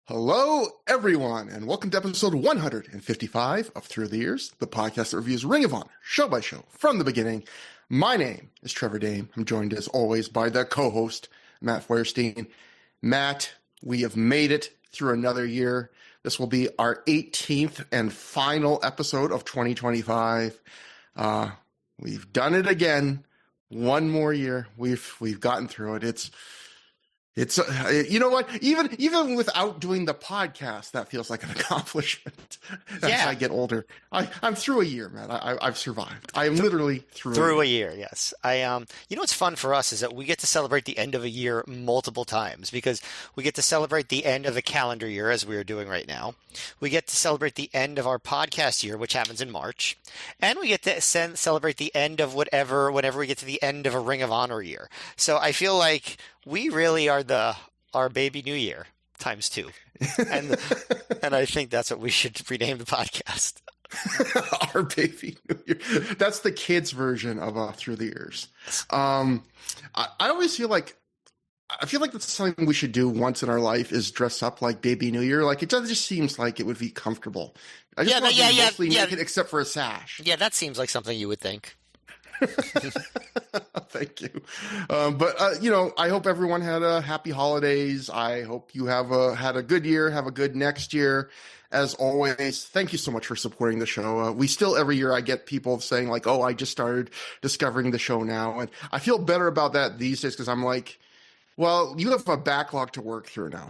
Hello, everyone, and welcome to episode 155 of ThROH The Years, the podcast that reviews Ring of Honor, show by show, from the beginning. My name is Trevor Dame. I'm joined, as always, by the co-host, Matt Feuerstein. Matt, we have made it through another year. This will be our 18th and final episode of 2025. We've done it again. One more year. We've gotten through it. It's you know what? Even without doing the podcast, that feels like an accomplishment. As I get older, I'm through a year, man. I've survived. I am literally through a year. Yes, you know what's fun for us is that we get to celebrate the end of a year multiple times because we get to celebrate the end of the calendar year as we are doing right now. We get to celebrate the end of our podcast year, which happens in March, and we get to celebrate the end of whenever we get to the end of a Ring of Honor year. So I feel like we really are our baby new year times two. And I think that's what we should rename the podcast. Our baby new year. That's the kids version of ThROH The Years. I always feel like that's something we should do once in our life is dress up like baby new year. Like it just seems like it would be comfortable. I just want to be mostly naked except for a sash. Yeah, that seems like something you would think. Thank you. I hope everyone had a happy holidays. I hope you have had a good year, have a good next year. As always, thank you so much for supporting the show. We still, every year, I get people saying like, oh, I just started discovering the show now. And I feel better about that these days because I'm like, well, you have a backlog to work through now.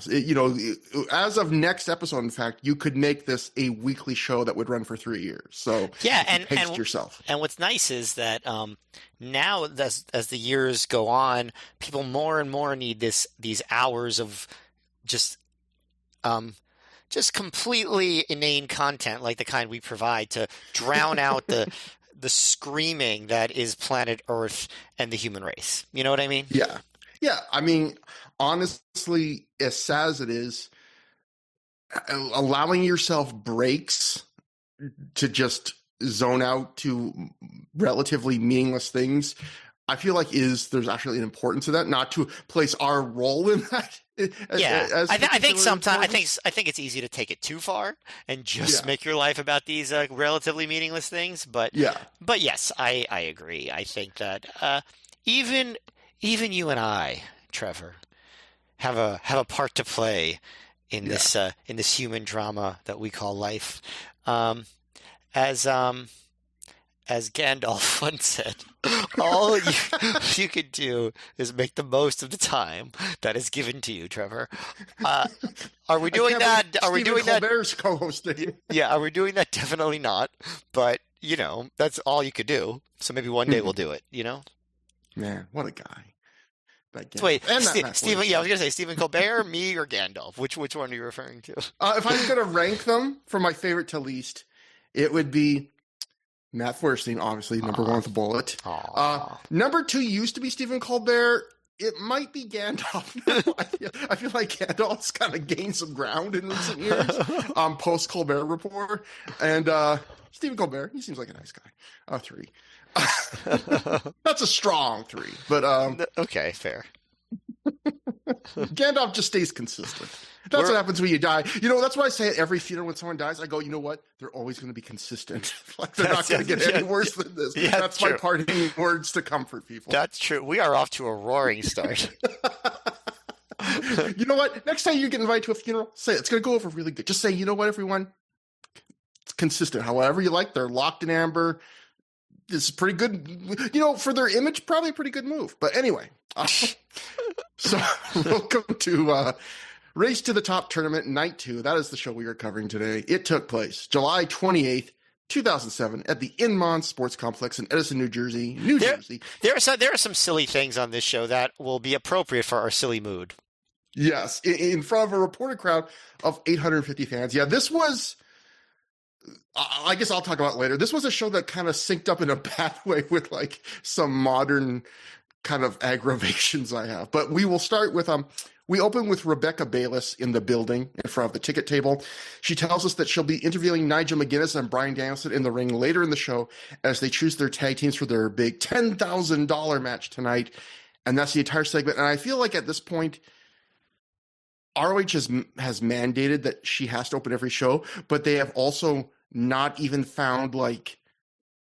As of next episode, in fact, you could make this a weekly show that would run for 3 years. So pace yourself. And what's nice is that now, as the years go on, people more and more need these hours of just completely inane content like the kind we provide to drown out the screaming that is planet Earth and the human race. You know what I mean? Yeah. Yeah, I mean, honestly, as sad as it is, allowing yourself breaks to just zone out to relatively meaningless things, I feel like there's actually an importance to that, not to place our role in that. I think sometimes I think it's easy to take it too far and just make your life about these relatively meaningless things. But yes, I agree. I think that even you and I, Trevor, have a part to play in this human drama that we call life. As Gandalf once said, all you could do is make the most of the time that is given to you, Trevor. Are we doing that? Are we doing that? Colbert's co-hosting. Yeah, are we doing that? Definitely not. But that's all you could do. So maybe one day we'll do it. Man, what a guy. Wait, Stephen. Yeah, I was gonna say Stephen Colbert, me, or Gandalf. Which one are you referring to? If I'm gonna rank them from my favorite to least, it would be Matt Feuerstein, obviously number one with a bullet. Number two used to be Stephen Colbert. It might be Gandalf. I feel like Gandalf's kind of gained some ground in recent years. Post Colbert Report, and Stephen Colbert. He seems like a nice guy. 3. That's a strong 3, but okay, fair. Gandalf just stays consistent. That's what happens when you die. That's why I say at every funeral when someone dies, I go, you know what? They're always going to be consistent. Like they're not going to get any worse than this. Yeah, that's my parting words to comfort people. That's true. We are off to a roaring start. You know what? Next time you get invited to a funeral, say it. It's going to go over really good. Just say, you know what, everyone? It's consistent. However you like, they're locked in amber. This is pretty good, for their image, probably a pretty good move. But anyway, so welcome to Race to the Top Tournament, Night 2. That is the show we are covering today. It took place July 28th, 2007 at the Inman Sports Complex in Edison, New Jersey. There are some silly things on this show that will be appropriate for our silly mood. Yes, in front of a reported crowd of 850 fans. Yeah, this was... I guess I'll talk about it later. This was a show that kind of synced up in a bad way with like some modern kind of aggravations I have. But we will start with we open with Rebecca Bayless in the building in front of the ticket table. She tells us that she'll be interviewing Nigel McGuinness and Bryan Danielson in the ring later in the show as they choose their tag teams for their big $10,000 match tonight. And that's the entire segment. And I feel like at this point, ROH has mandated that she has to open every show, but they have also not even found like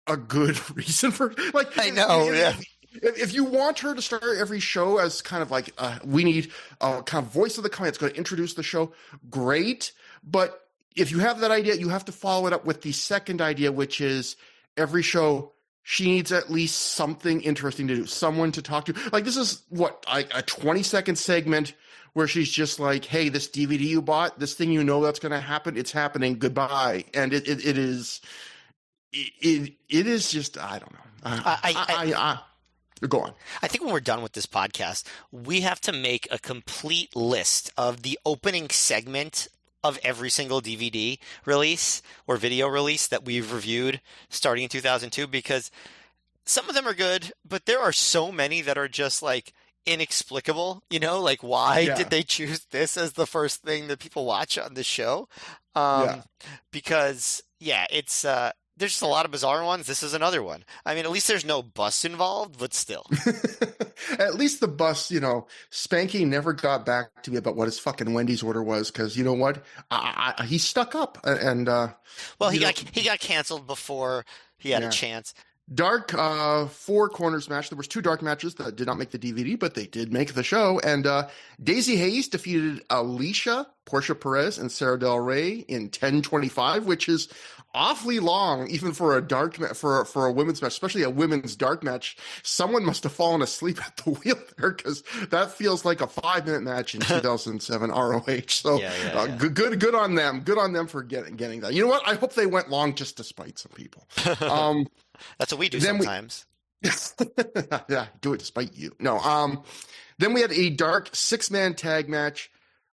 a good reason for like. I know, yeah. If you want her to start every show as kind of like we need a kind of voice of the company that's going to introduce the show, great. But if you have that idea, you have to follow it up with the second idea, which is every show she needs at least something interesting to do, someone to talk to. Like this is what a 20-second segment where she's just like, "Hey, this DVD you bought, this thing you know that's going to happen, it's happening. Goodbye." And it is just I don't know. Go on. I think when we're done with this podcast, we have to make a complete list of the opening segment of every single DVD release or video release that we've reviewed starting in 2002, because some of them are good, but there are so many that are just like inexplicable, like why did they choose this as the first thing that people watch on the show? Because it's there's just a lot of bizarre ones. This is another one. I mean, at least there's no bus involved, but still. At least the bus, Spanky never got back to me about what his fucking Wendy's order was, because you know what? He stuck up. And well, he got canceled before he had a chance. Dark four corners match. There was 2 dark matches that did not make the DVD, but they did make the show. And Daisy Hayes defeated Alicia, Portia Perez, and Sarah Del Rey in 10:25, which is awfully long, even for a dark for a women's match, especially a women's dark match. Someone must have fallen asleep at the wheel there, because that feels like a 5-minute match in 2007 ROH. So good on them. Good on them for getting that. You know what? I hope they went long just to spite some people. That's what we do sometimes. Yeah, do it to spite you. No. Then we had a dark 6-man tag match.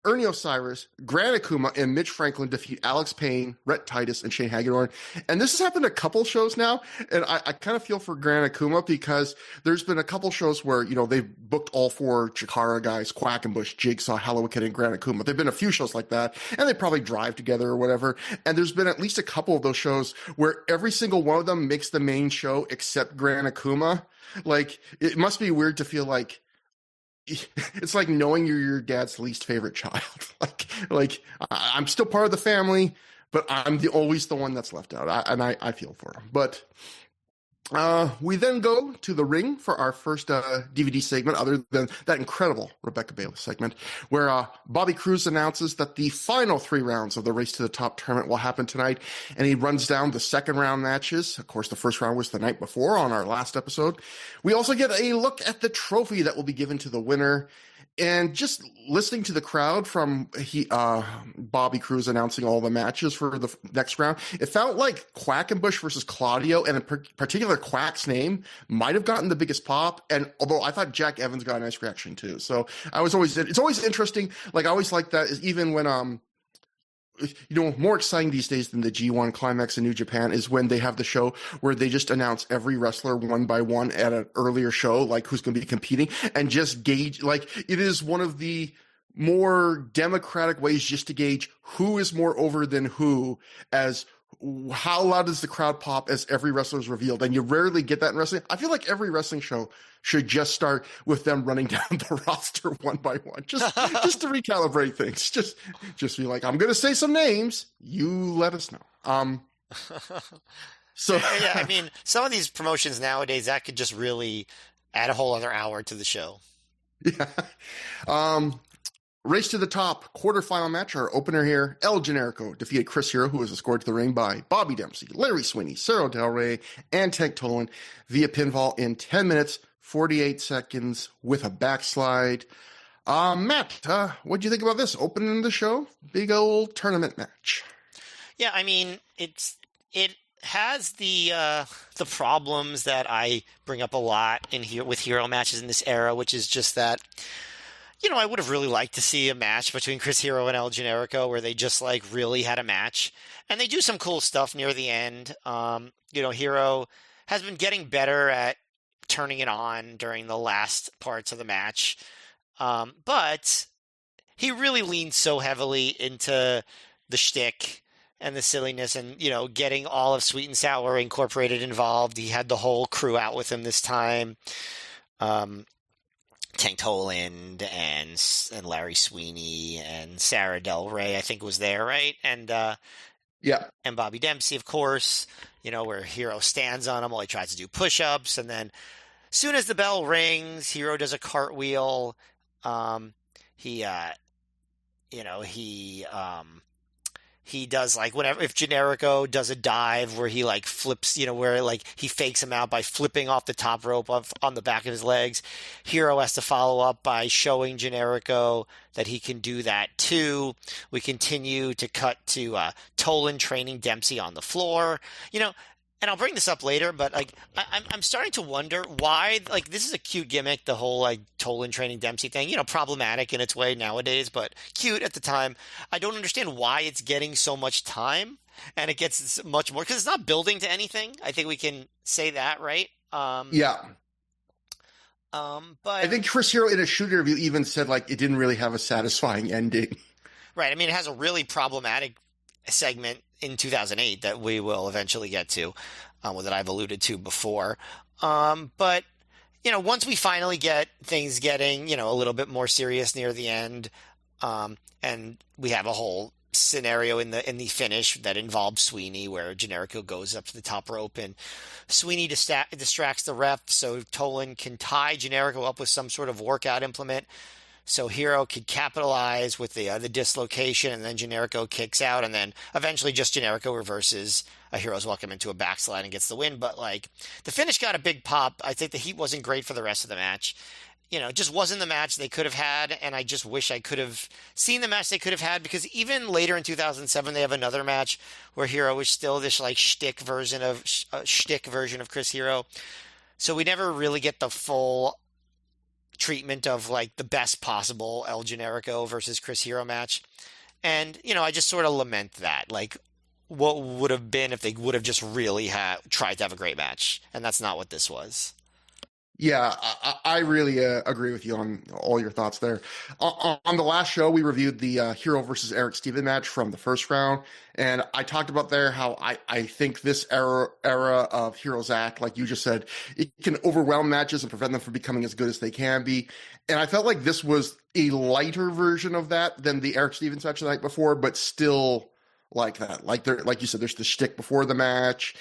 Ernie Osiris, Gran Akuma, and Mitch Franklin defeat Alex Payne, Rhett Titus, and Shane Hagedorn. And this has happened a couple shows now, and I kind of feel for Gran Akuma, because there's been a couple shows where, they've booked all 4 Chikara guys, Quackenbush, Jigsaw, Hallowicked, and Gran Akuma. There've been a few shows like that, and they probably drive together or whatever. And there's been at least a couple of those shows where every single one of them makes the main show except Gran Akuma. Like, it must be weird to feel like it's like knowing you're your dad's least favorite child. like I'm still part of the family, but I'm always the one that's left out. I feel for him. But we then go to the ring for our first DVD segment, other than that incredible Rebecca Bailey segment, where Bobby Cruz announces that the final 3 rounds of the Race to the Top tournament will happen tonight, and he runs down the second round matches. Of course, the first round was the night before on our last episode. We also get a look at the trophy that will be given to the winner. And just listening to the crowd from Bobby Cruz announcing all the matches for the next round, it felt like Quackenbush versus Claudio, and in particular Quack's name, might have gotten the biggest pop. And although I thought Jack Evans got a nice reaction too. So it's always interesting. Like I always like that, is even when more exciting these days than the G1 Climax in New Japan is when they have the show where they just announce every wrestler one by one at an earlier show, like who's going to be competing, and just gauge, like it is one of the more democratic ways just to gauge who is more over than who, as how loud does the crowd pop as every wrestler is revealed. And you rarely get that in wrestling. I feel like every wrestling show should just start with them running down the roster one by one, just to recalibrate things. Just be like, I'm going to say some names. You let us know. So yeah, I mean, some of these promotions nowadays, that could just really add a whole other hour to the show. Yeah. Race to the Top quarterfinal match. Our opener here, El Generico defeated Chris Hero, who was escorted to the ring by Bobby Dempsey, Larry Sweeney, Sarah Del Rey, and Tank Tolan via pinfall in 10 minutes, 48 seconds with a backslide. Matt, what do you think about this opening the show? Big old tournament match. Yeah, I mean, it has the problems that I bring up a lot with hero matches in this era, which is just that, I would have really liked to see a match between Chris Hero and El Generico where they just like really had a match, and they do some cool stuff near the end. Hero has been getting better at turning it on during the last parts of the match, but he really leaned so heavily into the shtick and the silliness, and getting all of Sweet and Sour incorporated involved. He had the whole crew out with him this time. Tank Toland and Larry Sweeney and Sarah Del Rey, I think, was there, right? Yeah. And Bobby Dempsey, of course, where Hero stands on him while he tries to do push-ups. And then soon as the bell rings, Hero does a cartwheel. He, he does like whenever if Generico does a dive where he like flips, where like he fakes him out by flipping off the top rope on the back of his legs. Hero has to follow up by showing Generico that he can do that too. We continue to cut to Toland training Dempsey on the floor. And I'll bring this up later, but like I'm starting to wonder why. Like this is a cute gimmick, the whole like Toland training Dempsey thing. Problematic in its way nowadays, but cute at the time. I don't understand why it's getting so much time, and it gets much more because it's not building to anything. I think we can say that, right? Yeah. But I think Chris Hero in a shoot interview even said like it didn't really have a satisfying ending. Right. I mean, it has a really problematic segment in 2008 that we will eventually get to, that I've alluded to before. But once we finally get things getting, a little bit more serious near the end, and we have a whole scenario in the finish that involves Sweeney where Generico goes up to the top rope and Sweeney distracts the ref so Toland can tie Generico up with some sort of workout implement. So Hero could capitalize with the dislocation, and then Generico kicks out, and then eventually just Generico reverses a Hero's Welcome into a backslide and gets the win. But like the finish got a big pop. I think the heat wasn't great for the rest of the match. It just wasn't the match they could have had, and I just wish I could have seen the match they could have had because even later in 2007 they have another match where Hero is still this like shtick version of Chris Hero. So we never really get the full treatment of like the best possible El Generico versus Chris Hero match. And, I just sort of lament that. Like, what would have been if they would have just really tried to have a great match. And that's not what this was. Yeah, I really agree with you on all your thoughts there. On the last show, we reviewed the Hero versus Eric Steven match from the first round, and I talked about there how I think this era of Hero's act, like you just said, it can overwhelm matches and prevent them from becoming as good as they can be. And I felt like this was a lighter version of that than the Eric Stevens match the night before, but still like that. Like you said, there's the shtick before the match,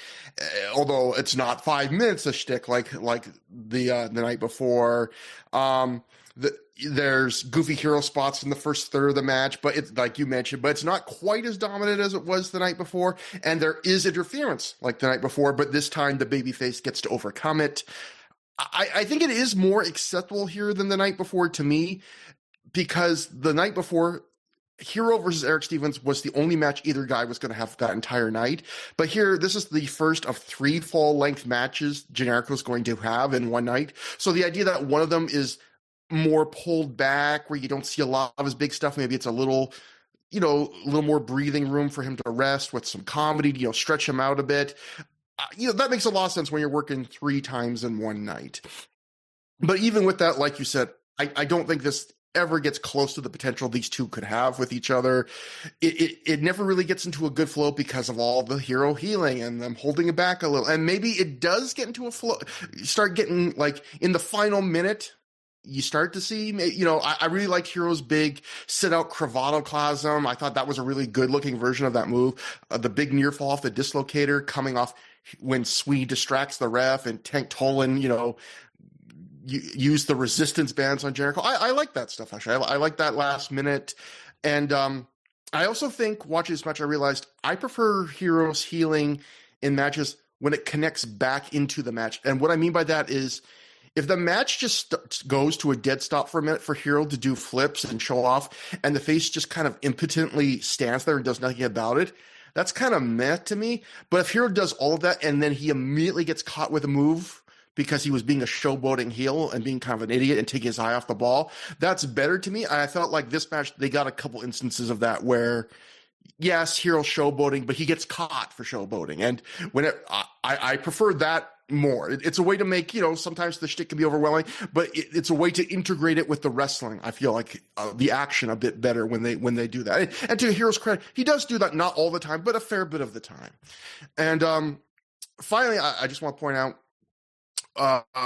although it's not 5 minutes of shtick like the night before. There's goofy hero spots in the first third of the match, but it's like you mentioned, but it's not quite as dominant as it was the night before. And there is interference like the night before, but this time the babyface gets to overcome it. I think it is more acceptable here than the night before to me, because the night before, Hero versus Eric Stevens was the only match either guy was going to have that entire night. But here, this is the first of 3 full-length matches Generico's going to have in one night. So the idea that one of them is more pulled back, where you don't see a lot of his big stuff, maybe it's a little more breathing room for him to rest with some comedy, stretch him out a bit. That makes a lot of sense when you're working 3 times in one night. But even with that, like you said, I don't think this ever gets close to the potential these two could have with each other. It never really gets into a good flow because of all the Hero healing and them holding it back a little. And maybe it does get into a flow, start getting like in the final minute, you start to see, I really liked Hero's big sit-out cravatoclasm. I thought that was a really good-looking version of that move. The big near fall off the dislocator coming off when Sweeney distracts the ref and Tank Toland, use the resistance bands on Generico. I like that stuff, actually. I like that last minute. And I also think, watching this match, I realized I prefer Hero's healing in matches when it connects back into the match. And what I mean by that is, if the match just goes to a dead stop for a minute for Hero to do flips and show off, and the face just kind of impotently stands there and does nothing about it, that's kind of meh to me. But if Hero does all of that and then he immediately gets caught with a move because he was being a showboating heel and being kind of an idiot and taking his eye off the ball, that's better to me. I felt like this match, they got a couple instances of that where, yes, Hero showboating, but he gets caught for showboating. And I prefer that more. It's a way to make, sometimes the shtick can be overwhelming, but it's a way to integrate it with the wrestling. I feel like the action a bit better when they do that. And to Hero's credit, he does do that, not all the time, but a fair bit of the time. And finally, I just want to point out,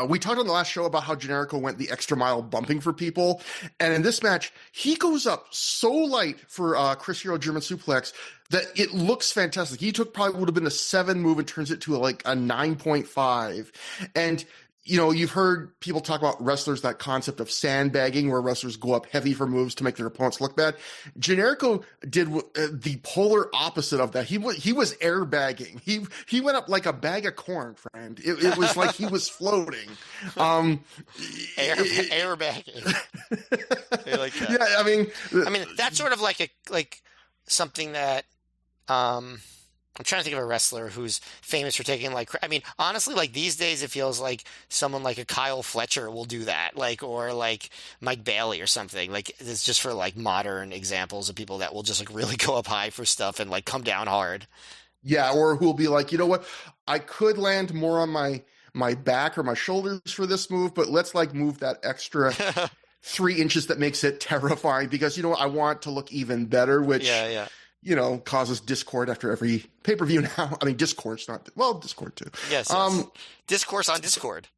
we talked on the last show about how Generico went the extra mile bumping for people. And in this match, he goes up so light for Chris Hero German suplex that it looks fantastic. He probably would have been a 7 move and turns it to like a 9.5. And you've heard people talk about wrestlers, that concept of sandbagging, where wrestlers go up heavy for moves to make their opponents look bad. Generico did the polar opposite of that. He was airbagging. He went up like a bag of corn, friend. It was like he was floating. Airbagging. I like that. Yeah, I mean, that's sort of like something that. I'm trying to think of a wrestler who's famous for taking honestly, like these days it feels like someone like a Kyle Fletcher will do that, or like Mike Bailey or something. Like it's just for like modern examples of people that will just like really go up high for stuff and like come down hard. Yeah, or who'll be like, you know what, I could land more on my back or my shoulders for this move, but let's like move that extra 3 inches that makes it terrifying because I want to look even better, which yeah. Causes discord after every pay-per-view now. I mean, Discord's not... Well, Discord, too. Yes. Discourse on Discord.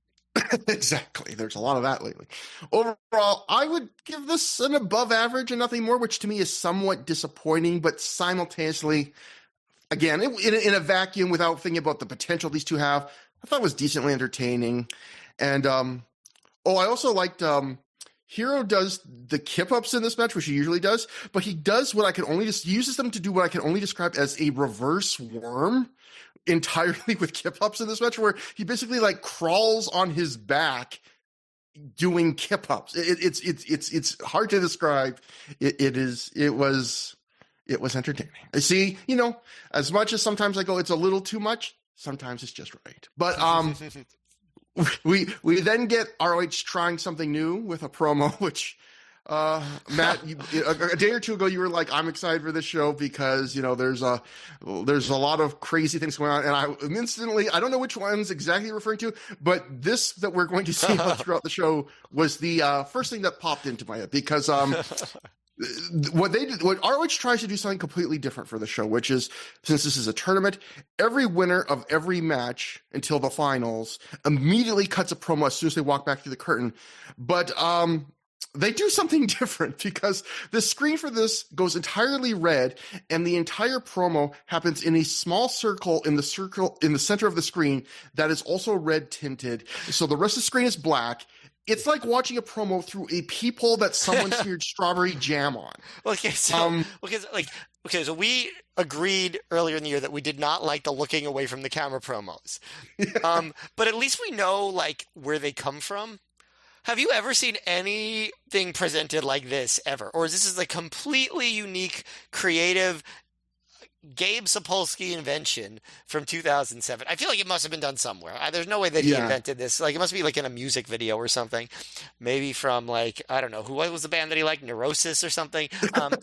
Exactly. There's a lot of that lately. Overall, I would give this an above average and nothing more, which to me is somewhat disappointing, but simultaneously, again, in a vacuum, without thinking about the potential these two have, I thought it was decently entertaining. And, I also liked... Hero does the kip-ups in this match, which he usually does, but he does what I can only just uses them to do what I can only describe as a reverse worm entirely with kip-ups in this match, where he basically like crawls on his back doing kip-ups. It's hard to describe. It was entertaining. I see, as much as sometimes I go, it's a little too much. Sometimes it's just right. But We then get ROH trying something new with a promo, which Matt, a day or two ago, you were like, "I'm excited for this show because there's a lot of crazy things going on," and I instantly, I don't know which ones exactly you're referring to, but this that we're going to see throughout the show was the first thing that popped into my head because what ROH tries to do something completely different for the show, which is, since this is a tournament, every winner of every match until the finals immediately cuts a promo as soon as they walk back through the curtain. But they do something different because the screen for this goes entirely red, and the entire promo happens in a small circle in the center of the screen that is also red tinted. So the rest of the screen is black. It's like watching a promo through a peephole that someone smeared strawberry jam on. Okay, so so we agreed earlier in the year that we did not like the looking away from the camera promos. Yeah. But at least we know like where they come from. Have you ever seen anything presented like this ever? Or is this a completely unique, creative Gabe Sapolsky invention from 2007? I feel like it must have been done somewhere. There's no way that he invented this. Like, it must be like in a music video or something. Maybe from like, I don't know, what was the band that he liked? Neurosis or something? Cannibal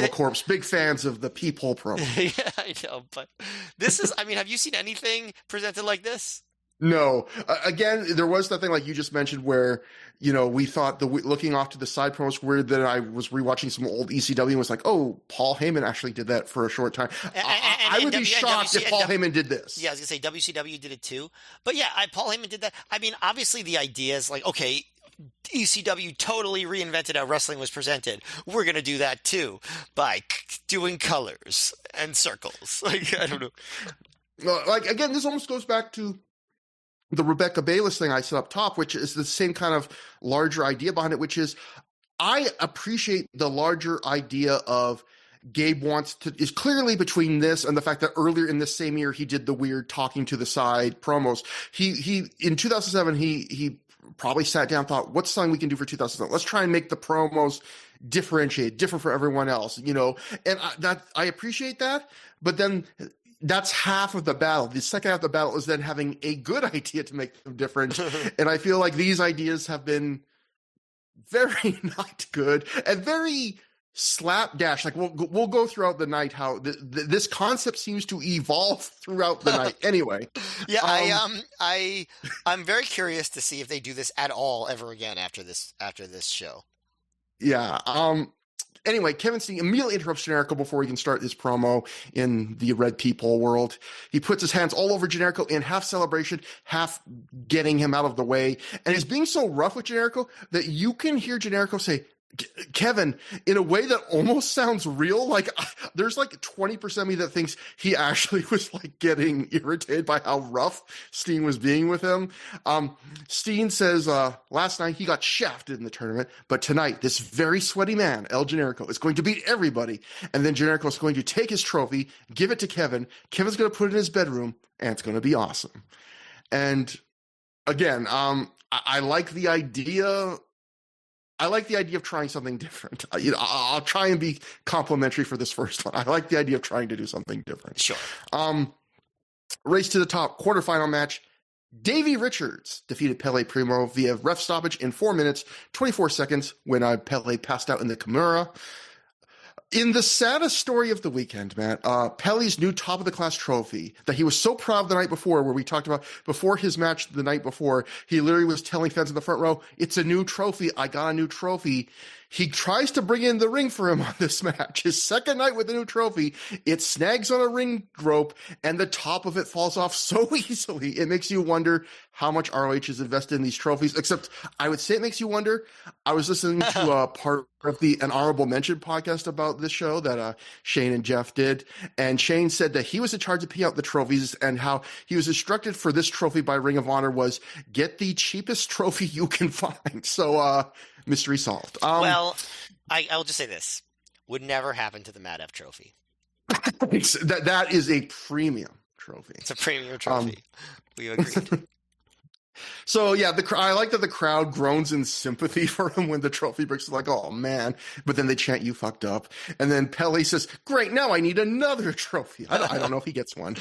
Corpse, big fans of the Peephole promo. Yeah, I know. But this is, have you seen anything presented like this? No. Again, there was that thing like you just mentioned where, we thought looking off to the side promos where then I was rewatching some old ECW and was like, oh, Paul Heyman actually did that for a short time. I would be shocked if Paul Heyman did this. Yeah, I was going to say WCW did it too. But yeah, Paul Heyman did that. Obviously the idea is like, okay, ECW totally reinvented how wrestling was presented. We're going to do that too by doing colors and circles. Like, I don't know. Like, again, this almost goes back to the Rebecca Bayless thing I said up top, which is the same kind of larger idea behind it, which is I appreciate the larger idea of Gabe is clearly between this and the fact that earlier in this same year, he did the weird talking to the side promos. He in 2007, he probably sat down and thought, what's something we can do for 2007? Let's try and make the promos different for everyone else, and I appreciate that. But then that's half of the battle. The second half of the battle is then having a good idea to make them different. And I feel like these ideas have been very not good and very slapdash. Like we'll go throughout the night how this concept seems to evolve throughout the night. Anyway, yeah, I'm very curious to see if they do this at all ever again after this show. Yeah. Anyway, Kevin Steen immediately interrupts Generico before he can start his promo in the Red People world. He puts his hands all over Generico in half celebration, half getting him out of the way. And he's being so rough with Generico that you can hear Generico say, Kevin, in a way that almost sounds real. Like there's like 20% of me that thinks he actually was like getting irritated by how rough Steen was being with him. Steen says last night he got shafted in the tournament, but tonight this very sweaty man, El Generico, is going to beat everybody. And then Generico is going to take his trophy, give it to Kevin. Kevin's going to put it in his bedroom, and it's going to be awesome. And again, I like the idea. I like the idea of trying something different. I'll try and be complimentary for this first one. I like the idea of trying to do something different. Sure. Race to the top, quarterfinal match. Davey Richards defeated Pele Primo via ref stoppage in 4 minutes, 24 seconds when Pele passed out in the Kimura. In the saddest story of the weekend, Matt, Pele's new top-of-the-class trophy that he was so proud the night before, where we talked about before his match the night before, he literally was telling fans in the front row, it's a new trophy, I got a new trophy. He tries to bring in the ring for him on this match. His second night with the new trophy, it snags on a ring rope, and the top of it falls off so easily. It makes you wonder how much ROH is invested in these trophies, except I would say it makes you wonder. I was listening to part of an honorable mention podcast about this show that Shane and Jeff did, and Shane said that he was in charge of picking out the trophies, and how he was instructed for this trophy by Ring of Honor was get the cheapest trophy you can find. So, mystery solved. Well, I'll just say this. Would never happen to the Matt F trophy. that is a premium trophy. It's a premium trophy. We agreed. So, yeah, I like that the crowd groans in sympathy for him when the trophy breaks. Like, oh, man. But then they chant, you fucked up. And then Pele says, great, now I need another trophy. I don't know if he gets one.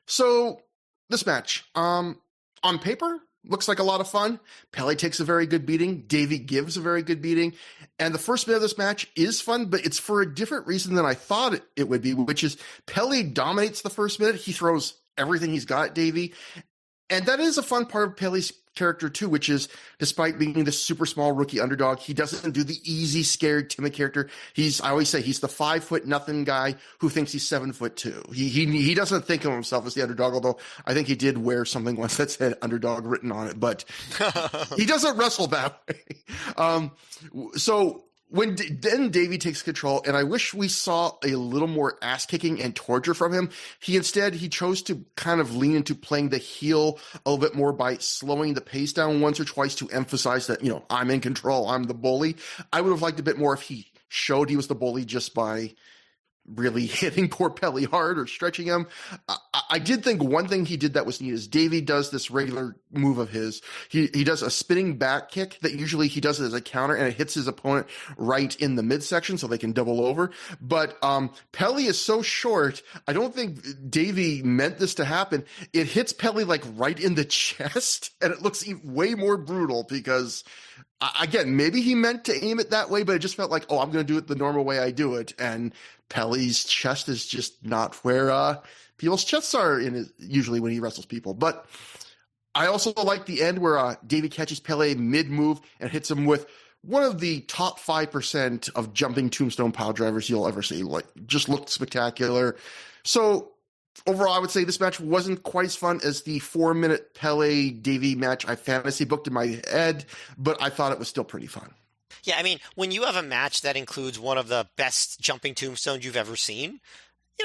So, this match, on paper, looks like a lot of fun. Pele takes a very good beating. Davey gives a very good beating. And the first bit of this match is fun, but it's for a different reason than I thought it would be, which is Pele dominates the first minute. He throws everything he's got at Davey. And that is a fun part of Pele's character, too, which is despite being this super small rookie underdog, he doesn't do the easy, scared, timid character. I always say he's the 5'0" guy who thinks he's 7'2". He doesn't think of himself as the underdog, although I think he did wear something once that said underdog written on it, but he doesn't wrestle that way. So when then Davey takes control, and I wish we saw a little more ass kicking and torture from him. He chose to kind of lean into playing the heel a little bit more by slowing the pace down once or twice to emphasize that, I'm in control, I'm the bully. I would have liked a bit more if he showed he was the bully just by really hitting poor Pele hard or stretching him. I did think one thing he did that was neat is Davey does this regular move of his. He does a spinning back kick that usually he does it as a counter, and it hits his opponent right in the midsection so they can double over. But Pele is so short, I don't think Davey meant this to happen. It hits Pele like right in the chest, and it looks way more brutal because again, maybe he meant to aim it that way, but it just felt like, oh, I'm going to do it the normal way I do it. And Pele's chest is just not where people's chests are usually when he wrestles people. But I also like the end where Davey catches Pele mid-move and hits him with one of the top 5% of jumping tombstone pile drivers you'll ever see. Like, just looked spectacular. So overall, I would say this match wasn't quite as fun as the 4-minute Pele-Davey match I fantasy booked in my head, but I thought it was still pretty fun. Yeah, I mean, when you have a match that includes one of the best jumping tombstones you've ever seen,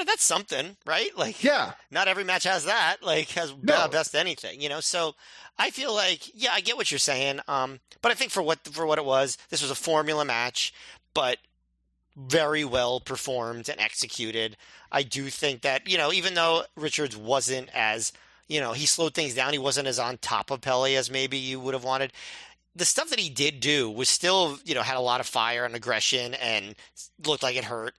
that's something, right? Like, yeah, not every match has that, best anything, So I feel like, yeah, I get what you're saying. But I think for what it was, this was a formula match, but very well performed and executed. I do think that, even though Richards wasn't as, he slowed things down, he wasn't as on top of Pele as maybe you would have wanted. The stuff that he did do was still, had a lot of fire and aggression and looked like it hurt.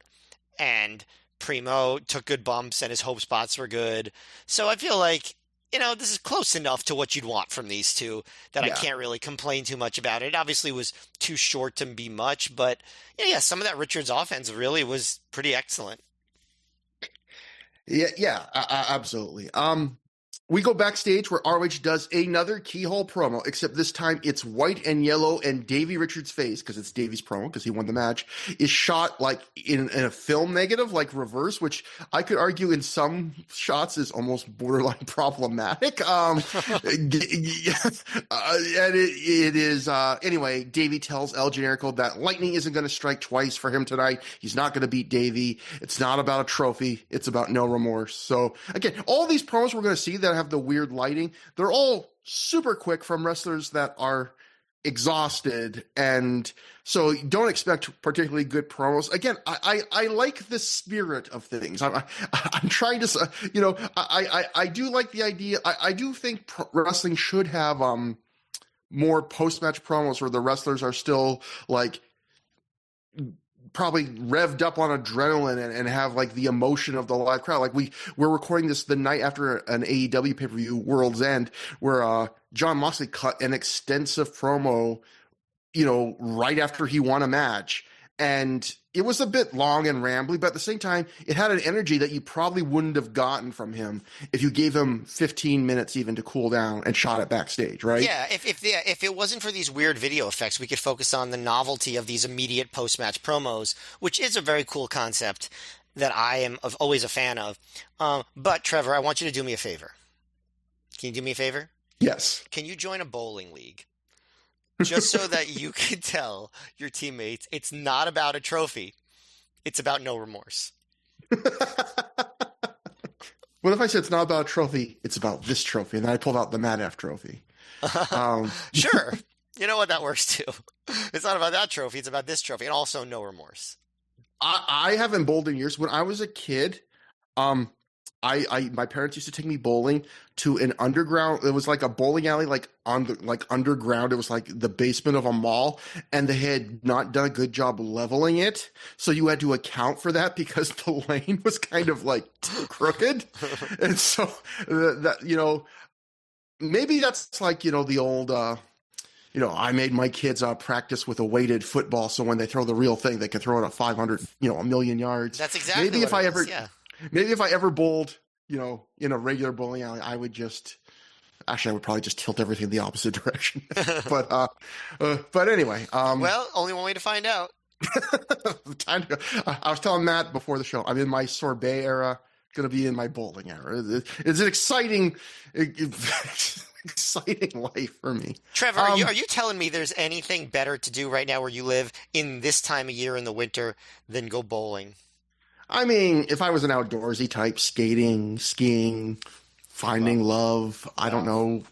And Primo took good bumps and his hope spots were good. So I feel like, this is close enough to what you'd want from these two that I can't really complain too much about it. It obviously was too short to be much, but some of that Richards offense really was pretty excellent. Yeah, absolutely. We go backstage where ROH does another keyhole promo, except this time it's white and yellow, and Davey Richards' face, because it's Davey's promo, because he won the match, is shot like in a film negative, like reverse, which I could argue in some shots is almost borderline problematic. And it is, anyway, Davey tells El Generico that lightning isn't going to strike twice for him tonight. He's not going to beat Davey. It's not about a trophy. It's about no remorse. So again, all these promos we're going to see that have the weird lighting, they're all super quick from wrestlers that are exhausted, and so don't expect particularly good promos. Again, I like the spirit of things. I'm trying to, I do like the idea. I do think wrestling should have more post-match promos where the wrestlers are still like probably revved up on adrenaline and have like the emotion of the live crowd. Like we're recording this the night after an AEW pay-per-view, World's End, where Jon Moxley cut an extensive promo, right after he won a match. And it was a bit long and rambly, but at the same time, it had an energy that you probably wouldn't have gotten from him if you gave him 15 minutes even to cool down and shot it backstage, right? Yeah, if it wasn't for these weird video effects, we could focus on the novelty of these immediate post-match promos, which is a very cool concept that I am always a fan of. But, Trevor, I want you to do me a favor. Can you do me a favor? Yes. Can you join a bowling league? Just so that you can tell your teammates it's not about a trophy. It's about no remorse. What if I said it's not about a trophy, it's about this trophy, and then I pulled out the Madaf trophy? Sure. You know what? That works too. It's not about that trophy, it's about this trophy, and also no remorse. I haven't bowled in years. When I was a kid, my parents used to take me bowling to an underground. It was like a bowling alley, like underground. It was like the basement of a mall, and they had not done a good job leveling it. So you had to account for that because the lane was kind of like crooked. And so that, maybe that's like, the old, I made my kids practice with a weighted football. So when they throw the real thing, they can throw it at 500, a million yards. That's exactly maybe what if I it ever, is, yeah. Maybe if I ever bowled, in a regular bowling alley, I would I would probably just tilt everything the opposite direction. But anyway. Well, only one way to find out. Time to go. I was telling Matt before the show, I'm in my sorbet era, going to be in my bowling era. It's an exciting life for me. Trevor, are you telling me there's anything better to do right now where you live in this time of year in the winter than go bowling? I mean, if I was an outdoorsy type, skating, skiing, finding love, I don't know,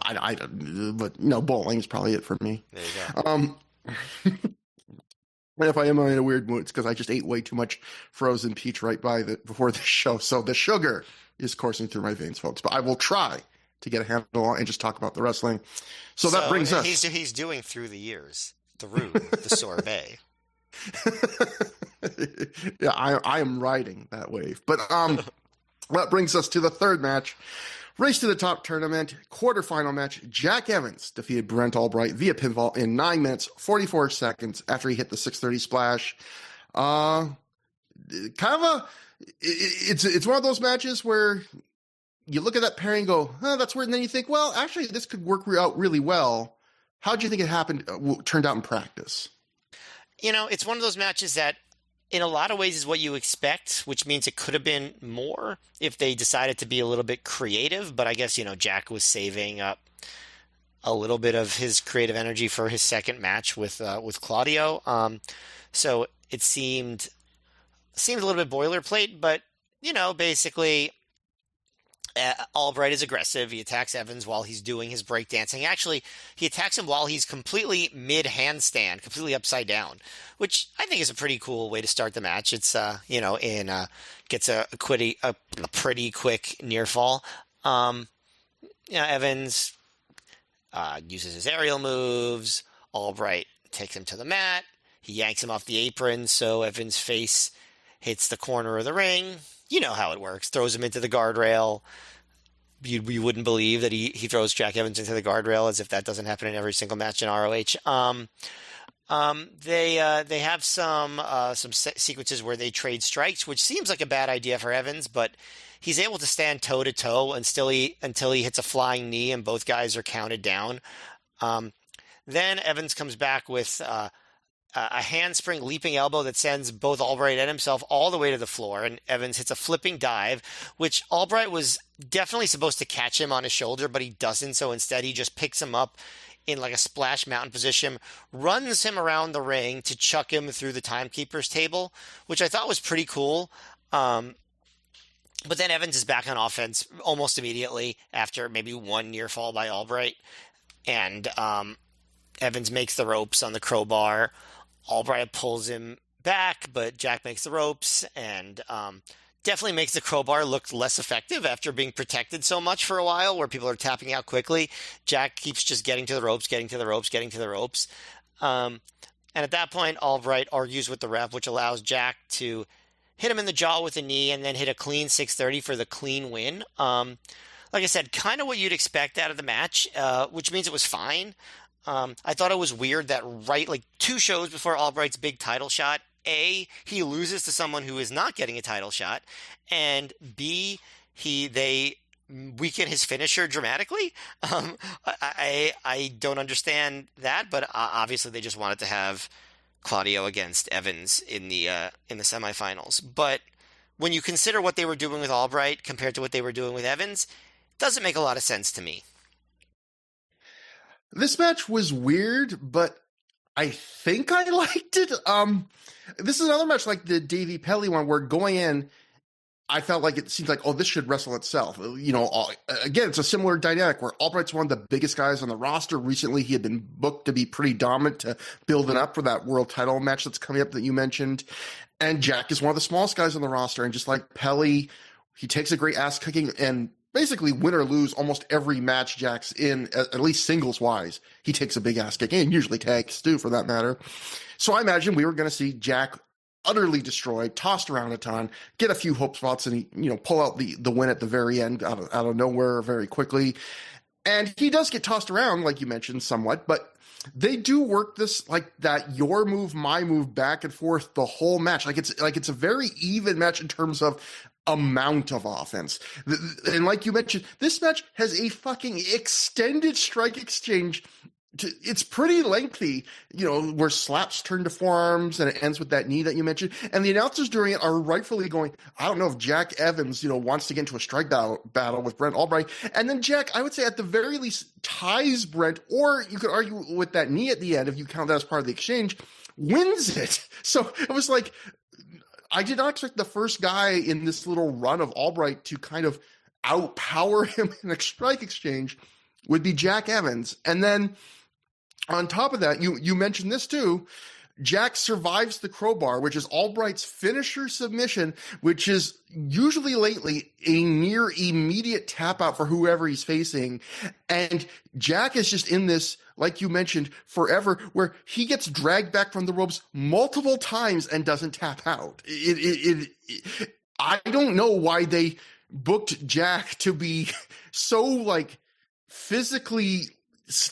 I don't, but bowling is probably it for me. There you go. And if I am in a weird mood, it's because I just ate way too much frozen peach before the show, so the sugar is coursing through my veins, folks. But I will try to get a handle on and just talk about the wrestling. So that brings us. He's doing Through the Years, the sorbet. Yeah, I am riding that wave. But that brings us to the third match. Race to the Top tournament, quarterfinal match. Jack Evans defeated Brent Albright via pinfall in 9 minutes, 44 seconds after he hit the 630 splash. It's one of those matches where you look at that pairing and go, that's weird. And then you think, well, actually, this could work out really well. How do you think it turned out in practice? It's one of those matches that in a lot of ways is what you expect, which means it could have been more if they decided to be a little bit creative. But I guess, Jack was saving up a little bit of his creative energy for his second match with Claudio. So it seemed a little bit boilerplate, but, basically Albright is aggressive. He attacks Evans while he's doing his breakdancing. Actually, he attacks him while he's completely mid-handstand, completely upside down, which I think is a pretty cool way to start the match. It's, gets a pretty quick near fall. Evans uses his aerial moves. Albright takes him to the mat. He yanks him off the apron, so Evans' face hits the corner of the ring. You know how it works. Throws him into the guardrail. You wouldn't believe that he throws Jack Evans into the guardrail, as if that doesn't happen in every single match in ROH. They have some sequences where they trade strikes, which seems like a bad idea for Evans, but he's able to stand toe to toe until he hits a flying knee and both guys are counted down. Um, then Evans comes back with a handspring leaping elbow that sends both Albright and himself all the way to the floor, and Evans hits a flipping dive, which Albright was definitely supposed to catch him on his shoulder, but he doesn't, so instead he just picks him up in like a splash mountain position, runs him around the ring to chuck him through the timekeeper's table, which I thought was pretty cool. But then Evans is back on offense almost immediately after maybe one near fall by Albright, and Evans makes the ropes on the crowbar. Albright pulls him back, but Jack makes the ropes and definitely makes the crowbar look less effective after being protected so much for a while where people are tapping out quickly. Jack keeps just getting to the ropes, getting to the ropes, getting to the ropes. And at that point, Albright argues with the ref, which allows Jack to hit him in the jaw with a knee and then hit a clean 630 for the clean win. Like I said, kind of what you'd expect out of the match, which means it was fine. I thought it was weird that like 2 shows before Albright's big title shot, A, he loses to someone who is not getting a title shot, and B, they weaken his finisher dramatically. I don't understand that, but obviously they just wanted to have Claudio against Evans in the semifinals. But when you consider what they were doing with Albright compared to what they were doing with Evans, it doesn't make a lot of sense to me. This match was weird, but I think I liked it. This is another match like the Davey Pelly one where going in, I felt like it seems like, oh, this should wrestle itself. You know, again, it's a similar dynamic where Albright's one of the biggest guys on the roster. Recently, he had been booked to be pretty dominant to build it up for that world title match that's coming up that you mentioned. And Jack is one of the smallest guys on the roster. And just like Pelly, he takes a great ass kicking and basically win or lose almost every match Jack's in, at least singles wise, he takes a big ass kick, and usually tags too for that matter. So I imagine we were going to see Jack utterly destroyed, tossed around a ton, get a few hope spots, and pull out the win at the very end out of nowhere very quickly. And he does get tossed around, like you mentioned, somewhat, but they do work this like that your move, my move, back and forth the whole match. Like it's a very even match in terms of amount of offense. And like you mentioned, this match has a fucking extended strike exchange. It's pretty lengthy, where slaps turn to forearms and it ends with that knee that you mentioned. And the announcers during it are rightfully going, I don't know if Jack Evans, wants to get into a strike battle with Brent Albright. And then Jack, I would say at the very least, ties Brent, or you could argue with that knee at the end, if you count that as part of the exchange, wins it. So it was like, I did not expect the first guy in this little run of Albright to kind of outpower him in a strike exchange would be Jack Evans. And then on top of that, you mentioned this too, Jack survives the crowbar, which is Albright's finisher submission, which is usually lately a near immediate tap out for whoever he's facing. And Jack is just in this, like you mentioned, forever, where he gets dragged back from the ropes multiple times and doesn't tap out. I don't know why they booked Jack to be so like physically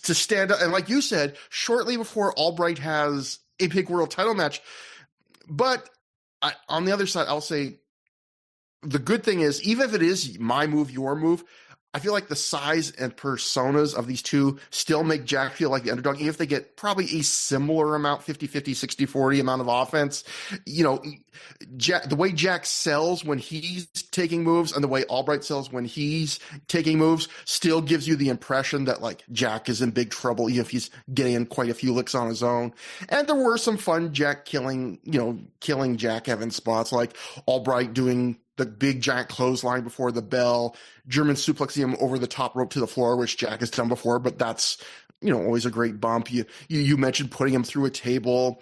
to stand up. And like you said, shortly before Albright has a big world title match. But on the other side, I'll say the good thing is, even if it is my move, your move, I feel like the size and personas of these two still make Jack feel like the underdog, even if they get probably a similar amount, 50-50, 60-40 amount of offense. Jack, the way Jack sells when he's taking moves and the way Albright sells when he's taking moves still gives you the impression that like Jack is in big trouble, even if he's getting in quite a few licks on his own. And there were some fun Jack killing Jack Evans spots, like Albright doing the big giant clothesline before the bell, German suplexing him over the top rope to the floor, which Jack has done before, but that's, always a great bump. You mentioned putting him through a table.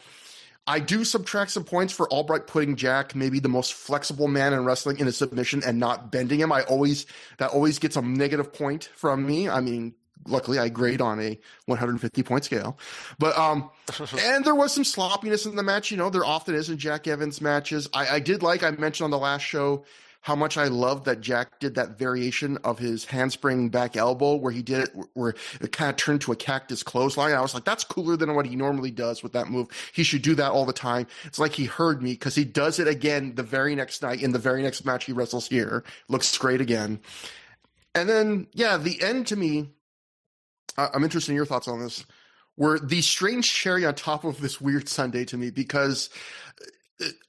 I do subtract some points for Albright putting Jack, maybe the most flexible man in wrestling, in a submission and not bending him. That always gets a negative point from me. I mean, luckily I grade on a 150 point scale, but, and there was some sloppiness in the match. There often is in Jack Evans matches. I did like, I mentioned on the last show, how much I love that Jack did that variation of his handspring back elbow where he did it, where it kind of turned to a cactus clothesline. I was like, that's cooler than what he normally does with that move. He should do that all the time. It's like he heard me because he does it again the very next night in the very next match he wrestles here. Looks great again. And then, yeah, the end to me, I'm interested in your thoughts on this, were the strange cherry on top of this weird Sunday to me because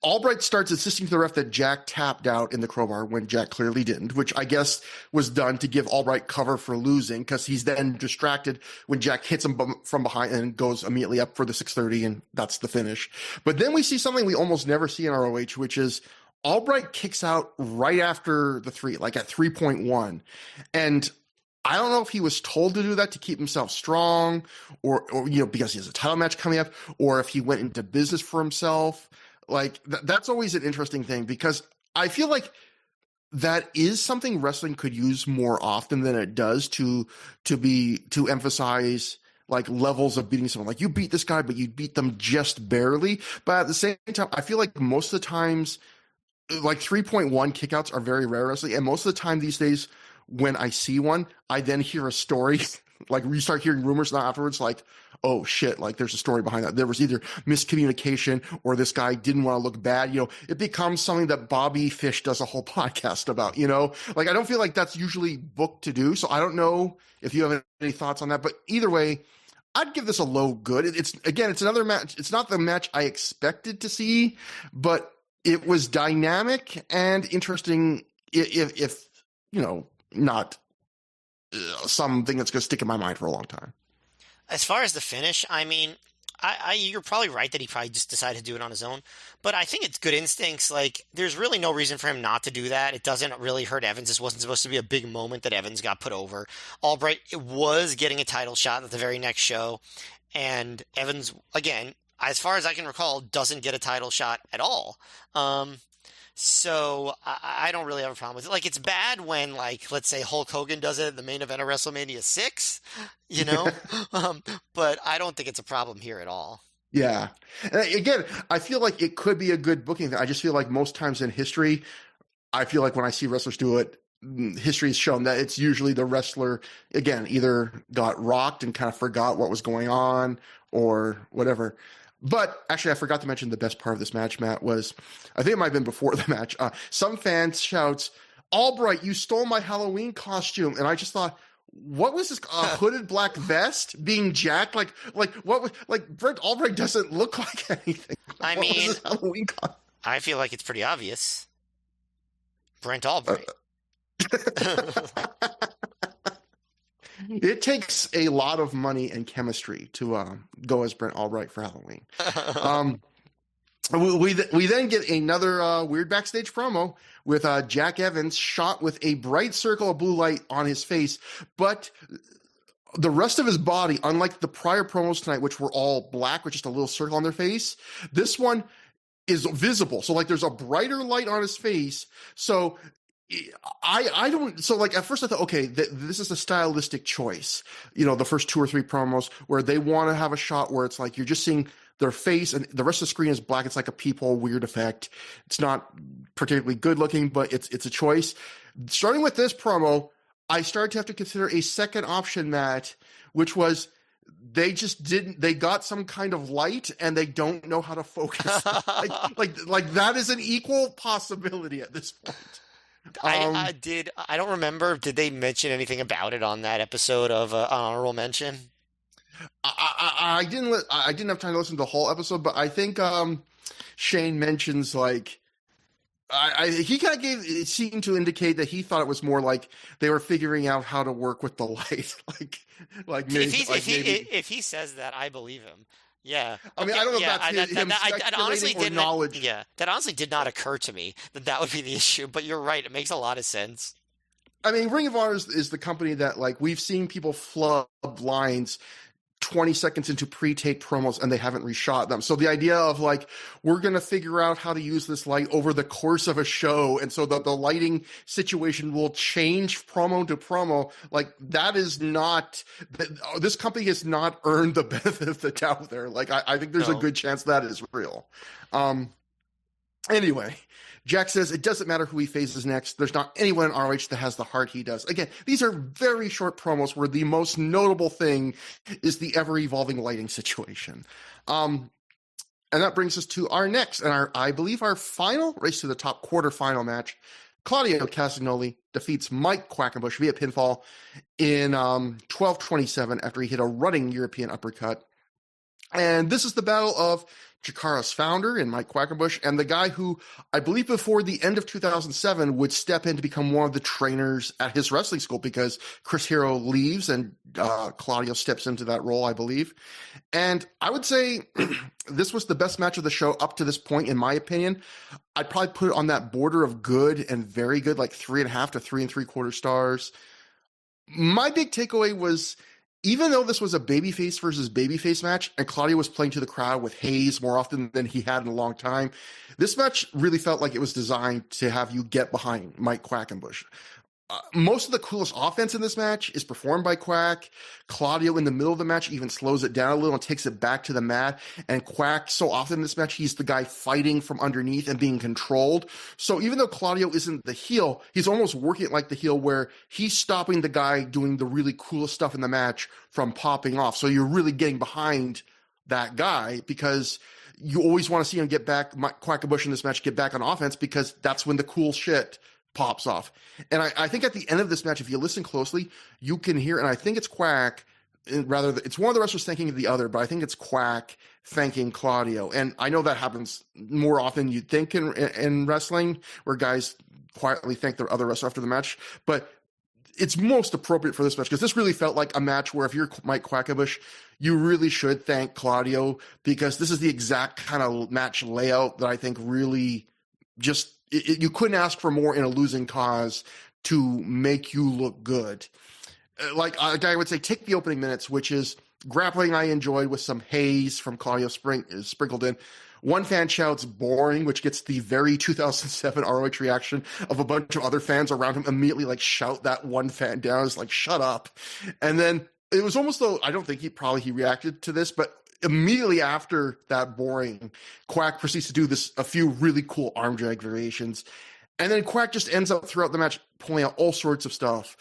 Albright starts insisting to the ref that Jack tapped out in the crowbar when Jack clearly didn't, which I guess was done to give Albright cover for losing because he's then distracted when Jack hits him from behind and goes immediately up for the 630, and that's the finish. But then we see something we almost never see in ROH, which is Albright kicks out right after the 3, like at 3.1. And I don't know if he was told to do that to keep himself strong or because he has a title match coming up, or if he went into business for himself. Like, that's always an interesting thing because I feel like that is something wrestling could use more often than it does to emphasize like levels of beating someone. Like, you beat this guy, but you beat them just barely. But at the same time, I feel like most of the times, like 3.1 kickouts are very rare wrestling. And most of the time these days, when I see one, I then hear a story. Like, we start hearing rumors now afterwards, like, oh shit, like there's a story behind that. There was either miscommunication or this guy didn't want to look bad. It becomes something that Bobby Fish does a whole podcast about, like, I don't feel like that's usually booked to do. So I don't know if you have any thoughts on that, but either way, I'd give this a low good. It's another match. It's not the match I expected to see, but it was dynamic and interesting if not something that's going to stick in my mind for a long time. As far as the finish, I mean, you're probably right that he probably just decided to do it on his own. But I think it's good instincts. Like, there's really no reason for him not to do that. It doesn't really hurt Evans. This wasn't supposed to be a big moment that Evans got put over. Albright was getting a title shot at the very next show. And Evans, again, as far as I can recall, doesn't get a title shot at all. So I don't really have a problem with it. Like, it's bad when, like, let's say Hulk Hogan does it at the main event of WrestleMania 6, but I don't think it's a problem here at all. Yeah. And again, I feel like it could be a good booking. I just feel like most times in history, I feel like when I see wrestlers do it, history has shown that it's usually the wrestler, again, either got rocked and kind of forgot what was going on or whatever. But actually, I forgot to mention the best part of this match, Matt, was, I think it might have been before the match, some fan shouts, "Albright, you stole my Halloween costume." And I just thought, what was this hooded black vest being jacked? Like what was, like, Brent Albright doesn't look like anything. I what mean, was this Halloween costume? I feel like it's pretty obvious. Brent Albright. It takes a lot of money and chemistry to go as Brent Albright for Halloween. We then get another weird backstage promo with Jack Evans shot with a bright circle of blue light on his face, but the rest of his body, unlike the prior promos tonight, which were all black with just a little circle on their face, this one is visible. So, like, there's a brighter light on his face. So I don't, so like at first I thought, okay, this is a stylistic choice, the first 2 or 3 promos where they want to have a shot where it's like you're just seeing their face and the rest of the screen is black. It's like a peephole weird effect. It's not particularly good looking, but it's a choice. Starting with this promo, I started to have to consider a second option, Matt, which was they got some kind of light and they don't know how to focus. like that is an equal possibility at this point. I don't remember. Did they mention anything about it on that episode of Honorable Mention? I didn't have time to listen to the whole episode, but I think Shane mentions like he kind of it seemed to indicate that he thought it was more like they were figuring out how to work with the light. like maybe if he says that, I believe him. Yeah. I mean, I don't know if that's that honestly or knowledge. Yeah, that honestly did not occur to me that would be the issue, but you're right. It makes a lot of sense. I mean, Ring of Honor is the company that, like, we've seen people flub lines 20 seconds into pre-tape promos and they haven't reshot them. So the idea of like, we're going to figure out how to use this light over the course of a show. And so the lighting situation will change promo to promo. Like, that is not, this company has not earned the benefit of the doubt there. Like, I think there's a good chance that is real. Anyway, Jack says it doesn't matter who he faces next. There's not anyone in ROH that has the heart he does. Again, these are very short promos where the most notable thing is the ever-evolving lighting situation. And that brings us to our next and I believe our final race to the top quarterfinal match. Claudio Castagnoli defeats Mike Quackenbush via pinfall in 12:27 after he hit a running European uppercut. And this is the battle of Chikara's founder in Mike Quackenbush and the guy who I believe before the end of 2007 would step in to become one of the trainers at his wrestling school because Chris Hero leaves and Claudio steps into that role, I believe. And I would say this was the best match of the show up to this point, in my opinion. I'd probably put it on that border of good and very good, like 3.5 to 3 3/4 stars. My big takeaway was, even though this was a babyface versus babyface match and Claudio was playing to the crowd with Hayes more often than he had in a long time, this match really felt like it was designed to have you get behind Mike Quackenbush. Most of the coolest offense in this match is performed by Quack. Claudio in the middle of the match even slows it down a little and takes it back to the mat. And Quack, so often in this match, he's the guy fighting from underneath and being controlled. So even though Claudio isn't the heel, he's almost working it like the heel where he's stopping the guy doing the really coolest stuff in the match from popping off. So you're really getting behind that guy because you always want to see him get back, Quackenbush in this match, get back on offense because that's when the cool shit pops off. And I think at the end of this match, if you listen closely, you can hear, and I think it's Quack, rather, it's one of the wrestlers thanking the other, but I think it's Quack thanking Claudio. And I know that happens more often than you'd think in wrestling, where guys quietly thank their other wrestler after the match. But it's most appropriate for this match because this really felt like a match where if you're Mike Quackenbush, you really should thank Claudio because this is the exact kind of match layout that I think really just you couldn't ask for more in a losing cause to make you look good. Like a guy would say, take the opening minutes, which is grappling I enjoyed with some Hayes from Claudio sprinkled in. One fan shouts boring, which gets the very 2007 ROH reaction of a bunch of other fans around him immediately like shout that one fan down. It's like, shut up. And then it was almost though, I don't think he reacted to this, but immediately after that boring, Quack proceeds to do a few really cool arm drag variations. And then Quack just ends up throughout the match pulling out all sorts of stuff.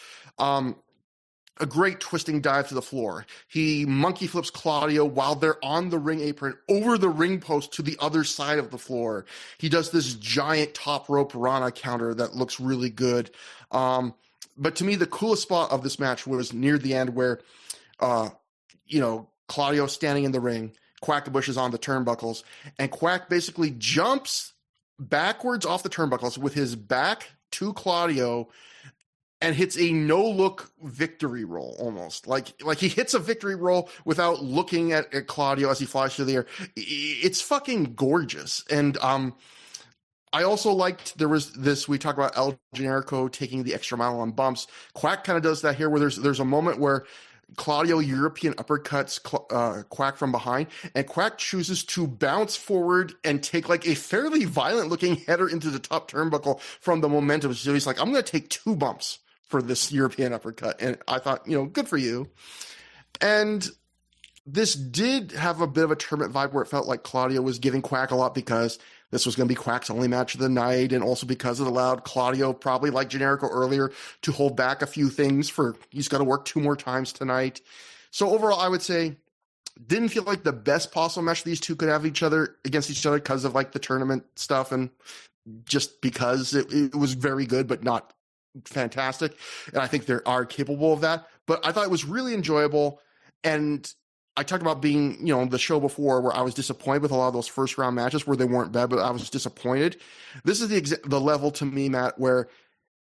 A great twisting dive to the floor. He monkey flips Claudio while they're on the ring apron over the ring post to the other side of the floor. He does this giant top rope Rana counter that looks really good. But to me, the coolest spot of this match was near the end where, Claudio standing in the ring, Quackenbush is on the turnbuckles, and Quack basically jumps backwards off the turnbuckles with his back to Claudio and hits a no-look victory roll almost. Like he hits a victory roll without looking at Claudio as he flies through the air. It's fucking gorgeous. And I also liked, there was this, we talked about El Generico taking the extra mile on bumps. Quack kind of does that here where there's a moment where Claudio European uppercuts Quack from behind, and Quack chooses to bounce forward and take like a fairly violent looking header into the top turnbuckle from the momentum. So he's like, I'm going to take 2 bumps for this European uppercut. And I thought, good for you. And this did have a bit of a tournament vibe where it felt like Claudio was giving Quack a lot because this was going to be Quack's only match of the night, and also because it allowed Claudio, probably like Generico earlier, to hold back a few things he's got to work 2 more times tonight. So overall, I would say didn't feel like the best possible match these two could have against each other because of like the tournament stuff and just because it was very good, but not fantastic. And I think they are capable of that, but I thought it was really enjoyable. And I talked about being, the show before where I was disappointed with a lot of those first round matches where they weren't bad, but I was disappointed. This is the level to me, Matt, where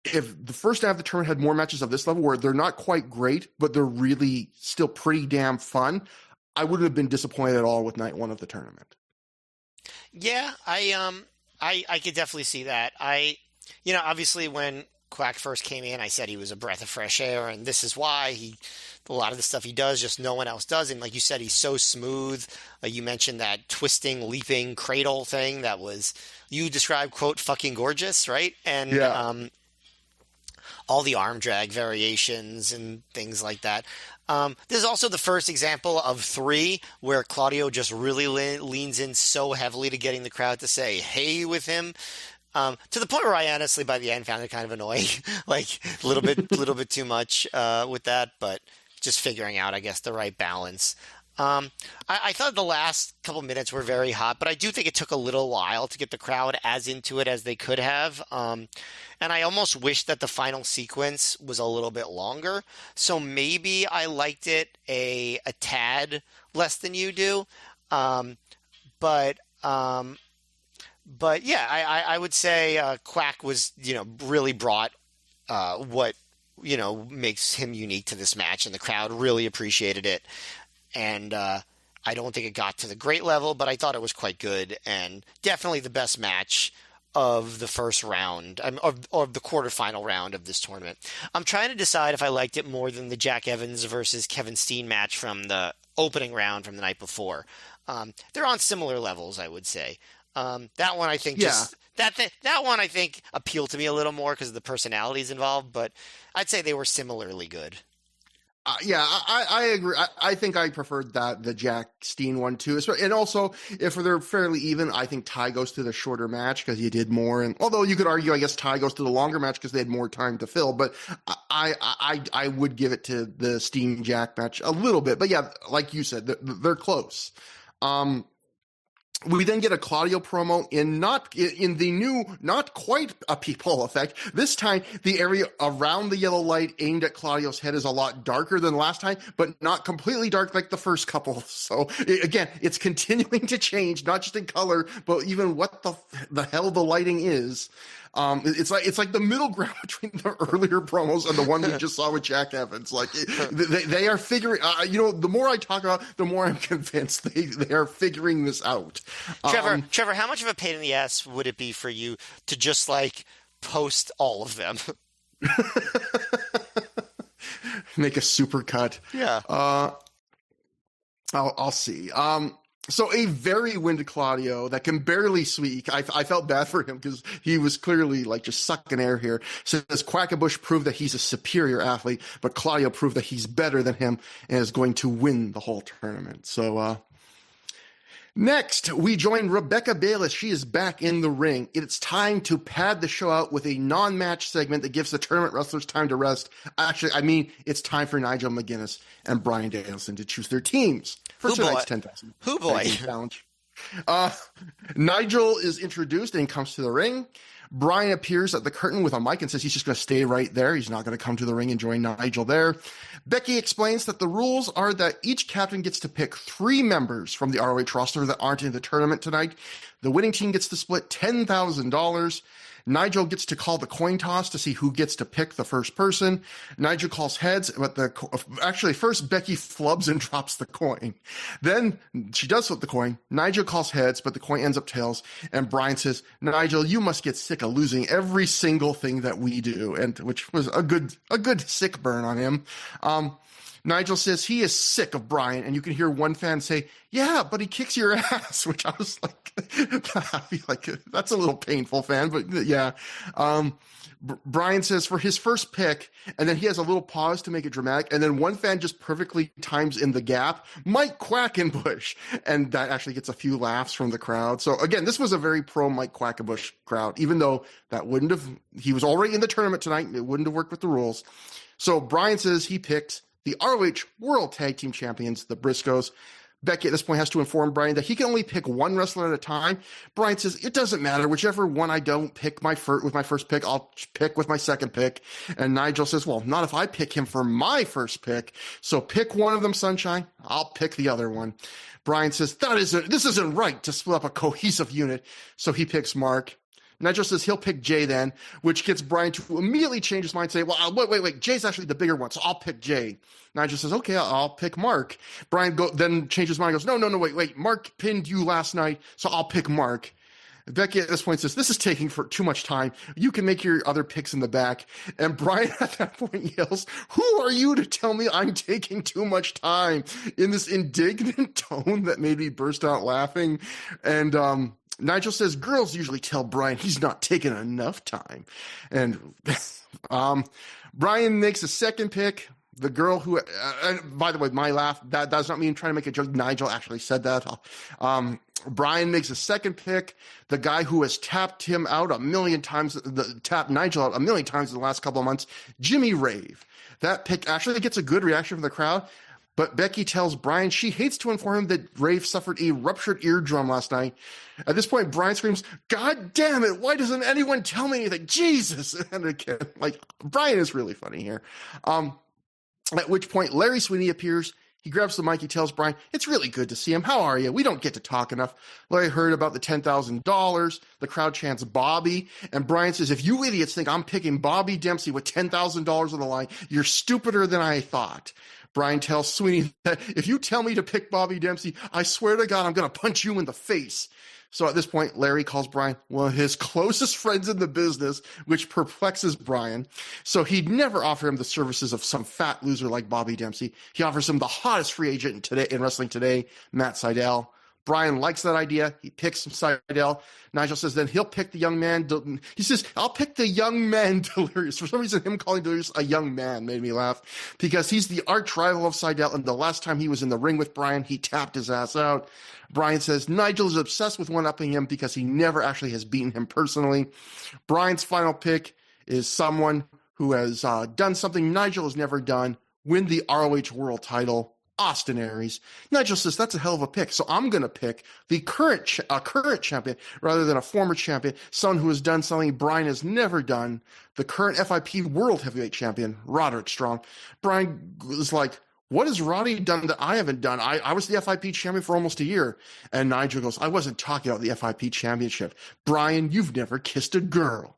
if the first half of the tournament had more matches of this level where they're not quite great, but they're really still pretty damn fun, I wouldn't have been disappointed at all with night 1 of the tournament. Yeah, I could definitely see that. Obviously when Quack first came in, I said he was a breath of fresh air, and this is why a lot of the stuff he does, just no one else does. And like you said, he's so smooth. You mentioned that twisting, leaping cradle thing that was, you described, quote, fucking gorgeous, right? And yeah. all the arm drag variations and things like that. This is also the first example of three where Claudio just really leans in so heavily to getting the crowd to say "hey" with him. To the point where I honestly, by the end, found it kind of annoying, like a little bit too much with that. But just figuring out, I guess, the right balance. I thought the last couple minutes were very hot, but I do think it took a little while to get the crowd as into it as they could have. And I almost wish that the final sequence was a little bit longer. So maybe I liked it a tad less than you do. But yeah, I would say Quack was, really brought what, makes him unique to this match, and the crowd really appreciated it. And I don't think it got to the great level, but I thought it was quite good, and definitely the best match of the first round, of the quarterfinal round of this tournament. I'm trying to decide if I liked it more than the Jack Evans versus Kevin Steen match from the opening round from the night before. They're on similar levels, I would say. That one I think that one I think appealed to me a little more because of the personalities involved, but I'd say they were similarly good. I agree. I think I preferred the Jack Steen one too. And also, if they're fairly even, I think Ty goes to the shorter match because he did more. And although you could argue, I guess Ty goes to the longer match because they had more time to fill. But I would give it to the Steen Jack match a little bit. But yeah, like you said, they're close. We then get a Claudio promo in the new, not quite a peephole effect. This time, the area around the yellow light aimed at Claudio's head is a lot darker than last time, but not completely dark like the first couple. So again, it's continuing to change, not just in color, but even what the hell the lighting is. It's like the middle ground between the earlier promos and the one we just saw with Jack Evans. Like they are figuring. The more I talk about, the more I'm convinced they are figuring this out. Trevor, how much of a pain in the ass would it be for you to just post all of them? Make a super cut. Yeah. I'll see. So a very winded Claudio that can barely speak. I felt bad for him because he was clearly just sucking air here. Says Quackenbush proved that he's a superior athlete, but Claudio proved that he's better than him and is going to win the whole tournament. So, next, we join Rebecca Bayless. She is back in the ring. It's time to pad the show out with a non-match segment that gives the tournament wrestlers time to rest. Actually, it's time for Nigel McGuinness and Bryan Danielson to choose their teams for tonight's 10,000 challenge. Nigel is introduced and comes to the ring. Bryan appears at the curtain with a mic and says he's just going to stay right there. He's not going to come to the ring and join Nigel there. Becky explains that the rules are that each captain gets to pick 3 members from the ROH roster that aren't in the tournament tonight. The winning team gets to split $10,000. Nigel gets to call the coin toss to see who gets to pick the first person. Nigel calls heads, but first Becky flubs and drops the coin. Then she does flip the coin. Nigel calls heads, but the coin ends up tails. And Bryan says, "Nigel, you must get sick of losing every single thing that we do," and which was a good sick burn on him. Nigel says he is sick of Bryan, and you can hear one fan say, "Yeah, but he kicks your ass," which I was like, I feel like that's a little painful, fan, but yeah. Bryan says for his first pick, and then he has a little pause to make it dramatic, and then one fan just perfectly times in the gap, Mike Quackenbush, and that actually gets a few laughs from the crowd. So again, this was a very pro Mike Quackenbush crowd, even though he was already in the tournament tonight, it wouldn't have worked with the rules. So Bryan says he picked the ROH World Tag Team Champions, the Briscoes. Becky at this point has to inform Bryan that he can only pick one wrestler at a time. Bryan says, "It doesn't matter. Whichever one I don't pick with my first pick, I'll pick with my second pick." And Nigel says, "Well, not if I pick him for my first pick. So pick one of them, Sunshine. I'll pick the other one." Bryan says, "This isn't right to split up a cohesive unit." So he picks Mark. Nigel says he'll pick Jay then, which gets Bryan to immediately change his mind and say, "Well, wait, Jay's actually the bigger one, so I'll pick Jay." Nigel says, "Okay, I'll pick Mark." Bryan then changes his mind and goes, No, wait, Mark pinned you last night, so I'll pick Mark. Becky at this point says, this is taking for too much time. You can make your other picks in the back. And Brian at that point yells, who are you to tell me I'm taking too much time, in this indignant tone that made me burst out laughing. And Nigel says, girls usually tell Brian he's not taking enough time. And Brian makes a second pick. The girl who, by the way, my laugh, that does not mean trying to make a joke. Nigel actually said that. Brian makes a second pick. The guy who has tapped him out a million times, tapped Nigel out a million times in the last couple of months, Jimmy Rave. That pick actually gets a good reaction from the crowd. But Becky tells Brian she hates to inform him that Rave suffered a ruptured eardrum last night. At this point, Brian screams, God damn it, why doesn't anyone tell me anything? Jesus! And again, like, Brian is really funny here. At which point, Larry Sweeney appears. He grabs the mic. He tells Brian, it's really good to see him. How are you? We don't get to talk enough. Larry heard about the $10,000. The crowd chants Bobby. And Brian says, if you idiots think I'm picking Bobby Dempsey with $10,000 on the line, you're stupider than I thought. Brian tells Sweeney that if you tell me to pick Bobby Dempsey, I swear to God, I'm going to punch you in the face. So at this point, Larry calls Brian one of his closest friends in the business, which perplexes Brian. So he'd never offer him the services of some fat loser like Bobby Dempsey. He offers him the hottest free agent in wrestling today, Matt Sydal. Brian likes that idea. He picks Sydal. Nigel says then he'll pick the young man. He says, I'll pick the young man Delirious. For some reason, him calling Delirious a young man made me laugh because he's the arch rival of Sydal. And the last time he was in the ring with Brian, he tapped his ass out. Brian says Nigel is obsessed with one-upping him because he never actually has beaten him personally. Brian's final pick is someone who has done something Nigel has never done, win the ROH World title. Austin Aries. Nigel says that's a hell of a pick, so I'm going to pick the current champion rather than a former champion, someone who has done something Brian has never done, the current FIP World Heavyweight Champion, Roderick Strong. Brian is like, what has Roddy done that I haven't done? I was the FIP champion for almost a year. And Nigel goes, I wasn't talking about the FIP championship. Brian, you've never kissed a girl.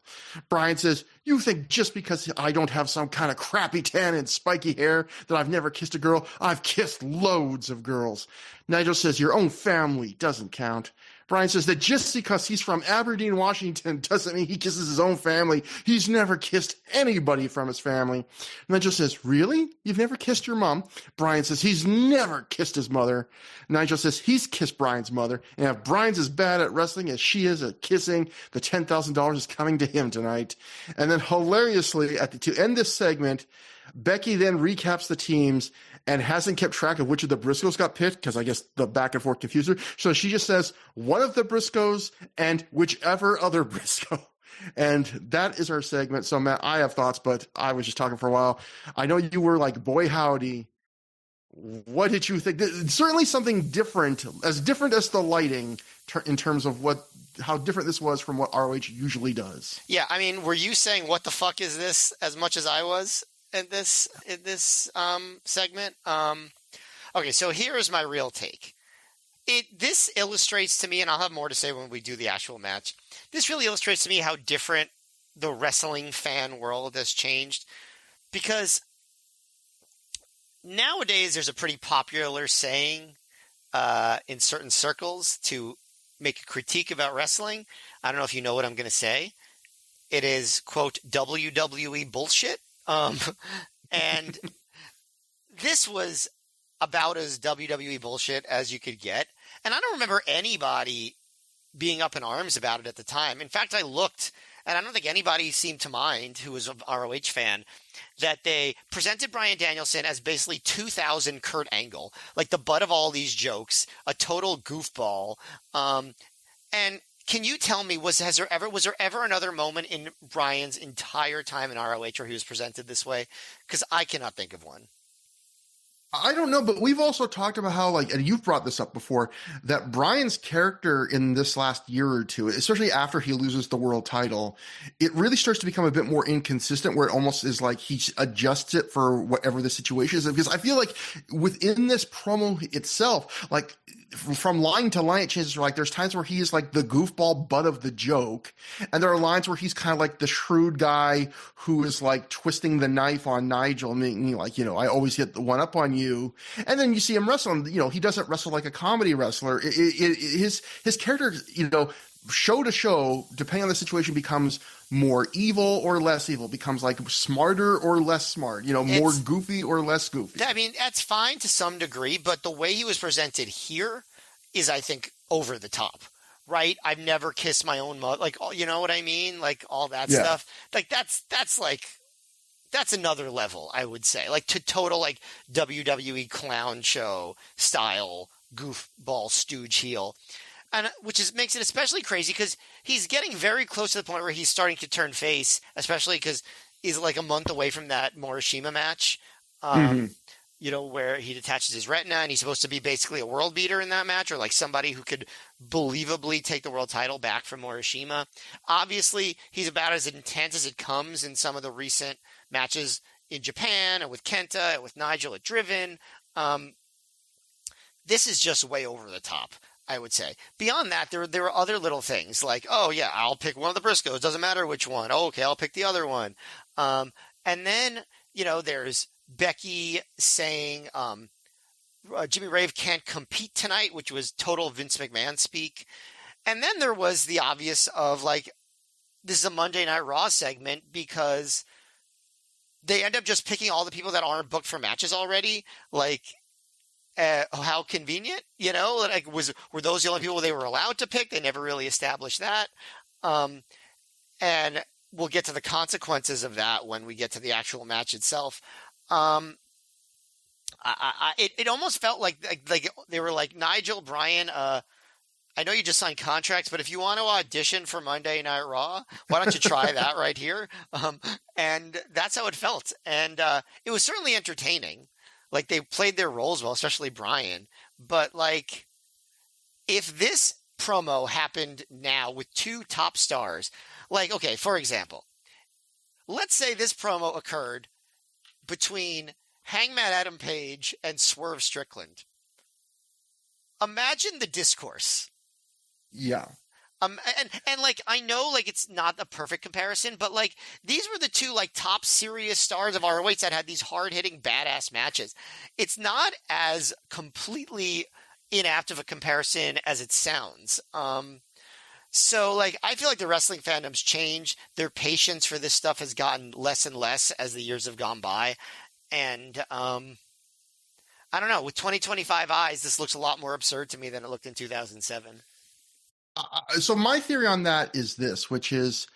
Brian says, you think just because I don't have some kind of crappy tan and spiky hair that I've never kissed a girl? I've kissed loads of girls. Nigel says, your own family doesn't count. Brian says that just because he's from Aberdeen, Washington, doesn't mean he kisses his own family. He's never kissed anybody from his family. Nigel says, really? You've never kissed your mom? Brian says he's never kissed his mother. Nigel says he's kissed Brian's mother. And if Brian's as bad at wrestling as she is at kissing, the $10,000 is coming to him tonight. And then hilariously, to end this segment, Becky then recaps the teams and hasn't kept track of which of the Briscoes got picked because I guess the back and forth confused her. So she just says one of the Briscoes and whichever other Briscoe. And that is our segment. So Matt, I have thoughts, but I was just talking for a while. I know you were like, boy, howdy. What did you think? Certainly something different as the lighting in terms of how different this was from what ROH usually does. Yeah. I mean, were you saying, what the fuck is this as much as I was? In this segment. Okay, so here's my real take. This illustrates to me, and I'll have more to say when we do the actual match. This really illustrates to me how different the wrestling fan world has changed, because nowadays there's a pretty popular saying in certain circles to make a critique about wrestling. I don't know if you know what I'm going to say. It is, quote, WWE bullshit. And this was about as WWE bullshit as you could get. And I don't remember anybody being up in arms about it at the time. In fact, I looked, and I don't think anybody seemed to mind who was an ROH fan, that they presented Bryan Danielson as basically 2000 Kurt Angle, like the butt of all these jokes, a total goofball. And can you tell me, was there ever another moment in Bryan's entire time in ROH where he was presented this way? Because I cannot think of one. I don't know, but we've also talked about how, and you've brought this up before, that Bryan's character in this last year or two, especially after he loses the world title, it really starts to become a bit more inconsistent, where it almost is like he adjusts it for whatever the situation is. Because I feel like within this promo itself, like from line to line, it changes. Like there's times where he is like the goofball butt of the joke, and there are lines where he's kind of like the shrewd guy who is like twisting the knife on Nigel, meaning like, I always hit the one up on you. And then you see him wrestle, and he doesn't wrestle like a comedy wrestler. His character, show to show, depending on the situation, becomes more evil or less evil, becomes like smarter or less smart, more goofy or less goofy. I mean, that's fine to some degree, but the way he was presented here is, I think, over the top, right? I've never kissed my own mother, like, you know what I mean? Like all that stuff. Like that's another level, I would say, like to total like WWE clown show style goofball stooge heel. And makes it especially crazy because he's getting very close to the point where he's starting to turn face, especially because he's like a month away from that Morishima match, where he detaches his retina and he's supposed to be basically a world beater in that match, or like somebody who could believably take the world title back from Morishima. Obviously, he's about as intense as it comes in some of the recent matches in Japan and with Kenta and with Nigel at Driven. This is just way over the top, I would say. Beyond that, there were other little things like, oh yeah, I'll pick one of the Briscoes. Doesn't matter which one. Oh, okay, I'll pick the other one. And then, there's Becky saying Jimmy Rave can't compete tonight, which was total Vince McMahon speak. And then there was the obvious of like, this is a Monday Night Raw segment because they end up just picking all the people that aren't booked for matches already. Like, how convenient, like were those the only people they were allowed to pick? They never really established that. And we'll get to the consequences of that when we get to the actual match itself. It almost felt like they were like, Nigel, Bryan, I know you just signed contracts, but if you want to audition for Monday Night Raw, why don't you try that right here? And that's how it felt. And it was certainly entertaining. Like, they played their roles well, especially Bryan. But, like, if this promo happened now with two top stars, like, okay, for example, let's say this promo occurred between Hangman Adam Page and Swerve Strickland. Imagine the discourse. Yeah. And like, I know like it's not a perfect comparison, but like these were the two like top serious stars of ROH that had these hard hitting badass matches. It's not as completely inapt of a comparison as it sounds. So like, I feel like the wrestling fandom's changed. Their patience for this stuff has gotten less and less as the years have gone by. And, I don't know, with 2025 eyes, this looks a lot more absurd to me than it looked in 2007. So my theory on that is this, which is,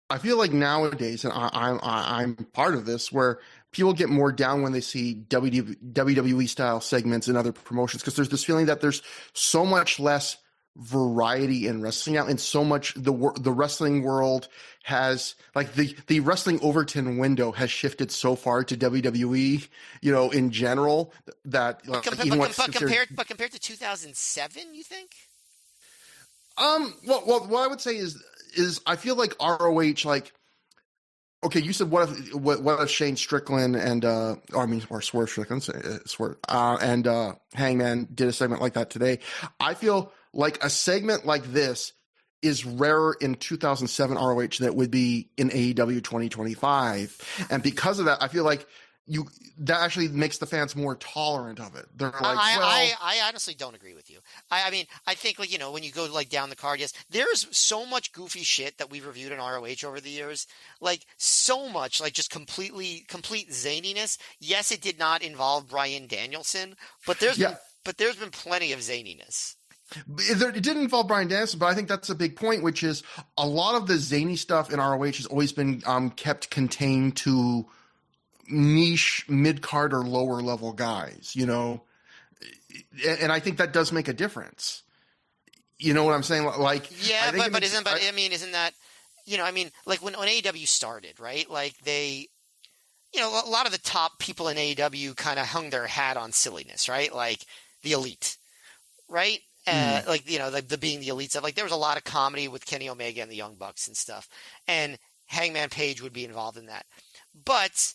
I feel like nowadays, and I'm part of this, where people get more down when they see WWE style segments in other promotions, because there's this feeling that there's so much less variety in wrestling now, and so much the wrestling world has, like, the wrestling Overton window has shifted so far to WWE, in general, that compared to 2007, you think? Well, what I would say is I feel like ROH, like, okay, you said what if Shane Strickland and or Swerve Strickland, and Hangman did a segment like that today. I feel like a segment like this is rarer in 2007 ROH than it would be in AEW 2025, and because of that, I feel like that actually makes the fans more tolerant of it. They're like, I honestly don't agree with you. I mean, I think, like, when you go like down the card, yes, there's so much goofy shit that we've reviewed in ROH over the years. Like, so much, like, just complete zaniness. Yes, it did not involve Bryan Danielson, but there's been plenty of zaniness. It didn't involve Bryan Danielson, but I think that's a big point, which is a lot of the zany stuff in ROH has always been kept contained to niche mid-card or lower level guys, and I think that does make a difference. You know what I'm saying? Like, yeah, isn't that, like when AEW started, right? Like, they, a lot of the top people in AEW kind of hung their hat on silliness, right? Like the Elite, right? Like, the being the Elite stuff. Like, there was a lot of comedy with Kenny Omega and the Young Bucks and stuff, and Hangman Page would be involved in that, but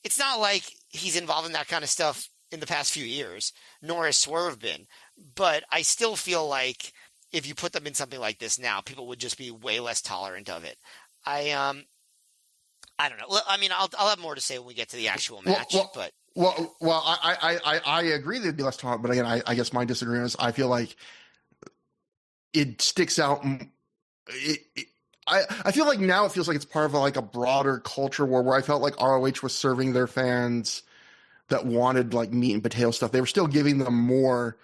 it's not like he's involved in that kind of stuff in the past few years, nor has Swerve been. But I still feel like if you put them in something like this now, people would just be way less tolerant of it. I don't know. I mean, I'll have more to say when we get to the actual match. I agree they'd be less tolerant, but again, I guess my disagreement is I feel like it sticks out I feel like now it feels like it's part of like a broader culture where I felt like ROH was serving their fans that wanted like meat and potato stuff. They were still giving them more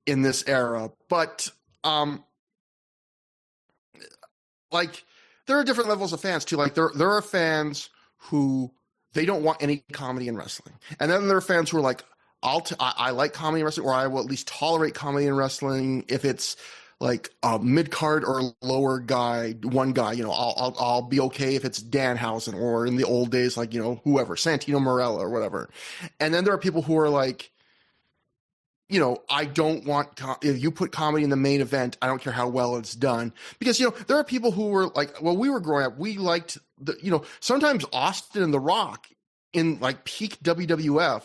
in this era, but like there are different levels of fans too. Like there are fans who they don't want any comedy in wrestling, and then there are fans who are like, I like comedy in wrestling, or I will at least tolerate comedy in wrestling if it's like a mid card or lower guy, one guy. You know, I'll be okay if it's Danhausen, or in the old days, like, you know, whoever, Santino Marella or whatever. And then there are people who are like, you know, I don't want, if you put comedy in the main event, I don't care how well it's done. Because, you know, there are people who were like, well, we were growing up, we liked you know, sometimes Austin and The Rock in like peak WWF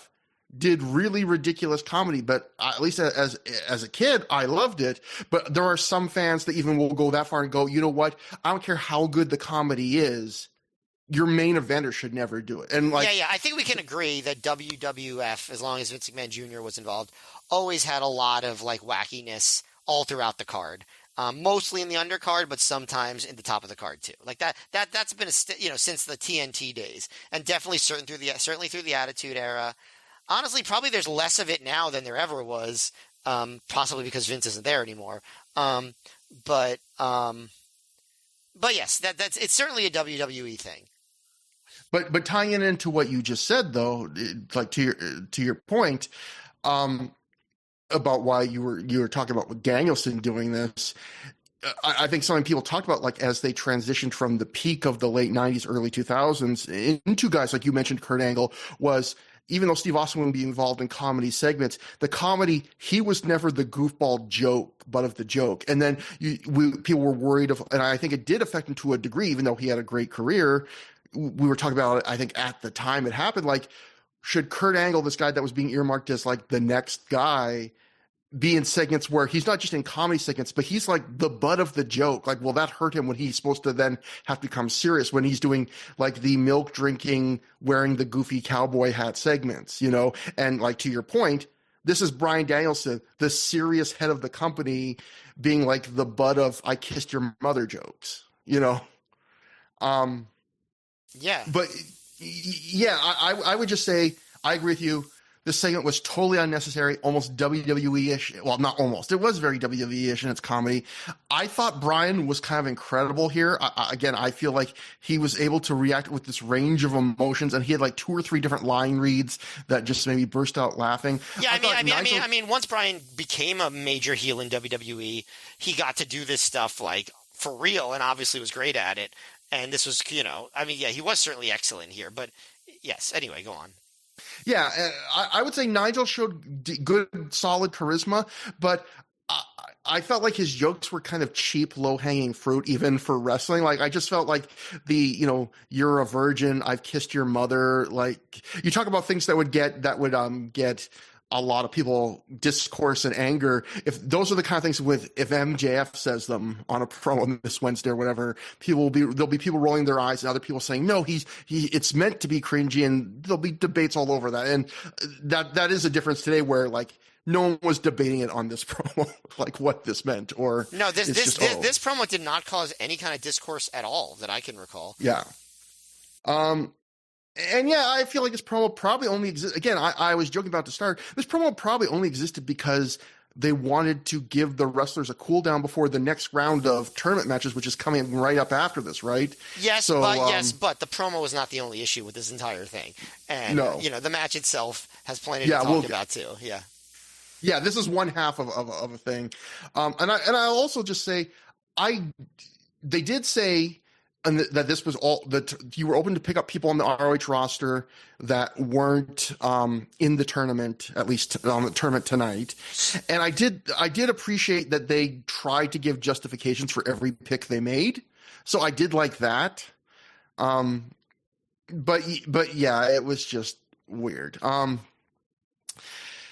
did really ridiculous comedy, but at least as a kid, I loved it. But there are some fans that even will go that far and go, you know what? I don't care how good the comedy is. Your main eventer should never do it. And like, yeah, I think we can agree that WWF, as long as Vince McMahon Jr. was involved, always had a lot of like wackiness all throughout the card. Mostly in the undercard, but sometimes in the top of the card too. Like that's been you know, since the TNT days, and definitely certainly through the Attitude Era. Honestly, probably there's less of it now than there ever was. Possibly because Vince isn't there anymore. But yes, it's certainly a WWE thing. But tying it into what you just said, though, like to your point, about why you were talking about with Danielson doing this, I think something people talked about, like as they transitioned from the peak of the late '90s, early 2000s into guys like you mentioned, Kurt Angle, was even though Steve Austin wouldn't be involved in comedy segments, the comedy, he was never the goofball joke, butt of the joke. And then people were worried of, and I think it did affect him to a degree, even though he had a great career. We were talking about it, I think at the time it happened, like, should Kurt Angle, this guy that was being earmarked as like the next guy, be in segments where he's not just in comedy segments, but he's like the butt of the joke? Like, will that hurt him when he's supposed to then have to become serious when he's doing like the milk drinking, wearing the goofy cowboy hat segments, you know? And like, to your point, this is Bryan Danielson, the serious head of the company, being like the butt of I kissed your mother jokes, you know? Yeah. But yeah, I would just say, I agree with you. This segment was totally unnecessary, almost WWE-ish. Well, not almost. It was very WWE-ish in its comedy. I thought Bryan was kind of incredible here. Again, I feel like he was able to react with this range of emotions, and he had like 2 or 3 different line reads that just made me burst out laughing. Yeah, I mean, once Bryan became a major heel in WWE, he got to do this stuff like for real, and obviously was great at it. And this was, you know, I mean, yeah, he was certainly excellent here. But yes, anyway, go on. Yeah, I would say Nigel showed good, solid charisma, but I felt like his jokes were kind of cheap, low-hanging fruit, even for wrestling. Like, I just felt like you know, you're a virgin, I've kissed your mother. Like, you talk about things that would get a lot of people discourse and anger. If those are the kind of things if MJF says them on a promo this Wednesday or whatever, there'll be people rolling their eyes and other people saying, no, it's meant to be cringy, and there'll be debates all over that. And that is a difference today where like no one was debating it on this promo, like what this meant, or no, this promo did not cause any kind of discourse at all that I can recall. Yeah. And yeah, I feel like this promo probably only exists. Again, I was joking about to start. This promo probably only existed because they wanted to give the wrestlers a cool down before the next round of tournament matches, which is coming right up after this, right? Yes, but the promo was not the only issue with this entire thing. And, you know, the match itself has plenty to talk about too. Yeah. Yeah, this is one half of a thing. And I'll also just say, they did say, and that this was all that you were open to pick up people on the ROH roster that weren't in the tournament, at least on the tournament tonight. And I did appreciate that they tried to give justifications for every pick they made. So I did like that. But yeah, it was just weird.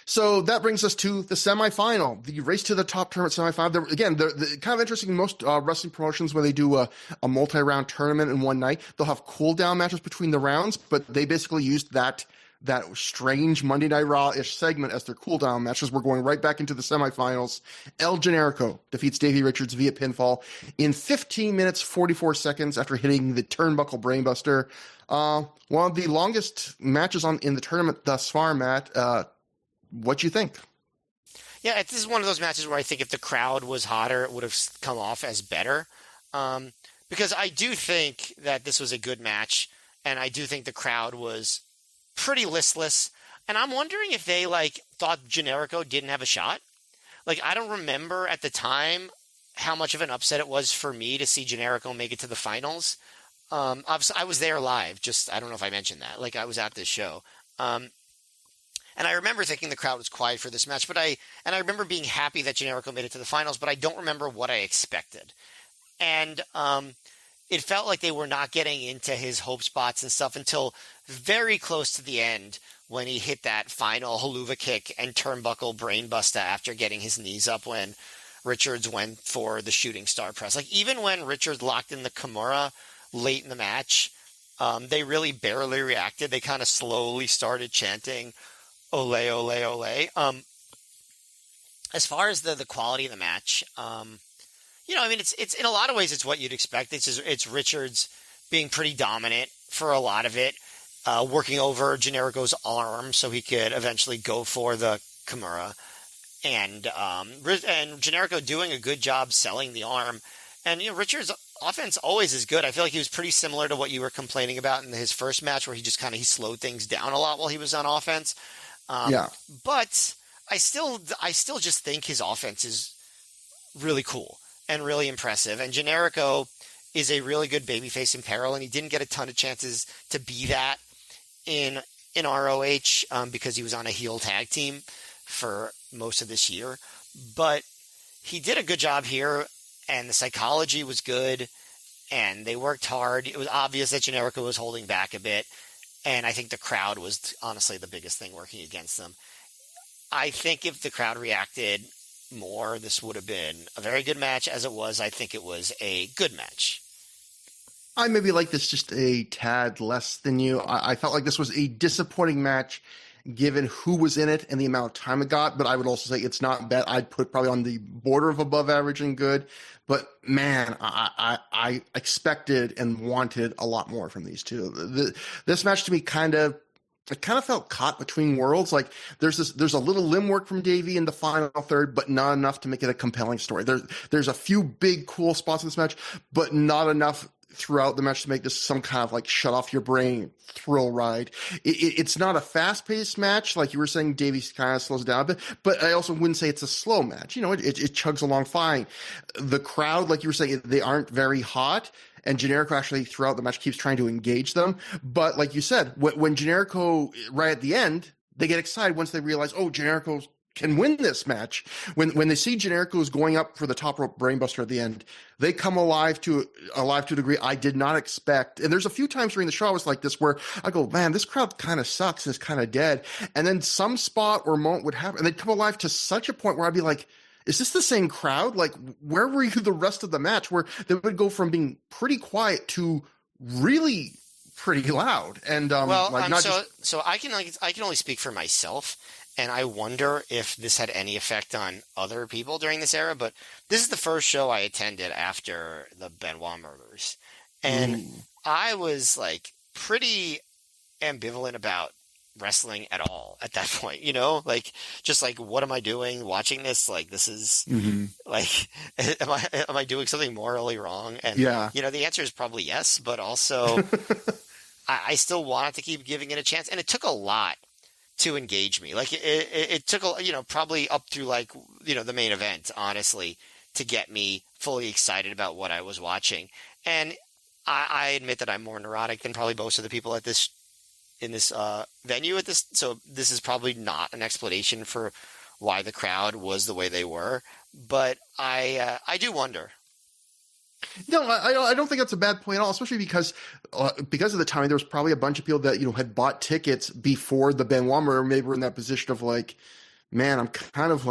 So that brings us to the semifinal, the Race to the Top tournament semifinal. Again, the kind of interesting, most wrestling promotions, when they do a multi-round tournament in one night, they'll have cool-down matches between the rounds, but they basically used that that strange Monday Night Raw-ish segment as their cooldown matches. We're going right back into the semifinals. El Generico defeats Davey Richards via pinfall in 15 minutes, 44 seconds after hitting the turnbuckle brainbuster. One of the longest matches in the tournament thus far, Matt. What you think? Yeah, this is one of those matches where I think if the crowd was hotter, it would have come off as better. Because I do think that this was a good match, and I do think the crowd was pretty listless. And I'm wondering if they thought Generico didn't have a shot. I don't remember at the time how much of an upset it was for me to see Generico make it to the finals. Obviously, I was there live. Just I don't know if I mentioned that. I was at this show. And I remember thinking the crowd was quiet for this match, I remember being happy that Generico made it to the finals, but I don't remember what I expected. And it felt like they were not getting into his hope spots and stuff until very close to the end when he hit that final haluva kick and turnbuckle brainbuster after getting his knees up when Richards went for the shooting star press. Even when Richards locked in the Kimura late in the match, they really barely reacted. They kind of slowly started chanting, "Ole, ole, ole." As far as the quality of the match, it's in a lot of ways it's what you'd expect. It's Richards being pretty dominant for a lot of it, working over Generico's arm so he could eventually go for the Kimura, and Generico doing a good job selling the arm. And Richards' offense always is good. I feel like he was pretty similar to what you were complaining about in his first match, where he just he slowed things down a lot while he was on offense. But I still just think his offense is really cool and really impressive. And Generico is a really good babyface in peril, and he didn't get a ton of chances to be that in ROH because he was on a heel tag team for most of this year. But he did a good job here, and the psychology was good, and they worked hard. It was obvious that Generico was holding back a bit, and I think the crowd was honestly the biggest thing working against them. I think if the crowd reacted more, this would have been a very good match. As it was, I think it was a good match. I maybe like this just a tad less than you. I felt like this was a disappointing match given who was in it and the amount of time it got, but I would also say it's not bad. I'd put probably on the border of above average and good, but man, I expected and wanted a lot more from these two. This match to me kind of felt caught between worlds. There's a little limb work from Davey in the final third, but not enough to make it a compelling story. There's a few big cool spots in this match, but not enough throughout the match to make this some kind of shut off your brain thrill ride. It's not a fast paced match. Like you were saying, Davey kind of slows down a bit, but I also wouldn't say it's a slow match. It chugs along fine. The crowd, like you were saying, they aren't very hot. And Generico actually throughout the match keeps trying to engage them. But like you said, when Generico, right at the end, they get excited once they realize, oh, Generico can win this match. When they see Generico is going up for the top rope brainbuster at the end, they come alive to a degree I did not expect. And there's a few times during the show I was like this where I go, man, this crowd kind of sucks and is kind of dead. And then some spot or moment would happen and they'd come alive to such a point where I'd be like, is this the same crowd? Where were you the rest of the match? Where they would go from being pretty quiet to really pretty loud. And so I can only speak for myself, and I wonder if this had any effect on other people during this era. But this is the first show I attended after the Benoit murders, and I was pretty ambivalent about wrestling at all at that point, what am I doing watching this? This is am I doing something morally wrong? And the answer is probably yes, but also I still wanted to keep giving it a chance, and it took a lot to engage me. It took probably up through the main event, honestly, to get me fully excited about what I was watching. And I admit that I'm more neurotic than probably most of the people in this venue at this. So this is probably not an explanation for why the crowd was the way they were, but I do wonder. No, I don't think that's a bad point at all, especially because of the timing. There was probably a bunch of people that had bought tickets before the Benoit murder. Maybe we're in that position of man, I'm kind of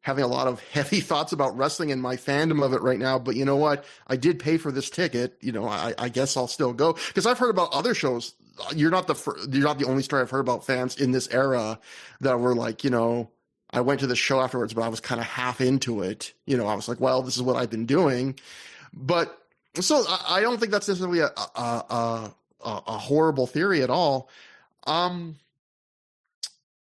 having a lot of heavy thoughts about wrestling and my fandom of it right now. But you know what? I did pay for this ticket. I guess I'll still go because I've heard about other shows you're not the only story I've heard about fans in this era that were like, I went to the show afterwards, but I was kind of half into it. I was like, well, this is what I've been doing. But so I don't think that's necessarily a horrible theory at all.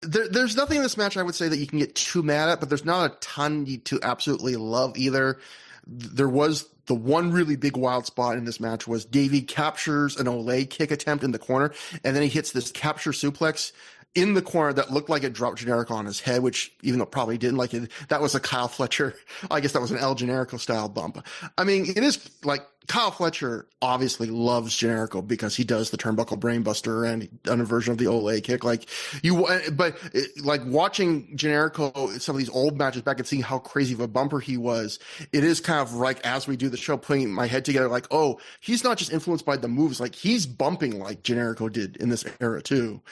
There's nothing in this match I would say that you can get too mad at, but there's not a ton to absolutely love either. There was the one really big wild spot in this match was Davey captures an Olay kick attempt in the corner, and then he hits this capture suplex in the corner that looked like it dropped Generico on his head, which even though it probably didn't, like it, that was a Kyle Fletcher. I guess that was an El Generico style bump. I mean, it is like Kyle Fletcher obviously loves Generico because he does the turnbuckle brainbuster and a version of the Olay kick. Like like watching Generico, some of these old matches back and seeing how crazy of a bumper he was, it is kind of like, as we do the show, putting my head together, like, oh, he's not just influenced by the moves, like he's bumping like Generico did in this era too.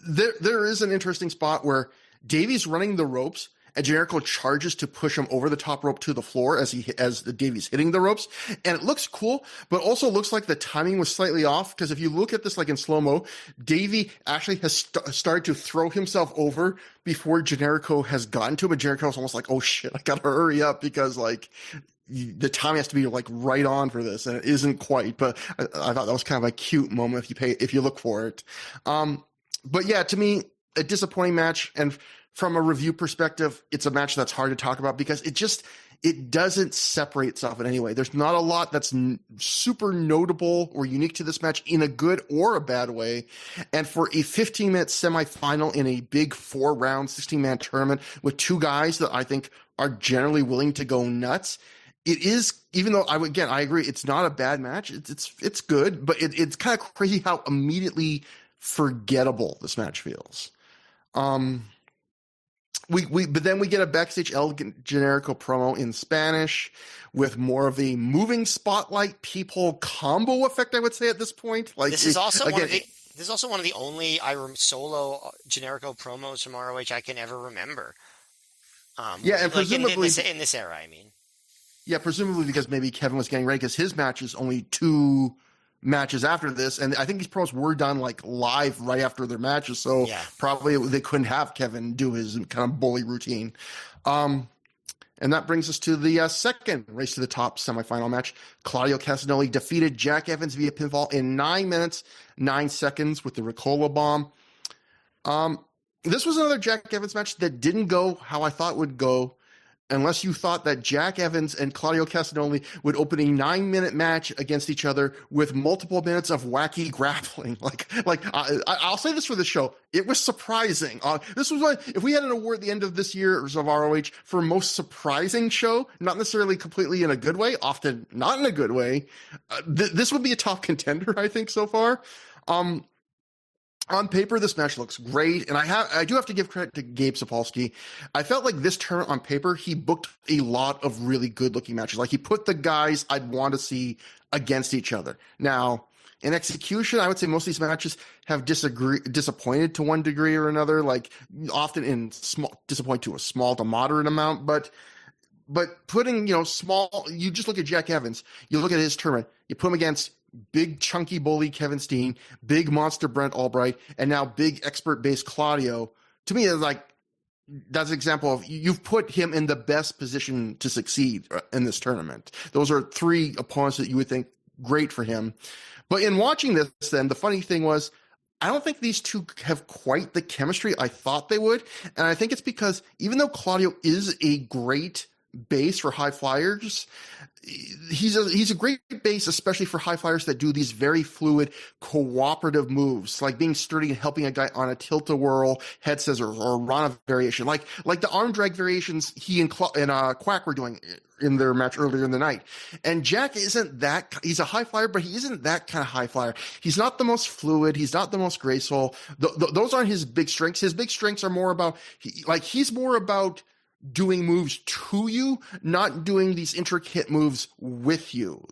There is an interesting spot where Davey's running the ropes and Generico charges to push him over the top rope to the floor as the Davey's hitting the ropes, and it looks cool, but also looks like the timing was slightly off, because if you look at this like in slow-mo, Davey actually has started to throw himself over before Generico has gotten to him, and Generico's almost like, oh shit, I gotta hurry up, because like the time has to be like right on for this, and it isn't quite. But I thought that was kind of a cute moment if you look for it. But yeah, to me, a disappointing match, and from a review perspective, it's a match that's hard to talk about because it doesn't separate itself in any way. There's not a lot that's super notable or unique to this match in a good or a bad way. And for a 15-minute semifinal in a big 4-round 16-man tournament with two guys that I think are generally willing to go nuts, it is, even though I agree, it's not a bad match. It's good, but it's kind of crazy how immediately forgettable this match feels. But then we get a backstage El Generico promo in Spanish with more of a moving spotlight people combo effect, I would say at this point. Like this is also one of the only solo Generico promos from ROH I can ever remember. And presumably in this era, I mean. Yeah, presumably because maybe Kevin was getting ready, because his match is only 2 matches after this, and I think these pros were done like live right after their matches, so probably they couldn't have Kevin do his kind of bully routine. And that brings us to the second Race to the Top semifinal match. Claudio Castagnoli defeated Jack Evans via pinfall in 9 minutes 9 seconds with the Ricola bomb. This was another Jack Evans match that didn't go how I thought it would go, unless you thought that Jack Evans and Claudio Castagnoli would open a 9-minute match against each other with multiple minutes of wacky grappling. I'll say this for the show. It was surprising. This was if we had an award at the end of this year's of ROH for most surprising show, not necessarily completely in a good way, often not in a good way, this would be a top contender, I think, so far. On paper, this match looks great, and I do have to give credit to Gabe Sapolsky. I felt like this tournament on paper, he booked a lot of really good-looking matches. Like, he put the guys I'd want to see against each other. Now, in execution, I would say most of these matches have disappointed to one degree or another, like often in disappoint to a small to moderate amount, but putting, small, you just look at Jack Evans, you look at his tournament, you put him against big chunky bully Kevin Steen, big monster Brent Albright, and now big expert base Claudio. To me, that's an example of you've put him in the best position to succeed in this tournament. Those are 3 opponents that you would think great for him. But in watching this, then the funny thing was, I don't think these two have quite the chemistry I thought they would. And I think it's because even though Claudio is a great base for high flyers, he's a great base, especially for high flyers that do these very fluid cooperative moves, like being sturdy and helping a guy on a tilt-a-whirl, head scissors, or Rana variation, like the arm drag variations he and Quack were doing in their match earlier in the night. And Jack isn't that. He's a high flyer, but he isn't that kind of high flyer. He's not the most fluid. He's not the most graceful. Those aren't his big strengths. His big strengths are more about he's more about doing moves to you, not doing these intricate moves with you.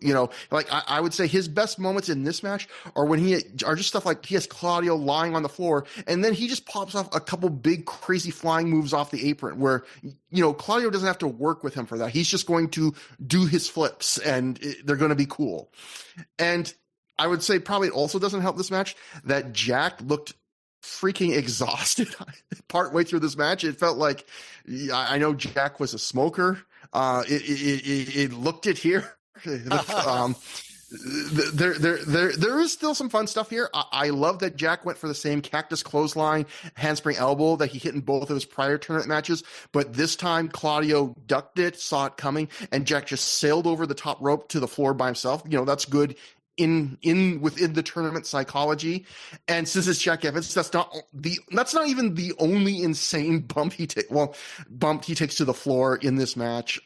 I would say his best moments in this match are when are just stuff like he has Claudio lying on the floor, and then he just pops off a couple big crazy flying moves off the apron where, Claudio doesn't have to work with him for that. He's just going to do his flips, and they're going to be cool. And I would say probably it also doesn't help this match that Jack looked freaking exhausted partway through this match. It felt like, I know Jack was a smoker. It looked it here. There is still some fun stuff here. I love that Jack went for the same cactus clothesline, handspring elbow that he hit in both of his prior tournament matches, but this time Claudio ducked it, saw it coming, and Jack just sailed over the top rope to the floor by himself. That's good within the tournament psychology. And since it's Jack Evans, that's not even the only insane bump he takes to the floor in this match.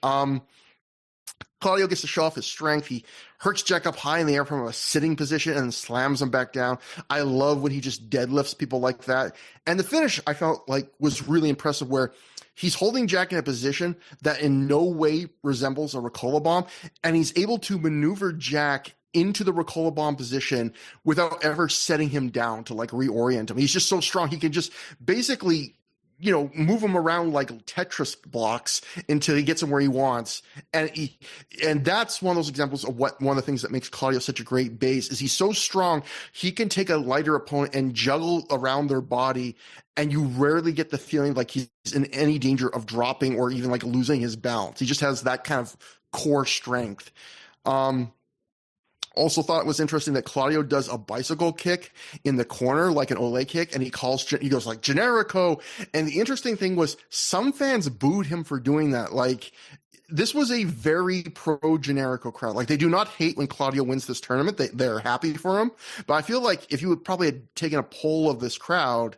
Claudio gets to show off his strength. He hurts Jack up high in the air from a sitting position and slams him back down. I love when he just deadlifts people like that. And the finish, I felt like, was really impressive, where he's holding Jack in a position that in no way resembles a Ricola bomb, and he's able to maneuver Jack into the Ricola bomb position without ever setting him down to like reorient him. He's just so strong. He can just basically, move him around like Tetris blocks until he gets him where he wants. And that's one of those examples of one of the things that makes Claudio such a great base is he's so strong. He can take a lighter opponent and juggle around their body, and you rarely get the feeling like he's in any danger of dropping or even like losing his balance. He just has that kind of core strength. Also thought it was interesting that Claudio does a bicycle kick in the corner, like an Ole kick, and he goes like Generico. And the interesting thing was some fans booed him for doing that. Like, this was a very pro Generico crowd. Like, they do not hate when Claudio wins this tournament. They're happy for him. But I feel like if you would probably had taken a poll of this crowd,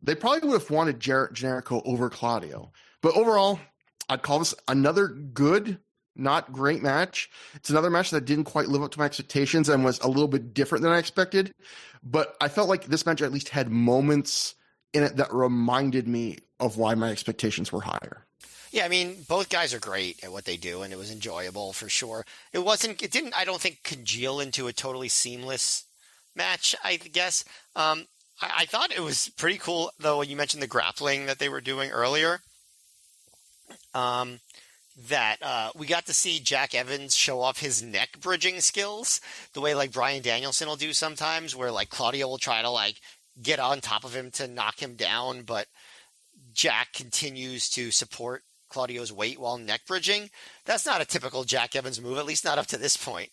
they probably would have wanted Generico over Claudio. But overall, I'd call this another good, not great match. It's another match that didn't quite live up to my expectations and was a little bit different than I expected. But I felt like this match at least had moments in it that reminded me of why my expectations were higher. Yeah, I mean, both guys are great at what they do, and it was enjoyable for sure. It didn't, I don't think, congeal into a totally seamless match, I guess. I thought it was pretty cool, though, when you mentioned the grappling that they were doing earlier. That we got to see Jack Evans show off his neck bridging skills the way like Bryan Danielson will do sometimes, where like Claudio will try to like get on top of him to knock him down, but Jack continues to support Claudio's weight while neck bridging. That's not a typical Jack Evans move, at least not up to this point.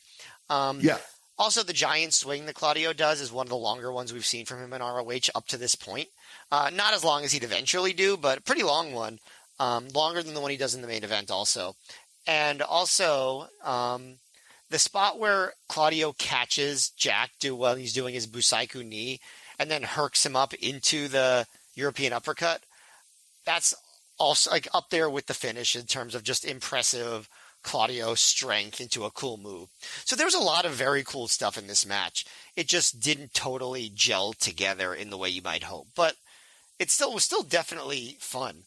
Yeah. Also, the giant swing that Claudio does is one of the longer ones we've seen from him in ROH up to this point. Not as long as he'd eventually do, but a pretty long one. Longer than the one he does in the main event also. And also, the spot where Claudio catches Jack while he's doing his Busaiku knee and then herks him up into the European uppercut, that's also like up there with the finish in terms of just impressive Claudio strength into a cool move. So there's a lot of very cool stuff in this match. It just didn't totally gel together in the way you might hope, but it was still definitely fun.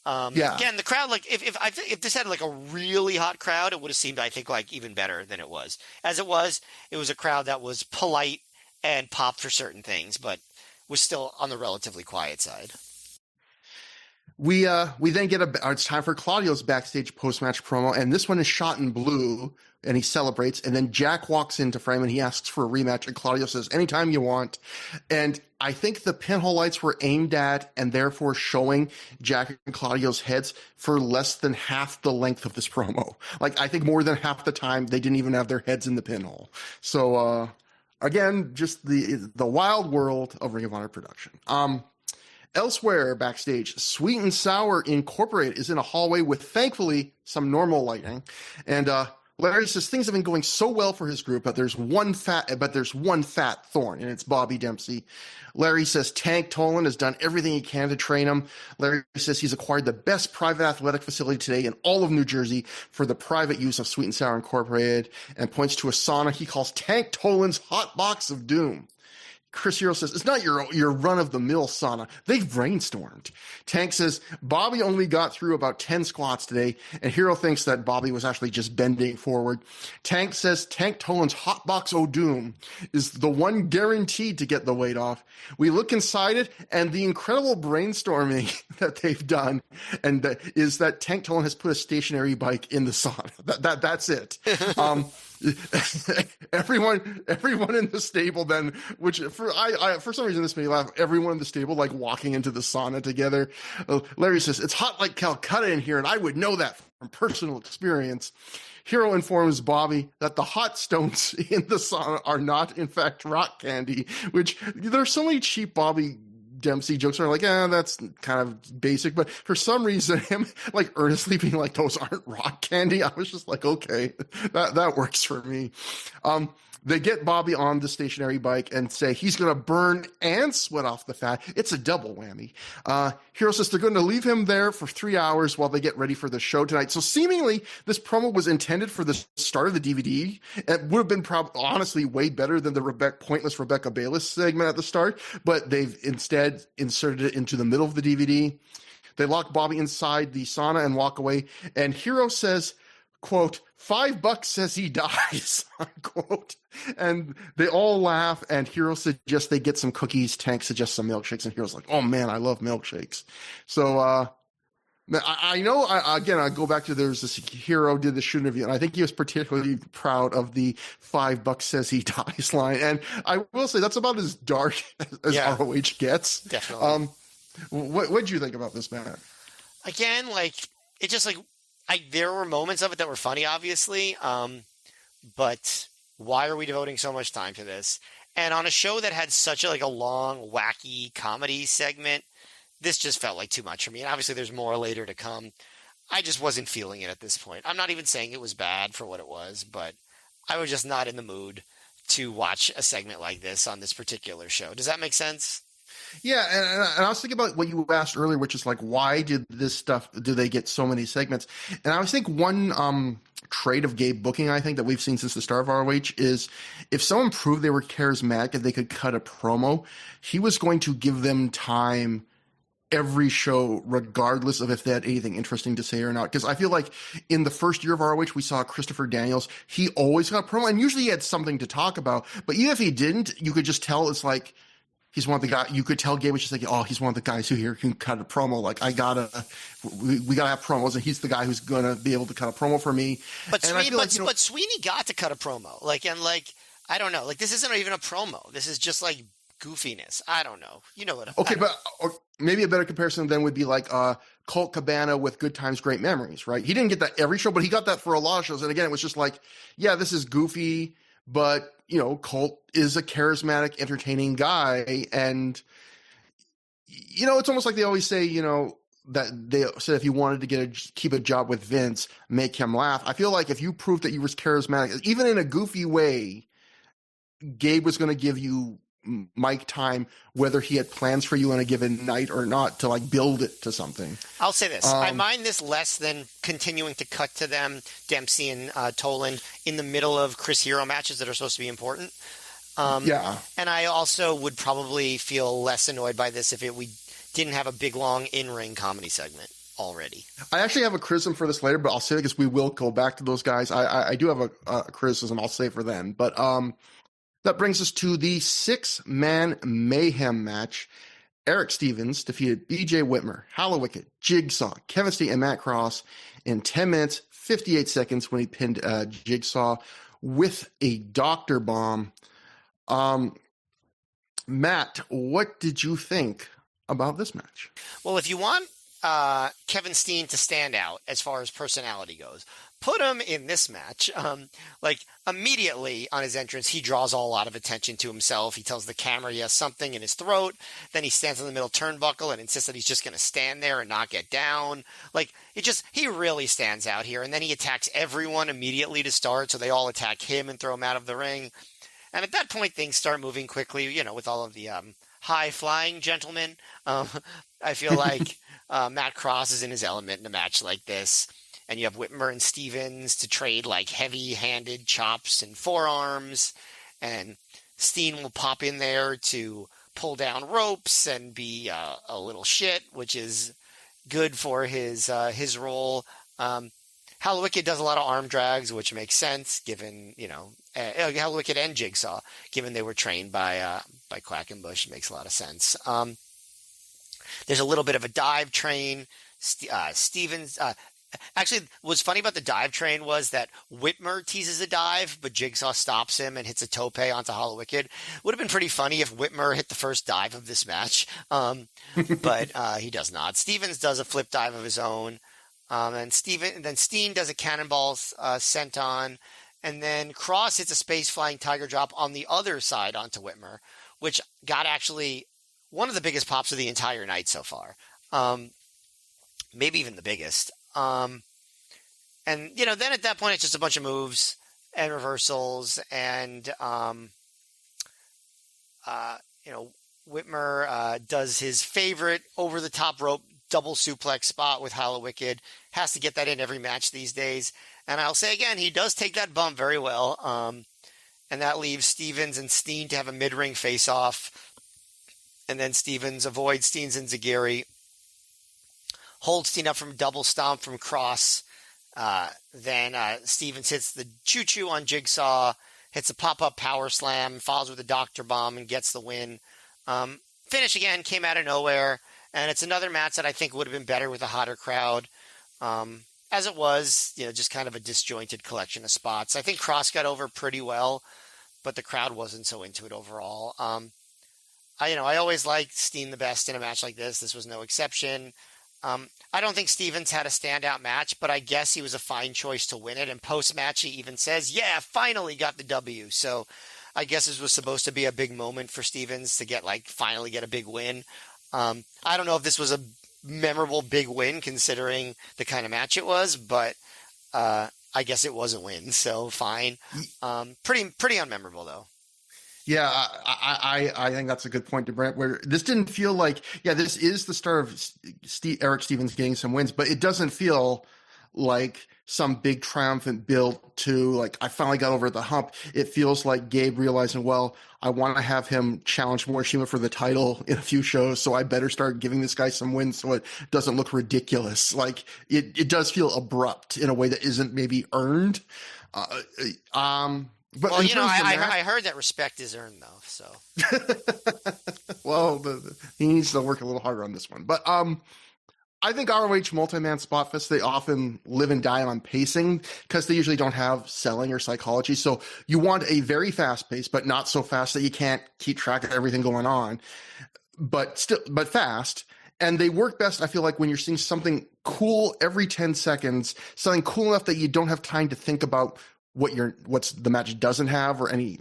Again, the crowd, like if this had like a really hot crowd, it would have seemed, I think, like even better than it was. As it was a crowd that was polite and popped for certain things, but was still on the relatively quiet side. We then get it's time for Claudio's backstage post-match promo, and this one is shot in blue, and he celebrates, and then Jack walks into frame and he asks for a rematch, and Claudio says, anytime you want. And I think the pinhole lights were aimed at and therefore showing Jack and Claudio's heads for less than half the length of this promo. Like, I think more than half the time they didn't even have their heads in the pinhole. So, again, just the wild world of Ring of Honor production. Elsewhere backstage, Sweet and Sour Incorporated is in a hallway with, thankfully, some normal lighting. And Larry says things have been going so well for his group, but there's one fat thorn, and it's Bobby Dempsey. Larry says Tank Tolan has done everything he can to train him. Larry says he's acquired the best private athletic facility today in all of New Jersey for the private use of Sweet and Sour Incorporated, and points to a sauna he calls Tank Tolan's Hot Box of Doom. Chris Hero says, it's not your run-of-the-mill sauna. They've brainstormed. Tank says, Bobby only got through about 10 squats today, and Hero thinks that Bobby was actually just bending forward. Tank says Tank Tolan's Hotbox O'Doom is the one guaranteed to get the weight off. We look inside it, and the incredible brainstorming that they've done is that Tank Tolan has put a stationary bike in the sauna. That's it. everyone in the stable then, which for some reason this made me laugh. Everyone in the stable like walking into the sauna together. Larry says, "It's hot like Calcutta in here, and I would know that from personal experience." Hero informs Bobby that the hot stones in the sauna are not, in fact, rock candy, which there's so many cheap Bobby Dempsey jokes are like, that's kind of basic. But for some reason, him like earnestly being like, those aren't rock candy. I was just like, okay, that works for me. They get Bobby on the stationary bike and say he's going to burn and sweat off the fat. It's a double whammy. Hero says they're going to leave him there for 3 hours while they get ready for the show tonight. So seemingly this promo was intended for the start of the DVD. It would have been honestly way better than the pointless Rebecca Bayless segment at the start, but they've instead inserted it into the middle of the DVD. They lock Bobby inside the sauna and walk away. And Hero says, quote, $5 says he dies, unquote. And they all laugh, and Hero suggests they get some cookies. Tank suggests some milkshakes, and Hero's like, oh man, I love milkshakes. So I know, again, I go back to there's this Hero did the shoot interview, and I think he was particularly proud of the $5 says he dies line. And I will say that's about as dark as ROH gets. Definitely. What'd you think about this, Matt? Again, like, it just like, there were moments of it that were funny, obviously, but why are we devoting so much time to this? And on a show that had such a long, wacky comedy segment, this just felt like too much for me. And obviously there's more later to come. I just wasn't feeling it at this point. I'm not even saying it was bad for what it was, but I was just not in the mood to watch a segment like this on this particular show. Does that make sense? Yeah, and I was thinking about what you asked earlier, which is like, why do they get so many segments? And I was thinking one trait of Gabe booking, I think, that we've seen since the start of ROH is if someone proved they were charismatic and they could cut a promo, he was going to give them time every show, regardless of if they had anything interesting to say or not. Because I feel like in the first year of ROH, we saw Christopher Daniels. He always got a promo, and usually he had something to talk about. But even if he didn't, you could just tell it's like, he's one of the guys, you could tell Gabe was just like, oh, he's one of the guys who here can cut a promo. Like, we gotta have promos, and he's the guy who's gonna be able to cut a promo for me. But Sweeney got to cut a promo. I don't know. Like, this isn't even a promo. This is just like goofiness. I don't know. You know what? Okay, but maybe a better comparison then would be like Colt Cabana with Good Times, Great Memories, right? He didn't get that every show, but he got that for a lot of shows. And again, it was just like, yeah, this is goofy, but Colt is a charismatic, entertaining guy. And, it's almost like they always say, that they said if you wanted to keep a job with Vince, make him laugh. I feel like if you proved that you was charismatic, even in a goofy way, Gabe was going to give you mic time, whether he had plans for you on a given night or not, to build it to something. I'll say this. I mind this less than continuing to cut to them, Dempsey and Toland, in the middle of Chris Hero matches that are supposed to be important. Yeah. And I also would probably feel less annoyed by this if we didn't have a big, long in-ring comedy segment already. I actually have a criticism for this later, but I'll say it because we will go back to those guys. I do have a criticism I'll say for them. But that brings us to the 6-man Mayhem match. Eric Stevens defeated BJ Whitmer, Hallowicked, Jigsaw, Kevin Steen, and Matt Cross in 10 minutes, 58 seconds when he pinned Jigsaw with a doctor bomb. Matt, what did you think about this match? Well, if you want Kevin Steen to stand out as far as personality goes, put him in this match. Immediately on his entrance, he draws a lot of attention to himself. He tells the camera he has something in his throat. Then he stands in the middle turnbuckle and insists that he's just going to stand there and not get down. He really stands out here. And then he attacks everyone immediately to start. So they all attack him and throw him out of the ring. And at that point, things start moving quickly, with all of the high-flying gentlemen. I feel like Matt Cross is in his element in a match like this. And you have Whitmer and Stevens to trade heavy-handed chops and forearms. And Steen will pop in there to pull down ropes and be a little shit, which is good for his role. Hallowicked does a lot of arm drags, which makes sense given, Hallowicked and Jigsaw, given they were trained by Quackenbush, makes a lot of sense. There's a little bit of a dive train. Stevens, Actually, what's funny about the dive train was that Whitmer teases a dive, but Jigsaw stops him and hits a tope onto Hollow-Wicked. Would have been pretty funny if Whitmer hit the first dive of this match, but he does not. Stevens does a flip dive of his own, and then Steen does a cannonball senton, and then Cross hits a space flying tiger drop on the other side onto Whitmer, which got actually one of the biggest pops of the entire night so far. Maybe even the biggest. And, then at that point, it's just a bunch of moves and reversals. And, Whitmer does his favorite over-the-top rope double suplex spot with Hollow-Wicked. Has to get that in every match these days. And I'll say again, he does take that bump very well. And that leaves Stevens and Steen to have a mid-ring face-off. And then Stevens avoids Steen's enziguri. Holds Steen up from double stomp from Cross. Then Stevens hits the choo-choo on Jigsaw, hits a pop-up power slam, follows with a Dr. Bomb, and gets the win. Finish again, came out of nowhere, and it's another match that I think would have been better with a hotter crowd. As it was, just kind of a disjointed collection of spots. I think Cross got over pretty well, but the crowd wasn't so into it overall. I always liked Steen the best in a match like this. This was no exception. I don't think Stevens had a standout match, but I guess he was a fine choice to win it. And post-match, he even says, yeah, finally got the W. So I guess this was supposed to be a big moment for Stevens to finally get a big win. I don't know if this was a memorable big win considering the kind of match it was, but I guess it was a win. So fine. Pretty unmemorable though. Yeah, I think that's a good point to Brent, where this didn't feel like, this is the start of Eric Stevens getting some wins, but it doesn't feel like some big triumphant build to, I finally got over the hump. It feels like Gabe realizing, well, I want to have him challenge Morishima for the title in a few shows, so I better start giving this guy some wins so it doesn't look ridiculous. It does feel abrupt in a way that isn't maybe earned. But I heard that respect is earned, though. So, well, he needs to work a little harder on this one. But I think ROH multi-man spot fests, they often live and die on pacing because they usually don't have selling or psychology. So you want a very fast pace, but not so fast that you can't keep track of everything going on, but fast. And they work best, I feel like, when you're seeing something cool every 10 seconds, something cool enough that you don't have time to think about what's the match doesn't have, or any,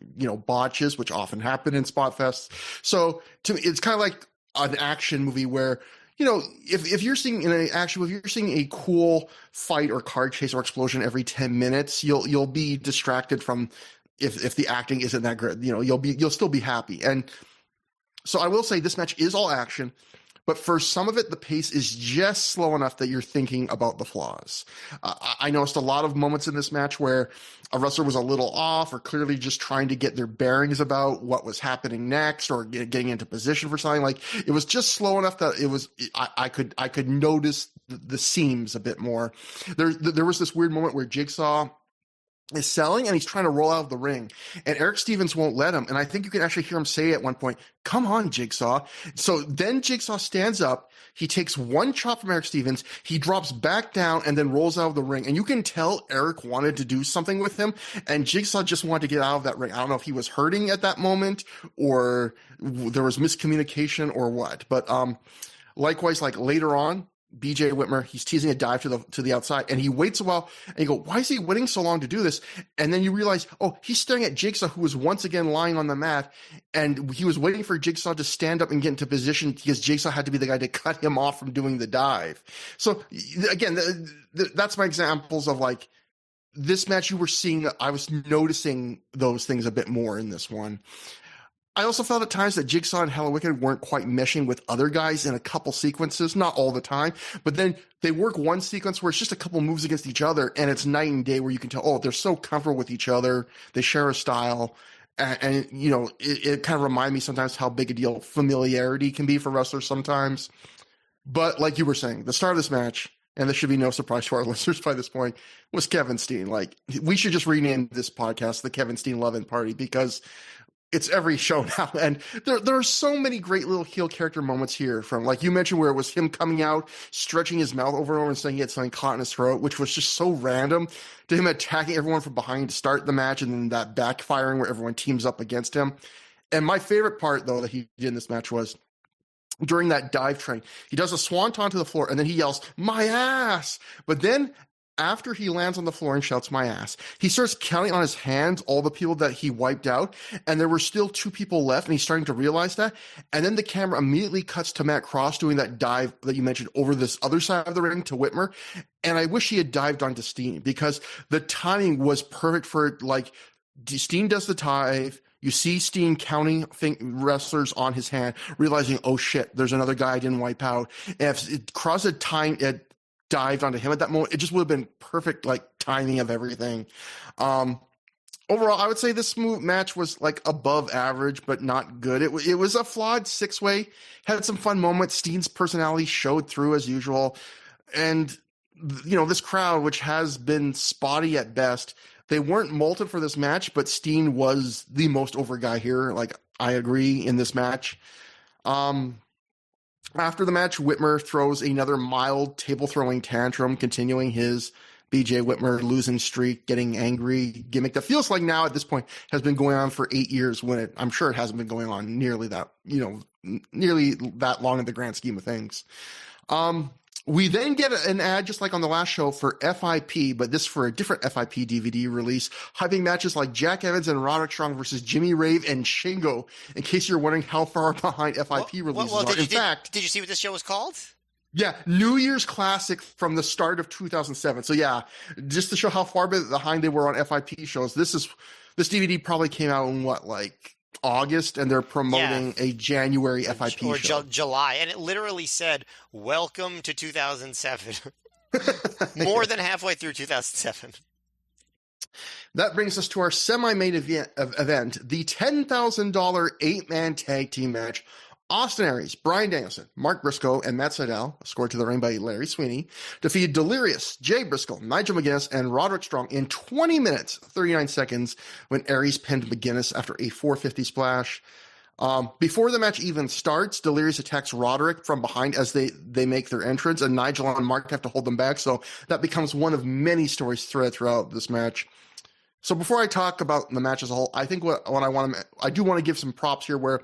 botches, which often happen in spot fests. So to me, it's kind of like an action movie where, if you're seeing if you're seeing a cool fight or car chase or explosion every 10 minutes, you'll be distracted from if the acting isn't that good. You'll still be happy. And so I will say this match is all action, but for some of it, the pace is just slow enough that you're thinking about the flaws. I noticed a lot of moments in this match where a wrestler was a little off, or clearly just trying to get their bearings about what was happening next, or getting into position for something. It was just slow enough that it was, I could notice the seams a bit more. There was this weird moment where Jigsaw is selling and he's trying to roll out of the ring, and Eric Stevens won't let him. And I think you can actually hear him say at one point, "Come on, Jigsaw." So then Jigsaw stands up. He takes one chop from Eric Stevens. He drops back down and then rolls out of the ring. And you can tell Eric wanted to do something with him, and Jigsaw just wanted to get out of that ring. I don't know if he was hurting at that moment, or there was miscommunication, or what. But likewise, later on, BJ Whitmer, he's teasing a dive to the outside, and he waits a while, and you go, why is he waiting so long to do this? And then you realize, oh, he's staring at Jigsaw, who was once again lying on the mat, and he was waiting for Jigsaw to stand up and get into position because Jigsaw had to be the guy to cut him off from doing the dive. So again, that's my examples of this match you were seeing. I was noticing those things a bit more in this one. I also felt at times that Jigsaw and Hollow-Wicked weren't quite meshing with other guys in a couple sequences, not all the time, but then they work one sequence where it's just a couple moves against each other, and it's night and day, where you can tell, oh, they're so comfortable with each other, they share a style, and it kind of reminds me sometimes how big a deal familiarity can be for wrestlers sometimes. But like you were saying, the start of this match, and this should be no surprise to our listeners by this point, was Kevin Steen. We should just rename this podcast the Kevin Steen Love-In Party, because it's every show now. And there are so many great little heel character moments here, from like you mentioned, where it was him coming out, stretching his mouth over and over and saying he had something caught in his throat, which was just so random, to him attacking everyone from behind to start the match, and then that backfiring where everyone teams up against him. And my favorite part, though, that he did in this match was during that dive train, he does a swanton to the floor, and then he yells, "My ass!" But then after he lands on the floor and shouts "my ass," he starts counting on his hands all the people that he wiped out, and there were still 2 people left, and he's starting to realize that. And then the camera immediately cuts to Matt Cross doing that dive that you mentioned over this other side of the ring to Whitmer. And I wish he had dived onto Steen, because the timing was perfect for it. Like, Steen does the dive, you see Steen counting wrestlers on his hand, realizing, oh shit, there's another guy I didn't wipe out. And if Cross had dived onto him at that moment, it just would have been perfect, like, timing of everything. Overall, I would say this match was like above average, but not good. It was a flawed 6-way, had some fun moments. Steen's personality showed through as usual. And, you know, this crowd, which has been spotty at best, they weren't molted for this match, but Steen was the most over guy here. Like, I agree in this match. After the match, Whitmer throws another mild table-throwing tantrum, continuing his BJ Whitmer losing streak, getting angry gimmick that feels like now at this point has been going on for 8 years, when I'm sure it hasn't been going on nearly that long in the grand scheme of things. We then get an ad, just like on the last show, for FIP, but this for a different FIP DVD release, hyping matches like Jack Evans and Roderick Strong versus Jimmy Rave and Shingo, in case you're wondering how far behind FIP releases are. Did you see what this show was called? Yeah, New Year's Classic from the start of 2007. So yeah, just to show how far behind they were on FIP shows, this DVD probably came out in August, and they're promoting a January FIP show. July, and it literally said, "Welcome to 2007." More than halfway through 2007. That brings us to our semi-main event, the $10,000 8-man tag team match. Austin Aries, Bryan Danielson, Mark Briscoe, and Matt Sydal, scored to the ring by Larry Sweeney, defeated Delirious, Jay Briscoe, Nigel McGuinness, and Roderick Strong in 20 minutes, 39 seconds, when Aries pinned McGuinness after a 450 splash. Before the match even starts, Delirious attacks Roderick from behind as they make their entrance, and Nigel and Mark have to hold them back, so that becomes one of many stories threaded throughout this match. So before I talk about the match as a whole, I think I do want to give some props here, where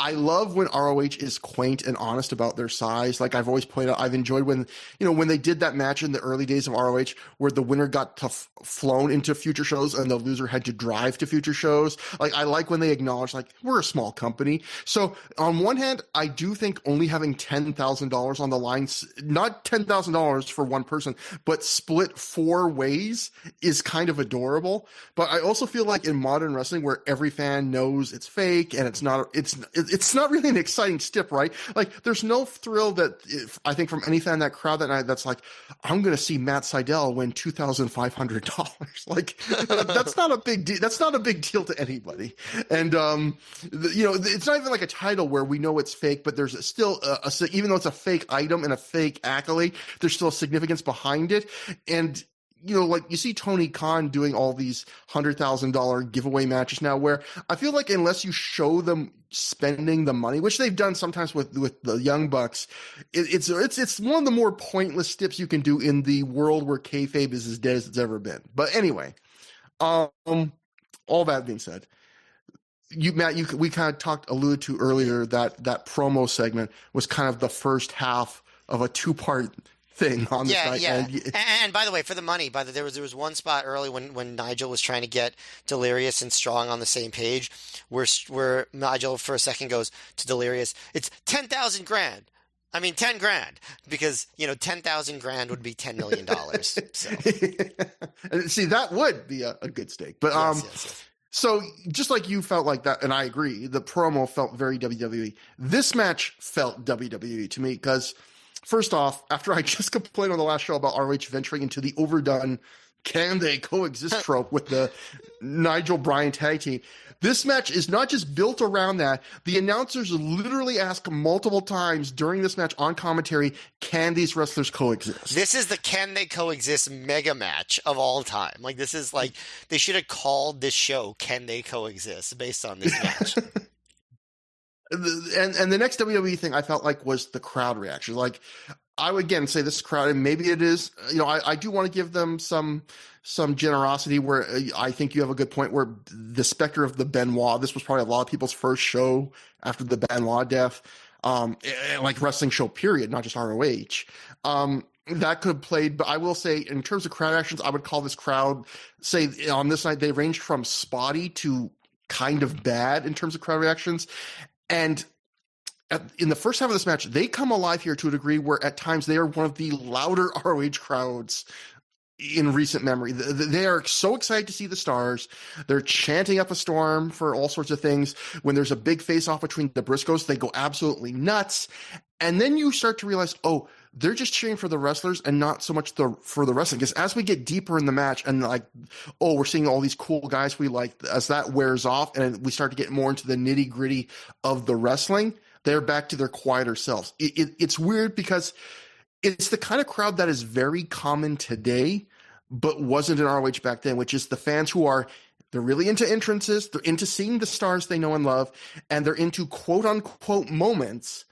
I love when ROH is quaint and honest about their size. Like I've always pointed out, I've enjoyed when they did that match in the early days of ROH, where the winner got flown into future shows and the loser had to drive to future shows. Like, I like when they acknowledge, like, we're a small company. So on one hand, I do think only having $10,000 on the line, not $10,000 for one person, but split 4 ways, is kind of adorable. But I also feel like in modern wrestling, where every fan knows it's fake and it's not really an exciting stip, right? Like, there's no thrill I think from any fan in that crowd that night that's like, I'm going to see Matt Sydal win $2,500. Like, that's not a big deal. That's not a big deal to anybody. And, it's not even like a title where we know it's fake, but there's still even though it's a fake item and a fake accolade, there's still a significance behind it. And, like you see Tony Khan doing all these $100,000 giveaway matches now, where I feel like unless you show them spending the money, which they've done sometimes with the Young Bucks, it's one of the more pointless stips you can do in the world where kayfabe is as dead as it's ever been. But anyway, all that being said, Matt, we kind of alluded to earlier that promo segment was kind of the first half of a 2-part thing on this night. Yeah. And by the way, for the money, there was one spot early when Nigel was trying to get Delirious and Strong on the same page, where Nigel for a second goes to Delirious, "It's 10,000 grand. I mean, 10 grand," because 10,000 grand would be $10 million. So. See, that would be a good stake. But yes. So just like you felt like that, and I agree, the promo felt very WWE. This match felt WWE to me, because first off, after I just complained on the last show about ROH venturing into the overdone can they coexist trope with the Nigel Bryan tag team. This match is not just built around that. The announcers literally ask multiple times during this match on commentary, can these wrestlers coexist? This is the can they coexist mega match of all time. Like, this is like, they should have called this show Can They Coexist based on this match. And the next WWE thing I felt like was the crowd reaction. Like, I would again say this crowd, and maybe it is, I do want to give them some generosity where I think you have a good point where the specter of the Benoit, this was probably a lot of people's first show after the Benoit death, like wrestling show period, not just ROH. That could have played, but I will say in terms of crowd actions, I would call this crowd, say on this night, they ranged from spotty to kind of bad in terms of crowd reactions. And in the first half of this match, they come alive here to a degree where at times they are one of the louder ROH crowds in recent memory. They are so excited to see the stars. They're chanting up a storm for all sorts of things. When there's a big face-off between the Briscoes, they go absolutely nuts. And then you start to realize, oh, they're just cheering for the wrestlers and not so much for the wrestling. Because as we get deeper in the match and like, oh, we're seeing all these cool guys we like, as that wears off and we start to get more into the nitty-gritty of the wrestling, they're back to their quieter selves. It's weird because it's the kind of crowd that is very common today, but wasn't in ROH back then, which is the fans who they're really into entrances, they're into seeing the stars they know and love, and they're into quote unquote moments.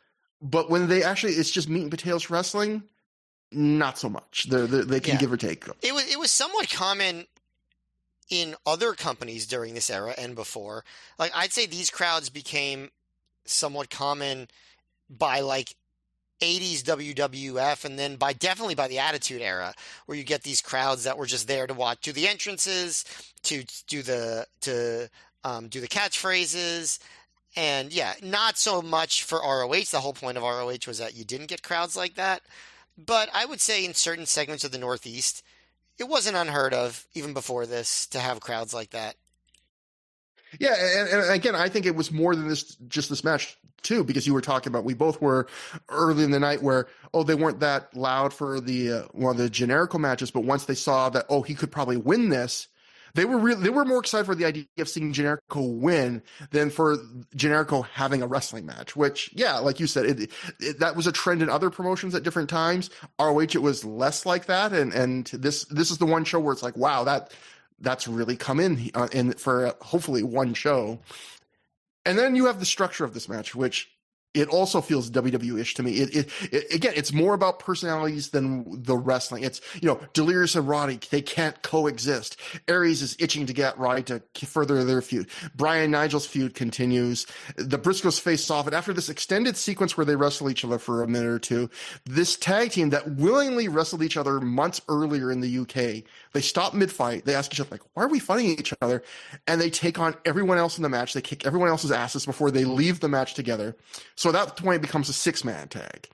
But when it's just meat and potatoes wrestling, not so much. They can give or take. It was somewhat common in other companies during this era and before. Like, I'd say these crowds became somewhat common by like 80s WWF, and then definitely by the Attitude Era, where you get these crowds that were just there to do the entrances, to do the catchphrases, and yeah, not so much for ROH. The whole point of ROH was that you didn't get crowds like that. But I would say in certain segments of the Northeast, it wasn't unheard of even before this to have crowds like that. Yeah, and again, I think it was more than just this match too, because you were talking about, we both were early in the night where, they weren't that loud for the one of the Generico matches, but once they saw that, he could probably win this, they were more excited for the idea of seeing Generico win than for Generico having a wrestling match, which, yeah, like you said, that was a trend in other promotions at different times. ROH, it was less like that, and this is the one show where it's like, wow, that's really come in for hopefully one show. And then you have the structure of this match, which it also feels WWE-ish to me. It again, it's more about personalities than the wrestling. It's, Delirious and Roddy, they can't coexist. Aries is itching to get Roddy to further their feud. Bryan and Nigel's feud continues. The Briscoes face off, and after this extended sequence where they wrestle each other for a minute or two, this tag team that willingly wrestled each other months earlier in the UK, they stop mid-fight. They ask each other, like, why are we fighting each other? And they take on everyone else in the match. They kick everyone else's asses before they leave the match together. So at that point, it becomes a 6-man tag.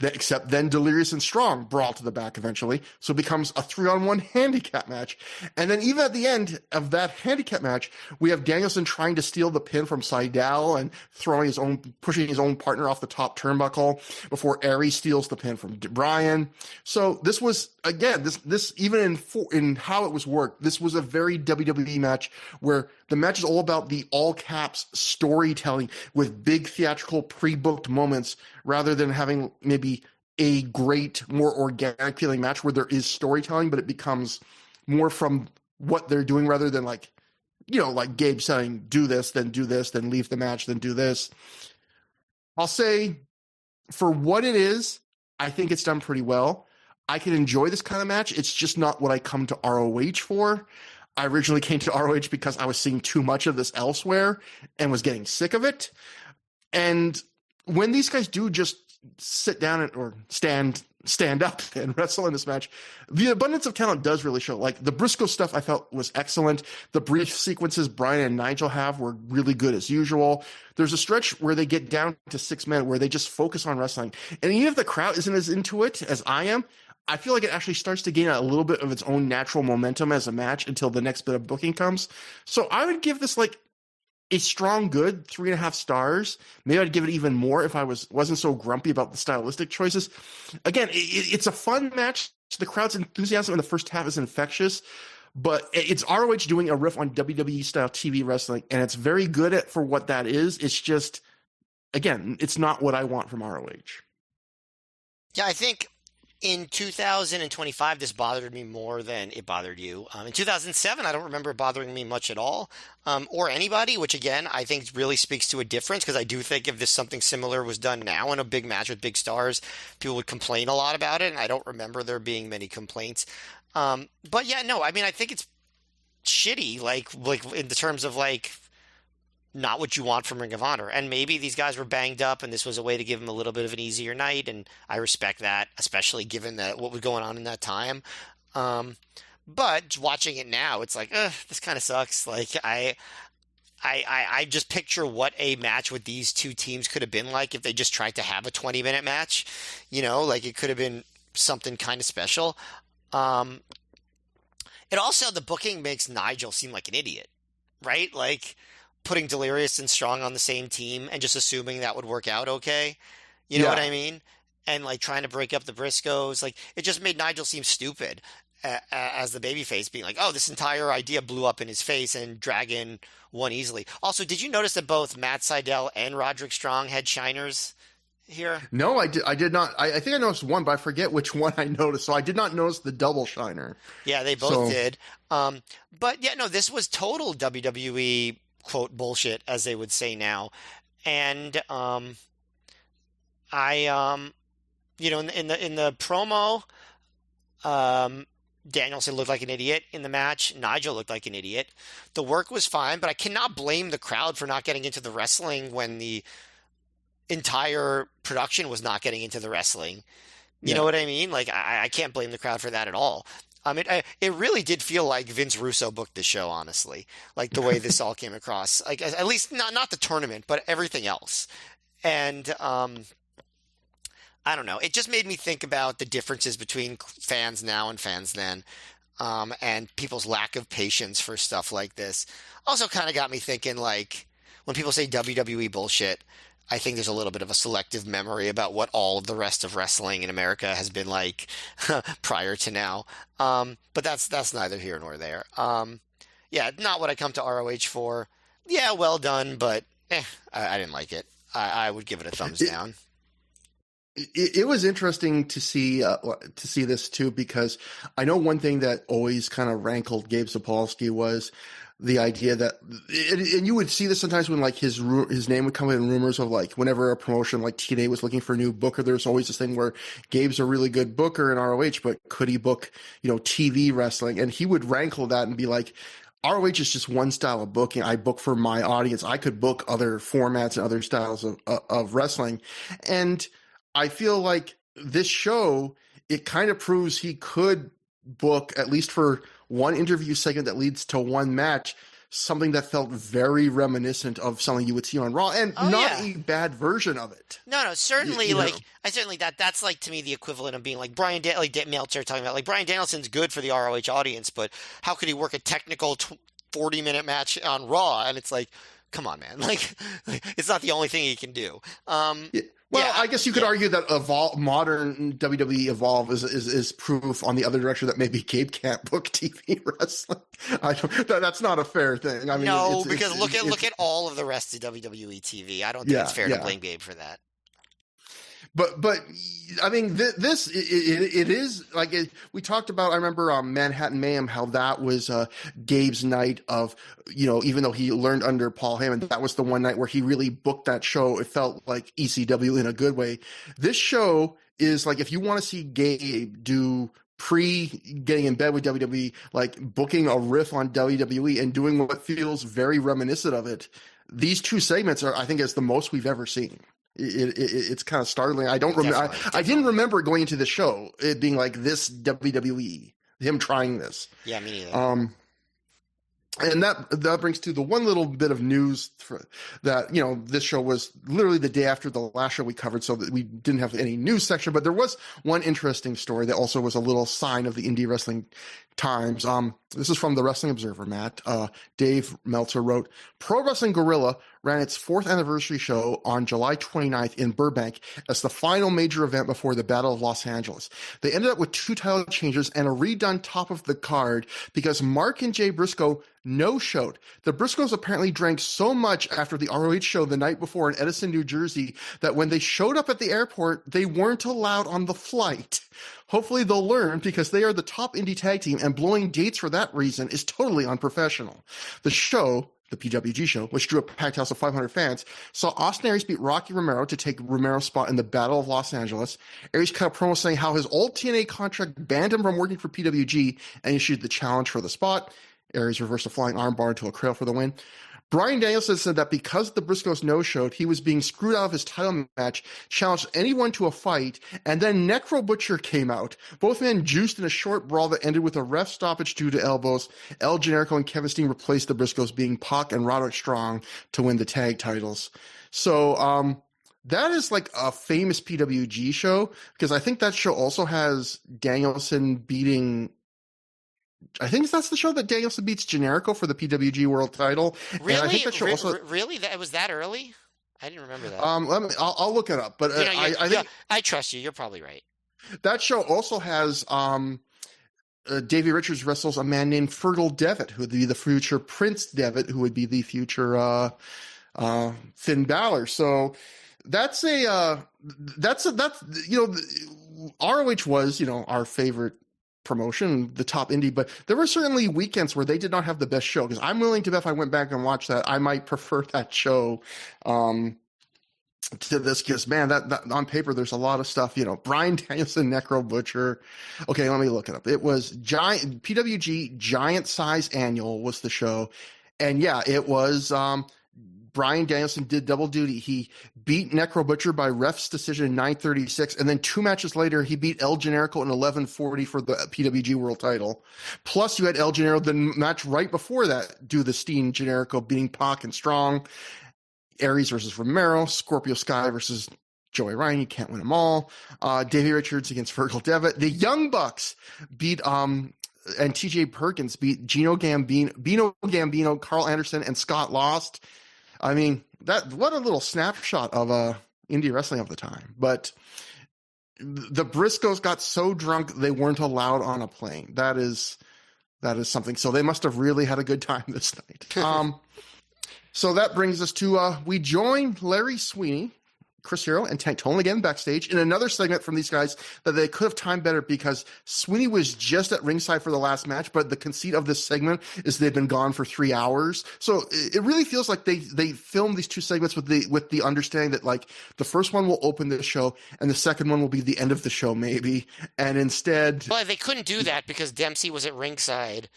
Except then Delirious and Strong brawl to the back eventually. So it becomes a 3-on-1 handicap match. And then even at the end of that handicap match, we have Danielson trying to steal the pin from Seidel and pushing his own partner off the top turnbuckle before Aries steals the pin from Bryan. So this was, again, this even in how it was worked, this was a very WWE match where the match is all about the all caps storytelling with big theatrical pre-booked moments rather than having maybe a great, more organic feeling match where there is storytelling, but it becomes more from what they're doing rather than like Gabe saying, do this, then leave the match, then do this. I'll say for what it is, I think it's done pretty well. I can enjoy this kind of match. It's just not what I come to ROH for. I originally came to ROH because I was seeing too much of this elsewhere and was getting sick of it. And when these guys do just sit down or stand up and wrestle in this match, the abundance of talent does really show. Like the Briscoe stuff I felt was excellent. The brief sequences Bryan and Nigel have were really good as usual. There's a stretch where they get down to 6 men where they just focus on wrestling. And even if the crowd isn't as into it as I am, I feel like it actually starts to gain a little bit of its own natural momentum as a match until the next bit of booking comes. So I would give this like a strong good 3.5 stars. Maybe I'd give it even more if I wasn't so grumpy about the stylistic choices. Again, it's a fun match The crowd's enthusiasm in the first half is infectious, but it's ROH doing a riff on WWE style TV wrestling, and it's very good at for what that is. It's just, again, it's not what I want from ROH. Yeah, I think in 2025, this bothered me more than it bothered you. In 2007, I don't remember it bothering me much at all, or anybody, which again, I think really speaks to a difference, because I do think if this something similar was done now in a big match with big stars, people would complain a lot about it, and I don't remember there being many complaints. But yeah, no, I mean, I think it's shitty, like in the terms of like not what you want from Ring of Honor. And maybe these guys were banged up and this was a way to give them a little bit of an easier night. And I respect that, especially given that what was going on in that time. But watching it now, it's like, this kind of sucks. Like I just picture what a match with these two teams could have been like if they just tried to have a 20-minute match, like it could have been something kind of special. It also, the booking makes Nigel seem like an idiot, right? Like, putting Delirious and Strong on the same team and just assuming that would work out okay. You know what I mean? And like trying to break up the Briscoes. Like, it just made Nigel seem stupid as the babyface, being like, oh, this entire idea blew up in his face and Dragon won easily. Also, did you notice that both Matt Sydal and Roderick Strong had shiners here? No, I did not. I think I noticed one, but I forget which one I noticed. So I did not notice the double shiner. Yeah, they both did. But yeah, no, this was total WWE quote bullshit, as they would say now. And in the promo, Danielson looked like an idiot. In the match, Nigel looked like an idiot. The work was fine, but I cannot blame the crowd for not getting into the wrestling when the entire production was not getting into the wrestling. You know what I mean? Like, I can't blame the crowd for that at all. I mean, it really did feel like Vince Russo booked the show, honestly. Like, the way this all came across. Like, at least not the tournament, but everything else. And I don't know. It just made me think about the differences between fans now and fans then, and people's lack of patience for stuff like this. Also kind of got me thinking, like, when people say WWE bullshit, I think there's a little bit of a selective memory about what all of the rest of wrestling in America has been like prior to now. But that's neither here nor there. Yeah, not what I come to ROH for. Yeah, well done, but I didn't like it. I would give it a thumbs down. It was interesting to see this too, because I know one thing that always kind of rankled Gabe Sapolsky was the idea that, and you would see this sometimes when like his name would come in rumors of like whenever a promotion like TNA was looking for a new booker, there's always this thing where Gabe's a really good booker in ROH, but could he book, TV wrestling? And he would rankle that and be like, ROH is just one style of booking. I book for my audience. I could book other formats and other styles of wrestling. And I feel like this show, it kind of proves he could book, at least for one interview segment that leads to one match, something that felt very reminiscent of something you would see on Raw, and a bad version of it. No, certainly. That's like, to me, the equivalent of being like Brian Meltzer talking about, like, Brian Danielson's good for the ROH audience, but how could he work a technical 40-minute match on Raw? And it's like, come on, man. Like it's not the only thing he can do. Well, I guess you could argue that modern WWE Evolve is proof on the other direction that maybe Gabe can't book TV wrestling. That's not a fair thing. I mean, because look at all of the rest of WWE TV. I don't think it's fair to blame Gabe for that. But I mean, this is like we talked about. I remember Manhattan Mayhem, how that was Gabe's night of, even though he learned under Paul Heyman, that was the one night where he really booked that show. It felt like ECW in a good way. This show is like, if you want to see Gabe do getting in bed with WWE, like booking a riff on WWE and doing what feels very reminiscent of it, these two segments I think it's the most we've ever seen. It's kind of startling. I don't remember. I didn't remember going into the show it being like this WWE, him trying this. Yeah, me neither. And that brings to the one little bit of news that, this show was literally the day after the last show we covered, so that we didn't have any news section, but there was one interesting story that also was a little sign of the indie wrestling times. This is from the Wrestling Observer, Matt. Dave Meltzer wrote, Pro Wrestling Guerrilla ran its 4th anniversary show on July 29th in Burbank as the final major event before the Battle of Los Angeles. They ended up with 2 title changes and a redone top of the card because Mark and Jay Briscoe no-showed. The Briscoes apparently drank so much after the ROH show the night before in Edison, New Jersey, that when they showed up at the airport, they weren't allowed on the flight. Hopefully they'll learn because they are the top indie tag team, and blowing dates for that reason is totally unprofessional. The show, the PWG show, which drew a packed house of 500 fans, saw Austin Aries beat Rocky Romero to take Romero's spot in the Battle of Los Angeles. Aries cut a promo saying how his old TNA contract banned him from working for PWG and issued the challenge for the spot. Aries reversed a flying armbar into a cradle for the win. Bryan Danielson said that because the Briscoes no-showed, he was being screwed out of his title match, challenged anyone to a fight, and then Necro Butcher came out. Both men juiced in a short brawl that ended with a ref stoppage due to elbows. El Generico and Kevin Steen replaced the Briscoes, being Pac and Roderick Strong, to win the tag titles. So, that is like a famous PWG show, because I think that show also has Danielson beating... I think that's the show that Danielson beats Generico for the PWG World Title. Really? And I think that show also really? That was that early? I didn't remember that. I'll look it up, but I think I trust you. You're probably right. That show also has Davey Richards wrestles a man named Fergal Devitt, who would be the future Prince Devitt, who would be the future Finn Balor. So that's ROH was our favorite promotion, the top indie, but there were certainly weekends where they did not have the best show, because I'm willing to bet if I went back and watched that, I might prefer that show to this, because man, that on paper there's a lot of stuff. Bryan Danielson, Necro Butcher. Okay, let me look it up. It was PWG Giant Size Annual was the show, and yeah, it was Bryan Danielson did double duty. He beat Necro Butcher by ref's decision in 9:36, and then 2 matches later, he beat El Generico in 11:40 for the PWG World Title. Plus, you had El Generico, the match right before that, do the Steen Generico beating Pac and Strong, Aries versus Romero, Scorpio Sky versus Joey Ryan. You can't win them all. Davey Richards against Fergal Devitt. The Young Bucks beat and TJ Perkins beat Gino Gambino, Carl Anderson, and Scott Lost. I mean, what a little snapshot of indie wrestling of the time. But the Briscoes got so drunk they weren't allowed on a plane. That is something. So they must have really had a good time this night. So that brings us to we join Larry Sweeney, Chris Hero, and Tank Tolan again backstage in another segment from these guys that they could have timed better, because Sweeney was just at ringside for the last match, but the conceit of this segment is they've been gone for 3 hours. So it really feels like they filmed these 2 segments with the understanding that like the first one will open the show and the second one will be the end of the show maybe, and instead... Well, they couldn't do that because Dempsey was at ringside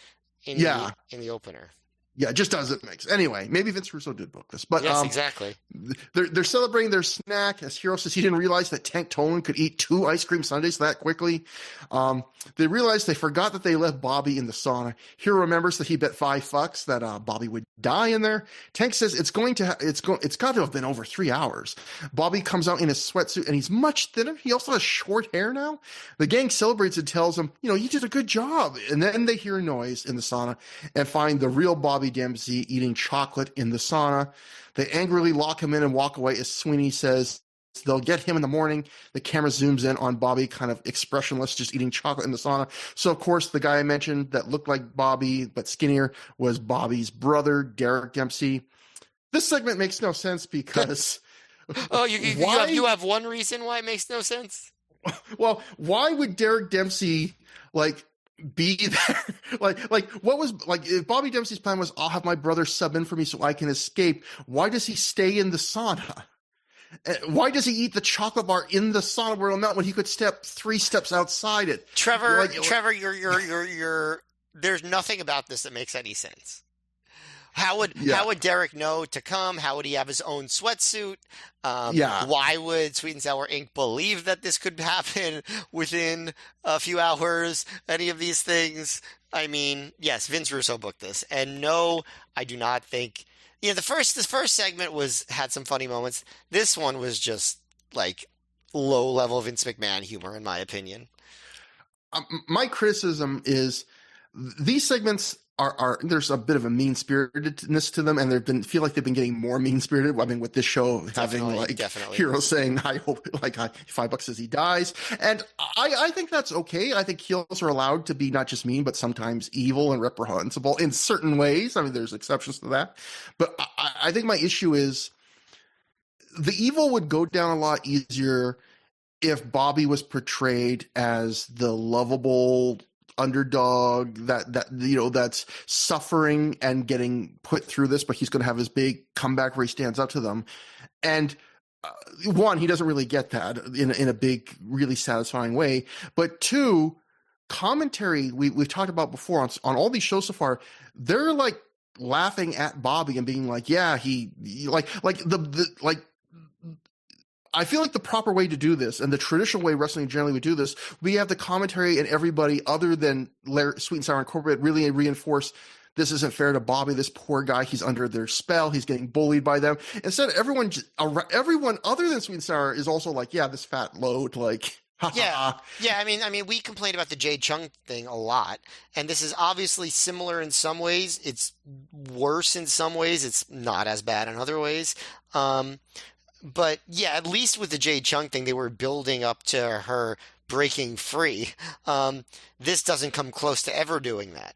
in the opener. Yeah, it just doesn't make sense. Anyway, maybe Vince Russo did book this. But yes, exactly. They're celebrating their snack. As Hero says, he didn't realize that Tank Tolan could eat 2 ice cream sundaes that quickly. They realized they forgot that they left Bobby in the sauna. Hero remembers that he bet $5 that Bobby would die in there. Tank says it's got to have been over 3 hours. Bobby comes out in his sweatsuit and he's much thinner. He also has short hair now. The gang celebrates and tells him, you did a good job. And then they hear a noise in the sauna and find the real Bobby Dempsey eating chocolate in the sauna. They angrily lock him in and walk away as Sweeney says they'll get him in the morning. The camera zooms in on Bobby, kind of expressionless, just eating chocolate in the sauna. So, of course, the guy I mentioned that looked like Bobby but skinnier was Bobby's brother, Derek Dempsey. This segment makes no sense because... Oh, you have one reason why it makes no sense? Well, why would Derek Dempsey, be there? What was if Bobby Dempsey's plan was I'll have my brother sub in for me so I can escape, why does he stay in the sauna? Why does he eat the chocolate bar in the sauna where it'll melt when he could step 3 steps outside it? Trevor, you're there's nothing about this that makes any sense. How would Derek know to come? How would he have his own sweatsuit? Why would Sweet and Sour Inc. believe that this could happen within a few hours? Any of these things? I mean, yes, Vince Russo booked this, and no, I do not think. The first segment had some funny moments. This one was just low level Vince McMahon humor, in my opinion. My criticism is these segments are there's a bit of a mean spiritedness to them, and feel like they've been getting more mean spirited. I mean, with this show having like heroes saying, "I hope like $5 as he dies," and I think that's okay. I think heels are allowed to be not just mean, but sometimes evil and reprehensible in certain ways. I mean, there's exceptions to that, but I think my issue is the evil would go down a lot easier if Bobby was portrayed as the lovable underdog that's suffering and getting put through this, but he's going to have his big comeback where he stands up to them. And one, he doesn't really get that in a big, really satisfying way. But two, commentary we've talked about before on all these shows so far, they're like laughing at Bobby and being like, yeah, he like I feel like the proper way to do this, and the traditional way wrestling generally would do this, we have the commentary and everybody other than Sweet and Sour Incorporated really reinforce this isn't fair to Bobby, this poor guy, he's under their spell, he's getting bullied by them. Instead, everyone other than Sweet and Sour is also like, yeah, this fat load, like, yeah. I mean, we complained about the Jade Chung thing a lot, and this is obviously similar in some ways. It's worse in some ways. It's not as bad in other ways. But yeah, at least with the Jade Chung thing, they were building up to her breaking free. This doesn't come close to ever doing that.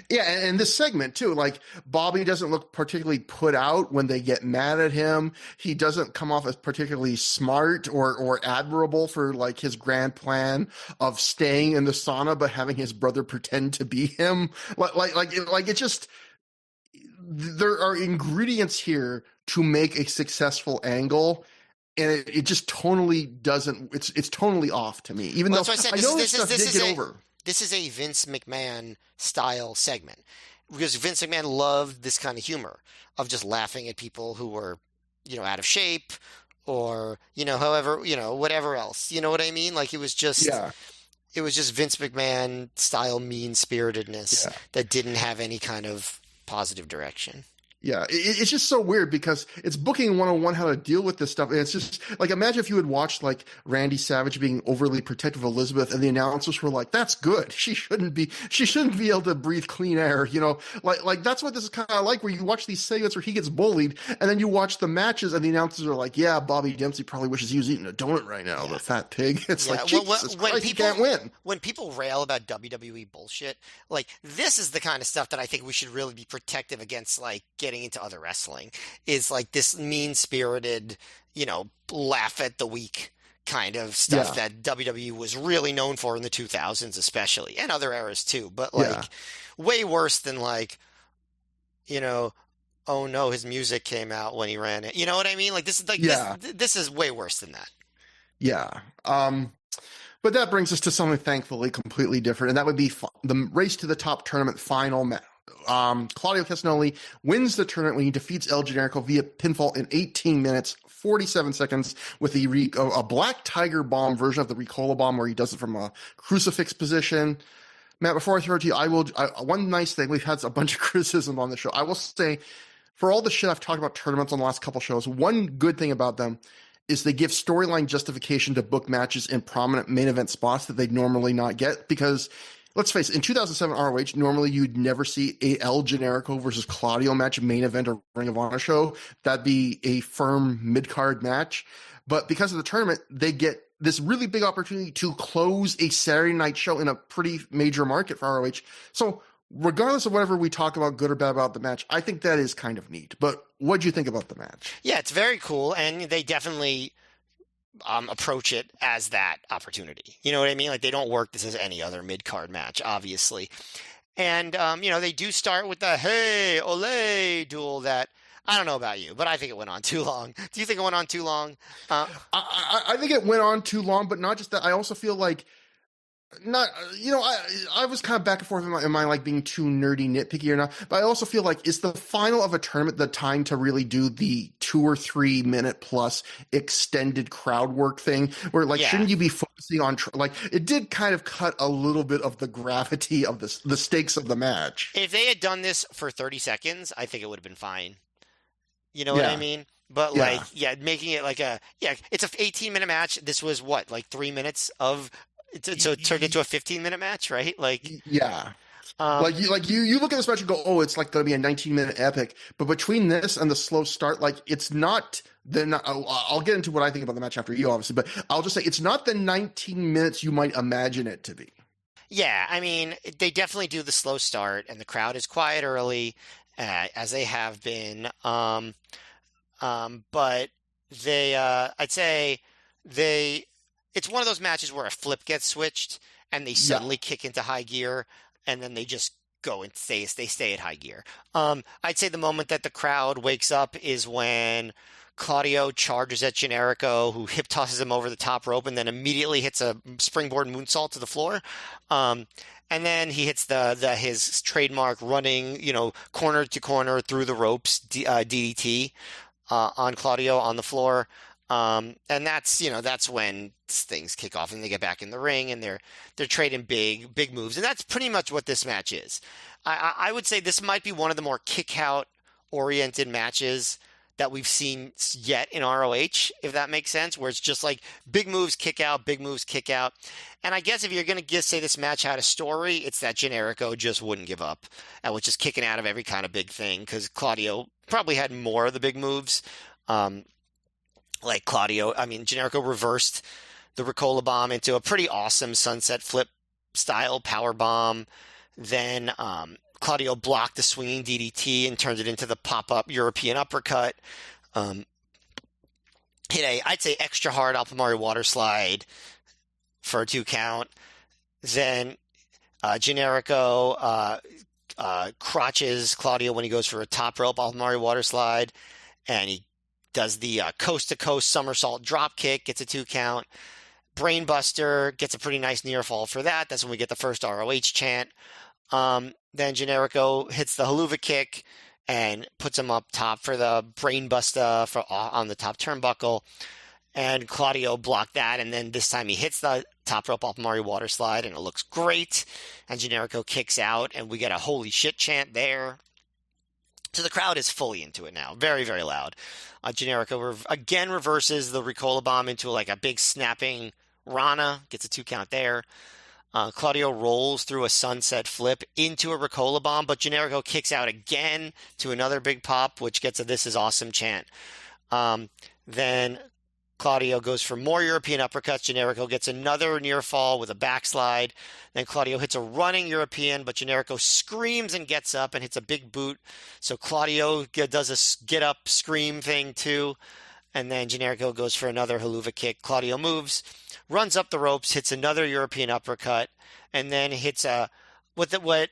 Yeah, and this segment too, like Bobby doesn't look particularly put out when they get mad at him. He doesn't come off as particularly smart or admirable for like his grand plan of staying in the sauna but having his brother pretend to be him. Like it just, there are ingredients here to make a successful angle, and it just tonally doesn't. It's tonally off to me. Even though I know this stuff did get over. This is a Vince McMahon style segment because Vince McMahon loved this kind of humor of just laughing at people who were, out of shape or, however, whatever else. You know what I mean? Like it was just Vince McMahon style mean spiritedness that didn't have any kind of positive direction. Yeah, it's just so weird because it's booking 101 how to deal with this stuff. And it's just like, imagine if you had watched like Randy Savage being overly protective of Elizabeth and the announcers were like, that's good. She shouldn't be able to breathe clean air. Like that's what this is kind of like, where you watch these segments where he gets bullied and then you watch the matches and the announcers are like, yeah, Bobby Dempsey probably wishes he was eating a donut right now, the fat pig. It's like, Jesus Christ, he can't win. When people rail about WWE bullshit, like this is the kind of stuff that I think we should really be protective against, like getting into other wrestling, is like this mean-spirited, laugh at the weak kind of stuff that WWE was really known for in the 2000s especially, and other eras too, but like way worse than like, oh no, his music came out when he ran it. You know what I mean? Like this is like this is way worse than that. Yeah. But that brings us to something thankfully completely different, and that would be the Race to the Top tournament final match. Claudio Castagnoli wins the tournament when he defeats El Generico via pinfall in 18 minutes, 47 seconds with a Black Tiger Bomb version of the Ricola Bomb, where he does it from a crucifix position. Matt, before I throw it to you, one nice thing, we've had a bunch of criticism on the show. I will say, for all the shit I've talked about tournaments on the last couple shows, one good thing about them is they give storyline justification to book matches in prominent main event spots that they'd normally not get, because let's face it, in 2007 ROH, normally you'd never see a El Generico versus Claudio match main event or Ring of Honor show. That'd be a firm mid-card match. But because of the tournament, they get this really big opportunity to close a Saturday night show in a pretty major market for ROH. So regardless of whatever we talk about, good or bad about the match, I think that is kind of neat. But what do you think about the match? Yeah, it's very cool, and they definitely approach it as that opportunity. You know what I mean? Like they don't work this as any other mid-card match, obviously. And, they do start with the hey, ole duel that, I don't know about you, but I think it went on too long. Do you think it went on too long? I think it went on too long, but not just that. I also feel like I was kind of back and forth. Am I like being too nerdy, nitpicky or not? But I also feel like, is the final of a tournament the time to really do the 2 or 3 minute plus extended crowd work thing? Where shouldn't you be focusing on it did kind of cut a little bit of the gravity of the stakes of the match. If they had done this for 30 seconds, I think it would have been fine. You know what I mean? But making it like it's a 18-minute match. This was what, like 3 minutes of. So it turned into a 15-minute match, right? Like, yeah. You look at this match and go, oh, it's like going to be a 19-minute epic. But between this and the slow start, like it's not. Then I'll get into what I think about the match after you, obviously. But I'll just say it's not the 19 minutes you might imagine it to be. Yeah, I mean, they definitely do the slow start, and the crowd is quiet early, as they have been. But I'd say it's one of those matches where a flip gets switched, and they suddenly kick into high gear, and then they just go and they stay at high gear. I'd say the moment that the crowd wakes up is when Claudio charges at Generico, who hip tosses him over the top rope and then immediately hits a springboard moonsault to the floor. And then he hits his trademark running, corner to corner through the ropes DDT on Claudio on the floor. And that's when things kick off and they get back in the ring and they're trading big moves. And that's pretty much what this match is. I would say this might be one of the more kick out oriented matches that we've seen yet in ROH, if that makes sense, where it's just like big moves, kick out, big moves, kick out. And I guess if you're going to say this match had a story, it's that Generico just wouldn't give up and was just kicking out of every kind of big thing because Claudio probably had more of the big moves. Generico reversed the Ricola bomb into a pretty awesome sunset flip style power bomb. Then Claudio blocked the swinging DDT and turned it into the pop-up European uppercut. Hit I'd say extra hard Alpamari water slide for a 2 count. Then Generico crotches Claudio when he goes for a top rope Alpamari water slide, and he does the coast-to-coast somersault drop kick, gets a 2 count. Brainbuster gets a pretty nice near fall for that. That's when we get the first ROH chant. Then Generico hits the haluva kick and puts him up top for the brainbuster on the top turnbuckle. And Claudio blocked that, and then this time he hits the top rope Alpamari water slide, and it looks great. And Generico kicks out, and we get a holy shit chant there. So the crowd is fully into it now. Very, very loud. Generico again reverses the Ricola bomb into like a big snapping Rana. Gets a 2 count there. Claudio rolls through a sunset flip into a Ricola bomb, but Generico kicks out again to another big pop, which gets a "This is awesome" chant. Then Claudio goes for more European uppercuts. Generico gets another near fall with a backslide. Then Claudio hits a running European, but Generico screams and gets up and hits a big boot. So Claudio does a get up scream thing too. And then Generico goes for another haluva kick. Claudio moves, runs up the ropes, hits another European uppercut, and then hits what the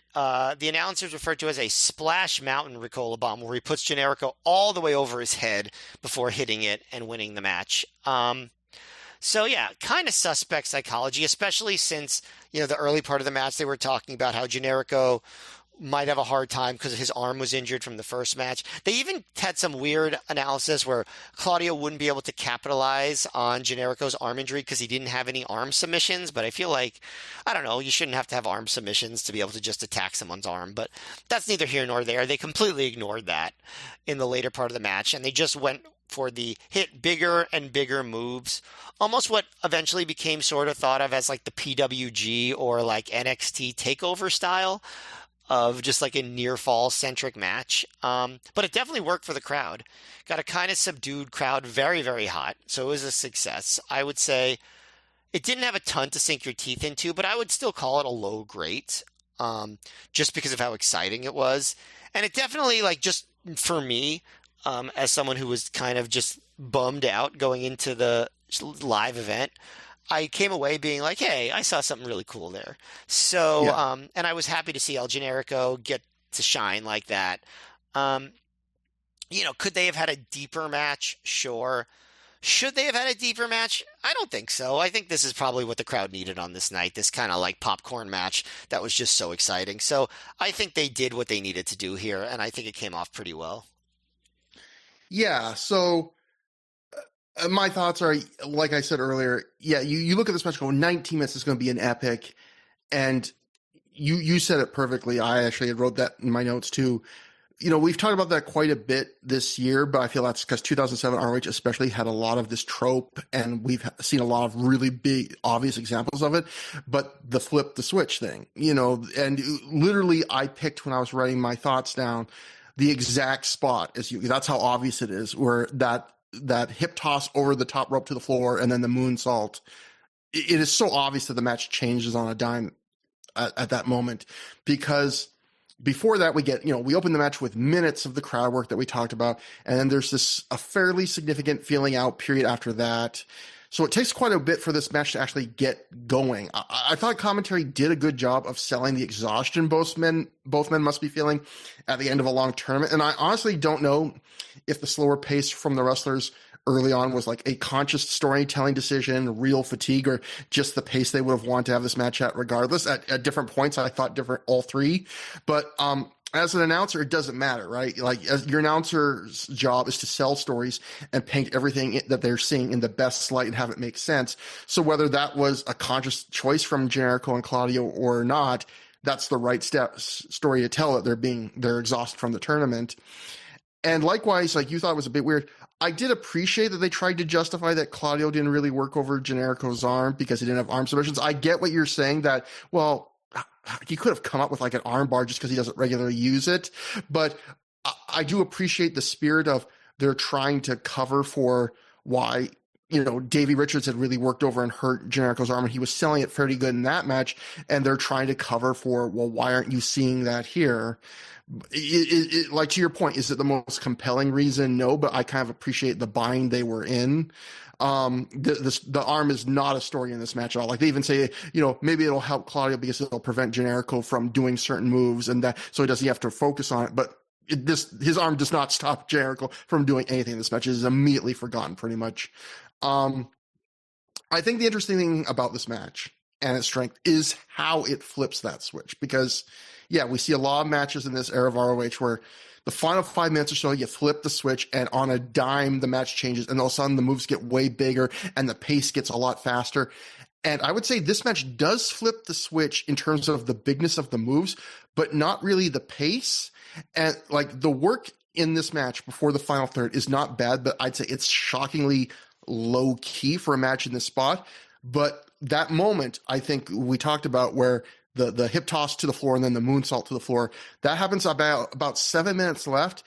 announcers refer to as a splash mountain Ricola bomb, where he puts Generico all the way over his head before hitting it and winning the match. So yeah, kind of suspect psychology, especially since, the early part of the match they were talking about how Generico might have a hard time because his arm was injured from the first match. They even had some weird analysis where Claudio wouldn't be able to capitalize on Generico's arm injury because he didn't have any arm submissions. But I feel like, I don't know, you shouldn't have to have arm submissions to be able to just attack someone's arm. But that's neither here nor there. They completely ignored that in the later part of the match, and they just went for the hit bigger and bigger moves, almost what eventually became sort of thought of as like the PWG or like NXT takeover style of just like a near fall centric match. But it definitely worked for the crowd. Got a kind of subdued crowd, very, very hot. So it was a success. I would say it didn't have a ton to sink your teeth into, but I would still call it a low great, just because of how exciting it was. And it definitely, like, just for me, as someone who was kind of just bummed out going into the live event, I came away being like, hey, I saw something really cool there. So, yeah. And I was happy to see El Generico get to shine like that. Could they have had a deeper match? Sure. Should they have had a deeper match? I don't think so. I think this is probably what the crowd needed on this night, this kind of like popcorn match that was just so exciting. So I think they did what they needed to do here, and I think it came off pretty well. Yeah, so my thoughts are, like I said earlier, yeah, you look at this match going 19 minutes is going to be an epic, and you said it perfectly. I actually had wrote that in my notes too. We've talked about that quite a bit this year, but I feel that's because 2007 ROH especially had a lot of this trope, and we've seen a lot of really big, obvious examples of it. But the flip the switch thing, and literally I picked when I was writing my thoughts down the exact spot that's how obvious it is, where that hip toss over the top rope to the floor and then the moonsault. It is so obvious that the match changes on a dime at that moment, because before that, we open the match with minutes of the crowd work that we talked about, and then there's a fairly significant feeling out period after that. So it takes quite a bit for this match to actually get going. I thought commentary did a good job of selling the exhaustion both men must be feeling at the end of a long tournament. And I honestly don't know if the slower pace from the wrestlers early on was like a conscious storytelling decision, real fatigue, or just the pace they would have wanted to have this match at regardless. At different points, I thought different, all three. But as an announcer, it doesn't matter, right? Like, your announcer's job is to sell stories and paint everything that they're seeing in the best light and have it make sense. So whether that was a conscious choice from Generico and Claudio or not, that's the right story to tell, that they're exhausted from the tournament. And likewise, like you thought it was a bit weird, I did appreciate that they tried to justify that Claudio didn't really work over Generico's arm because he didn't have arm submissions. I get what you're saying, that, well, he could have come up with like an arm bar just because he doesn't regularly use it. But I do appreciate the spirit of they're trying to cover for why, Davey Richards had really worked over and hurt Generico's arm, and he was selling it fairly good in that match. And they're trying to cover for, well, why aren't you seeing that here? Like, to your point, is it the most compelling reason? No, but I kind of appreciate the bind they were in. The arm is not a story in this match at all. Like, they even say, maybe it'll help Claudio because it'll prevent Generico from doing certain moves, and that, so he doesn't have to focus on it. But his arm does not stop Generico from doing anything in this match. It is immediately forgotten, pretty much. I think the interesting thing about this match and its strength is how it flips that switch, because we see a lot of matches in this era of ROH where the final 5 minutes or so, you flip the switch, and on a dime, the match changes, and all of a sudden the moves get way bigger and the pace gets a lot faster. And I would say this match does flip the switch in terms of the bigness of the moves, but not really the pace. And like, the work in this match before the final third is not bad, but I'd say it's shockingly low key for a match in this spot. But that moment, I think we talked about, where the hip toss to the floor and then the moonsault to the floor, that happens about 7 minutes left,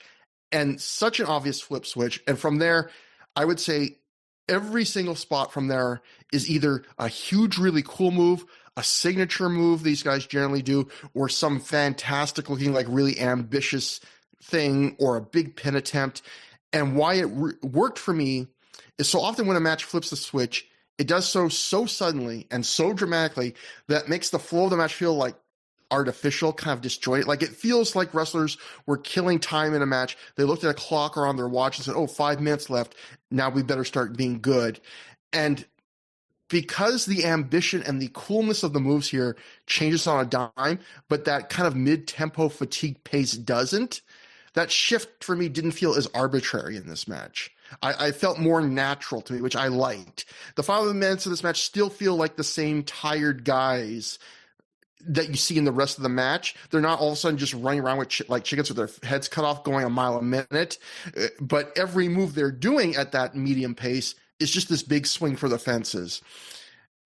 and such an obvious flip switch. And from there, I would say every single spot from there is either a huge, really cool move, a signature move these guys generally do, or some fantastic looking, like really ambitious thing, or a big pin attempt. And why it worked for me is, so often when a match flips the switch, it does so suddenly and so dramatically that makes the flow of the match feel like artificial, kind of disjointed. Like, it feels like wrestlers were killing time in a match. They looked at a clock or on their watch and said, 5 minutes left. Now we better start being good. And because the ambition and the coolness of the moves here changes on a dime, but that kind of mid-tempo fatigue pace doesn't, that shift for me didn't feel as arbitrary in this match. I felt more natural to me, which I liked. The final minutes of this match still feel like the same tired guys that you see in the rest of the match. They're not all of a sudden just running around with like chickens with their heads cut off going a mile a minute. But every move they're doing at that medium pace is just this big swing for the fences.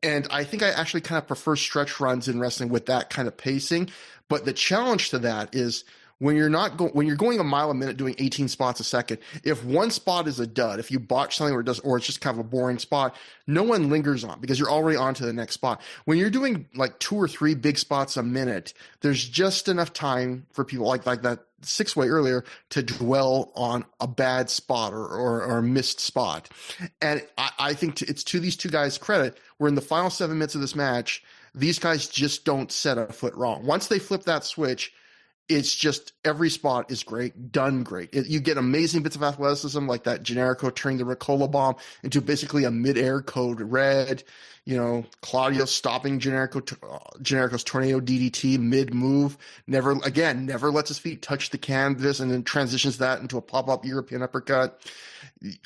And I think I actually kind of prefer stretch runs in wrestling with that kind of pacing. But the challenge to that is, when you're going a mile a minute doing 18 spots a second, if one spot is a dud, if you botch something or it's just kind of a boring spot, no one lingers on, because you're already on to the next spot. When you're doing like 2 or 3 big spots a minute, there's just enough time for people like that 6-way earlier to dwell on a bad spot or a missed spot. And I think it's to these two guys' credit, where in the final 7 minutes of this match, these guys just don't set a foot wrong. Once they flip that switch, it's just every spot is great, done great. You get amazing bits of athleticism, like that Generico turning the Ricola bomb into basically a mid-air code red. Claudio stopping Generico's tornado DDT mid-move. Never lets his feet touch the canvas, and then transitions that into a pop-up European uppercut.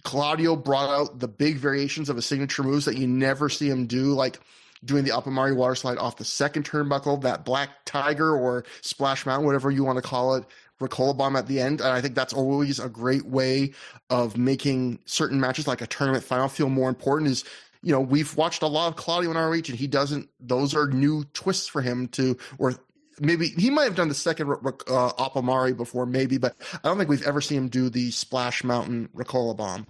Claudio brought out the big variations of his signature moves that you never see him do, like doing the Apamari water slide off the second turnbuckle, that Black Tiger or Splash Mountain, whatever you want to call it, Ricola Bomb at the end. And I think that's always a great way of making certain matches like a tournament final feel more important. Is, you know, we've watched a lot of Claudio in ROH, and he doesn't, those are new twists for him to, or maybe he might have done the second Apamari before, maybe, but I don't think we've ever seen him do the Splash Mountain Ricola Bomb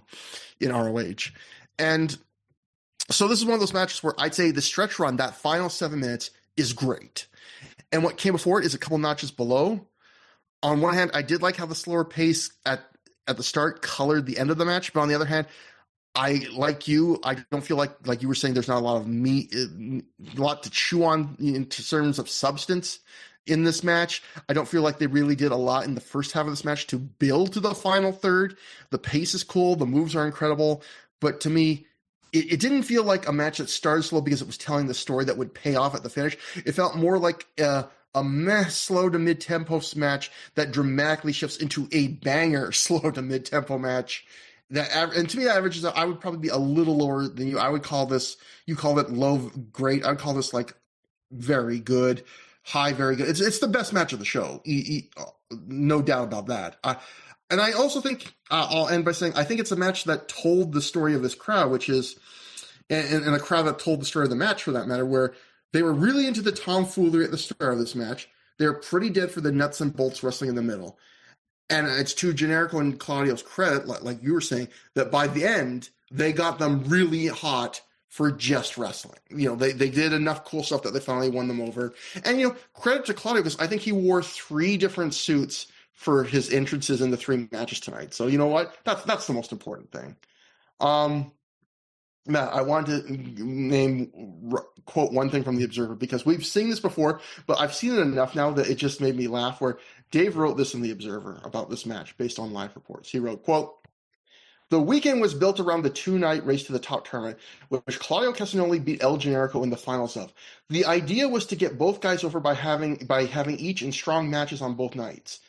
in ROH. And so this is one of those matches where I'd say the stretch run, that final 7 minutes, is great. And what came before it is a couple notches below. On one hand, I did like how the slower pace at the start colored the end of the match, but on the other hand, I don't feel like you were saying, there's not a lot of meat, a lot to chew on in terms of substance in this match. I don't feel like they really did a lot in the first half of this match to build to the final third. The pace is cool, the moves are incredible, but to me, it didn't feel like a match that started slow because it was telling the story that would pay off at the finish. It felt more like a slow to mid-tempo match that dramatically shifts into a banger slow to mid-tempo match. And to me, that averages out. I would probably be a little lower than you. I would call this, you call it low, great. I would call this like very good, high, very good. It's the best match of the show. No doubt about that. And I also think, I'll end by saying, I think it's a match that told the story of this crowd, which is, and a crowd that told the story of the match for that matter, where they were really into the tomfoolery at the start of this match. They're pretty dead for the nuts and bolts wrestling in the middle. And it's to Generico and Claudio's credit, like you were saying, that by the end, they got them really hot for just wrestling. You know, they did enough cool stuff that they finally won them over. And, you know, credit to Claudio, because I think he wore 3 different suits for his entrances in the 3 matches tonight. So, you know what? That's the most important thing. Matt, I wanted to quote one thing from The Observer, because we've seen this before, but I've seen it enough now that it just made me laugh, where Dave wrote this in The Observer about this match based on live reports. He wrote, quote, "The weekend was built around the 2-night race to the top tournament, which Claudio Castagnoli beat El Generico in the finals of. The idea was to get both guys over by having each in strong matches on both nights.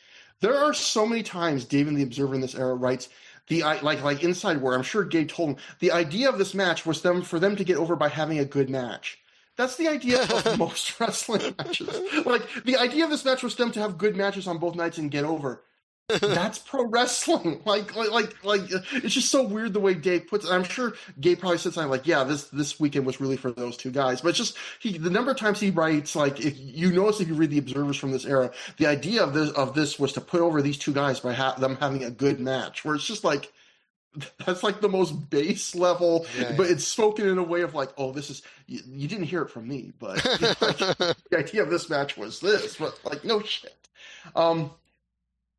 There are so many times Dave in The Observer in this era writes, like inside where I'm sure Gabe told him, the idea of this match was for them to get over by having a good match. That's the idea of most wrestling matches. Like, the idea of this match was them to have good matches on both nights and get over. That's pro wrestling. Like, it's just so weird the way Dave puts it. I'm sure Gabe probably said something like, yeah, this weekend was really for those 2 guys. But it's just, the number of times he writes, like, if you notice, if you read The Observers from this era, the idea of this was to put over these 2 guys by them having a good match, where it's just like, that's like the most base level, but it's spoken in a way of like, oh, this is, you didn't hear it from me, but like, the idea of this match was this, but like, no shit.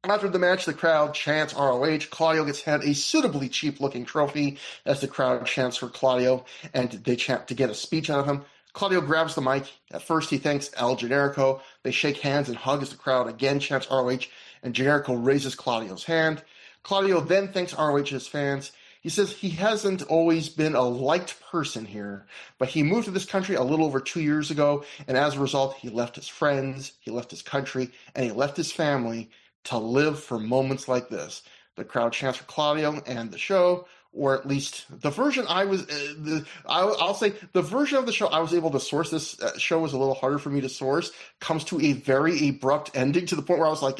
After the match, the crowd chants ROH. Claudio gets handed a suitably cheap-looking trophy as the crowd chants for Claudio, and they chant to get a speech out of him. Claudio grabs the mic. At first, he thanks El Generico. They shake hands and hug as the crowd again chants ROH, and Generico raises Claudio's hand. Claudio then thanks ROH's fans. He says he hasn't always been a liked person here, but he moved to this country a little over 2 years ago, and as a result, he left his friends, he left his country, and he left his family to live for moments like this. The crowd chants for Claudio and the show, or at least the version I'll say the version of the show I was able to source. This show was a little harder for me to source, comes to a very abrupt ending, to the point where I was like,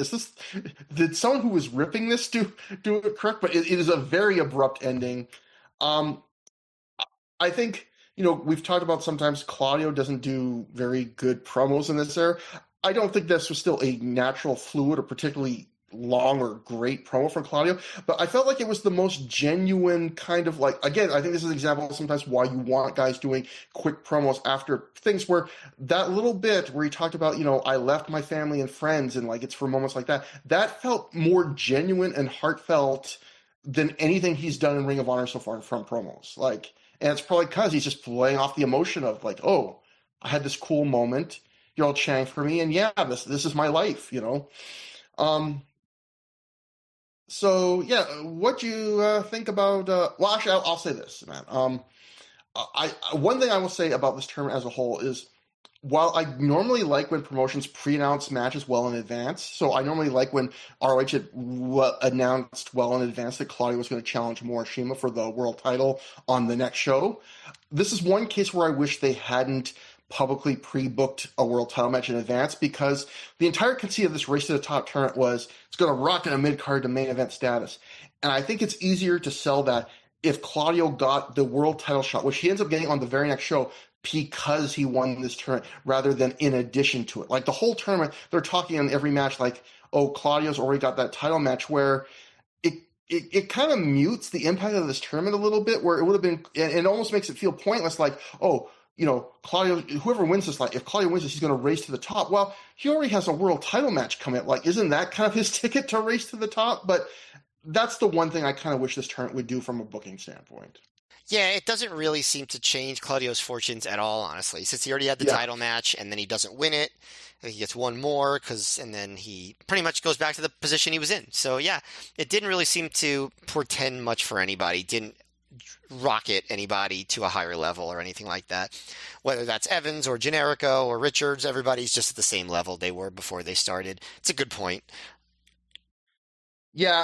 did someone who was ripping this do it correct? But it is a very abrupt ending. I think, you know, we've talked about sometimes Claudio doesn't do very good promos in this era. I don't think this was still a natural, fluid, or particularly long or great promo from Claudio, but I felt like it was the most genuine kind of, like, again, I think this is an example of sometimes why you want guys doing quick promos after things, where that little bit where he talked about, you know, I left my family and friends, and like, it's for moments like that, that felt more genuine and heartfelt than anything he's done in Ring of Honor so far from promos. Like, and it's probably because he's just playing off the emotion of like, oh, I had this cool moment, you're all chanting for me, and yeah, this is my life, you know. So yeah, what do you think about? Well, actually, I'll say this, man. One thing I will say about this tournament as a whole is, while I normally like when promotions pre-announce matches well in advance, so I normally like when ROH had announced well in advance that Claudio was going to challenge Morishima for the world title on the next show. This is one case where I wish they hadn't publicly pre-booked a world title match in advance, because the entire conceit of this Race to the Top tournament was it's going to rocket a mid-card to main event status. And I think it's easier to sell that if Claudio got the world title shot, which he ends up getting on the very next show, because he won this tournament rather than in addition to it. Like the whole tournament, they're talking in every match like, oh, Claudio's already got that title match, where it kind of mutes the impact of this tournament a little bit, where it would have been, and it almost makes it feel pointless, like, oh, you know, Claudio, whoever wins this, like, if Claudio wins this, he's going to race to the top. Well, he already has a world title match coming up. Like, isn't that kind of his ticket to race to the top? But that's the one thing I kind of wish this tournament would do from a booking standpoint. Yeah, it doesn't really seem to change Claudio's fortunes at all, honestly, since he already had the title match and then he doesn't win it. I think he gets one more, and then he pretty much goes back to the position he was in. So yeah, it didn't really seem to portend much for anybody. Didn't rocket anybody to a higher level or anything like that. Whether that's Evans or Generico or Richards, everybody's just at the same level they were before they started. It's a good point. Yeah,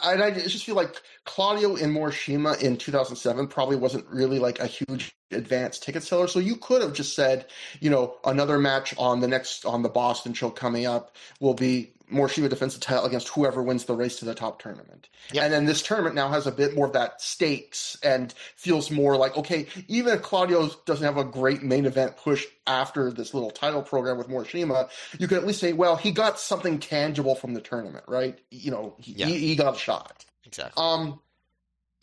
I just feel like Claudio and Morishima in 2007 probably wasn't really like a huge advanced ticket seller. So you could have just said, you know, another match on the Boston show coming up will be Morishima defends the title against whoever wins the Race to the Top tournament. Yep. And then this tournament now has a bit more of that stakes and feels more like, okay, even if Claudio doesn't have a great main event push after this little title program with Morishima, you can at least say, well, he got something tangible from the tournament, right? You know, he got a shot. Exactly.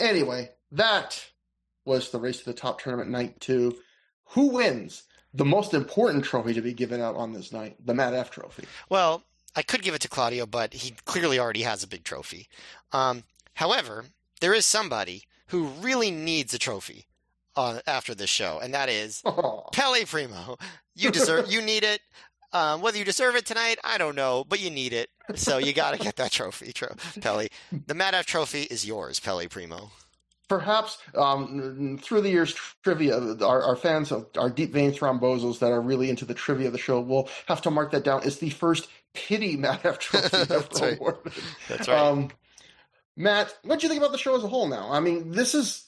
Anyway, that was the Race to the Top tournament night 2. Who wins the most important trophy to be given out on this night, the Matt F trophy? Well, I could give it to Claudio, but he clearly already has a big trophy. However, there is somebody who really needs a trophy after this show, and that is Pele Primo. You need it. Whether you deserve it tonight, I don't know, but you need it. So you got to get that trophy, Pele. The Matt F trophy is yours, Pele Primo. Perhaps through the years trivia, our fans, our deep vein thrombosos that are really into the trivia of the show will have to mark that down. It's the first pity Matt F trophy ever awarded. That's right. Matt, what do you think about the show as a whole now? I mean, this was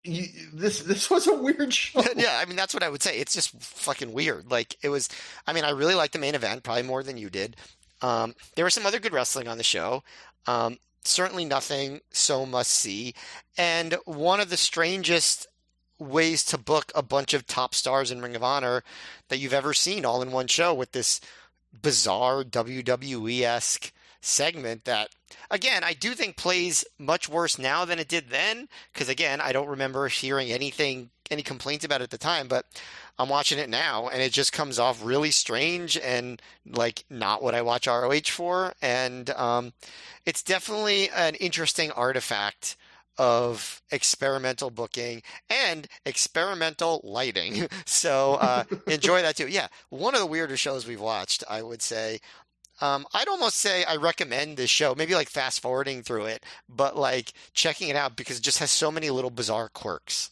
a weird show. Yeah, I mean, that's what I would say. It's just fucking weird. Like, it was, I mean, I really liked the main event, probably more than you did. There was some other good wrestling on the show. Certainly nothing so must-see. And one of the strangest ways to book a bunch of top stars in Ring of Honor that you've ever seen all in one show, with this bizarre WWE-esque segment that, again, I do think plays much worse now than it did then, because, again, I don't remember hearing any complaints about it at the time, but I'm watching it now, and it just comes off really strange and, like, not what I watch ROH for, and it's definitely an interesting artifact of experimental booking and experimental lighting. So enjoy that too. Yeah, one of the weirder shows we've watched, I would say. I'd almost say I recommend this show, maybe like fast forwarding through it, but like checking it out because it just has so many little bizarre quirks.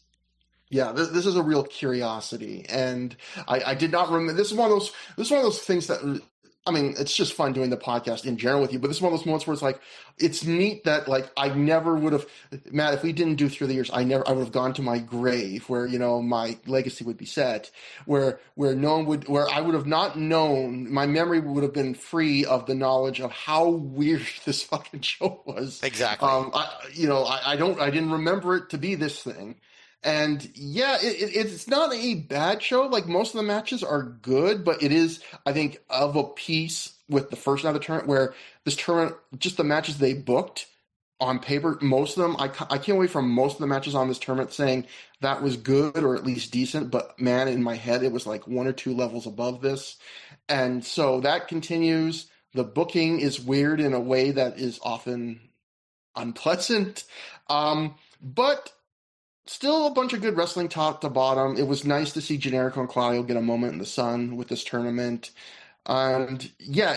Yeah, this is a real curiosity, and I did not remember. This is one of those things that, I mean, it's just fun doing the podcast in general with you, but this is one of those moments where it's like, it's neat that, like, I never would have, Matt, if we didn't do Through the Years, I would have gone to my grave where, you know, my legacy would be set, where I would have not known, my memory would have been free of the knowledge of how weird this fucking show was. Exactly. I didn't remember it to be this thing. And yeah, it's not a bad show. Like, most of the matches are good, but it is, I think, of a piece with the first night of the tournament, where this tournament, just the matches they booked on paper, most of them, I came away from most of the matches on this tournament saying that was good or at least decent, but man, in my head, it was like one or two levels above this. And so that continues. The booking is weird in a way that is often unpleasant. But still a bunch of good wrestling top to bottom. It was nice to see Generico and Claudio get a moment in the sun with this tournament. And yeah,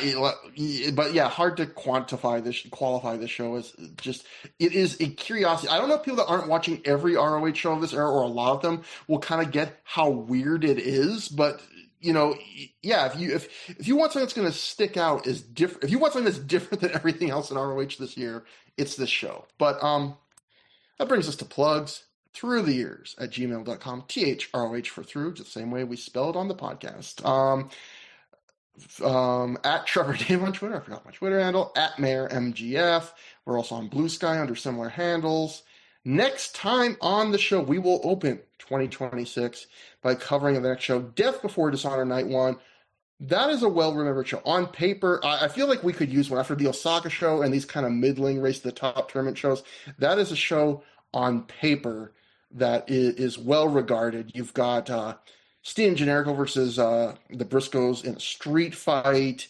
but yeah, hard to qualify this show as just, it is a curiosity. I don't know if people that aren't watching every ROH show of this era, or a lot of them, will kind of get how weird it is. But, you know, yeah, if you want something that's going to stick out as different, if you want something that's different than everything else in ROH this year, it's this show. But that brings us to plugs. ThROH@gmail.com. THROH for through, just the same way we spell it on the podcast. At Trevor Dave on Twitter. I forgot my Twitter handle. At MayorMGF. We're also on Blue Sky under similar handles. Next time on the show, we will open 2026 by covering the next show, Death Before Dishonor Night 1. That is a well-remembered show. On paper, I feel like we could use one after the Osaka show and these kind of middling race to the top tournament shows. That is a show on paper that is well-regarded. You've got Steve Generico versus the Briscoes in a street fight.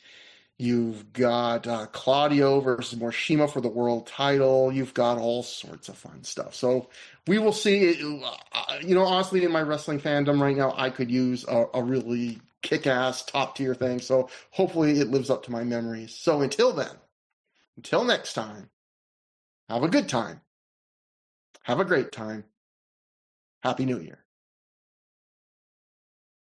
You've got Claudio versus Morishima for the world title. You've got all sorts of fun stuff. So we will see. Honestly, in my wrestling fandom right now, I could use a really kick-ass, top-tier thing. So hopefully it lives up to my memories. So until then, until next time, have a good time. Have a great time. Happy New Year.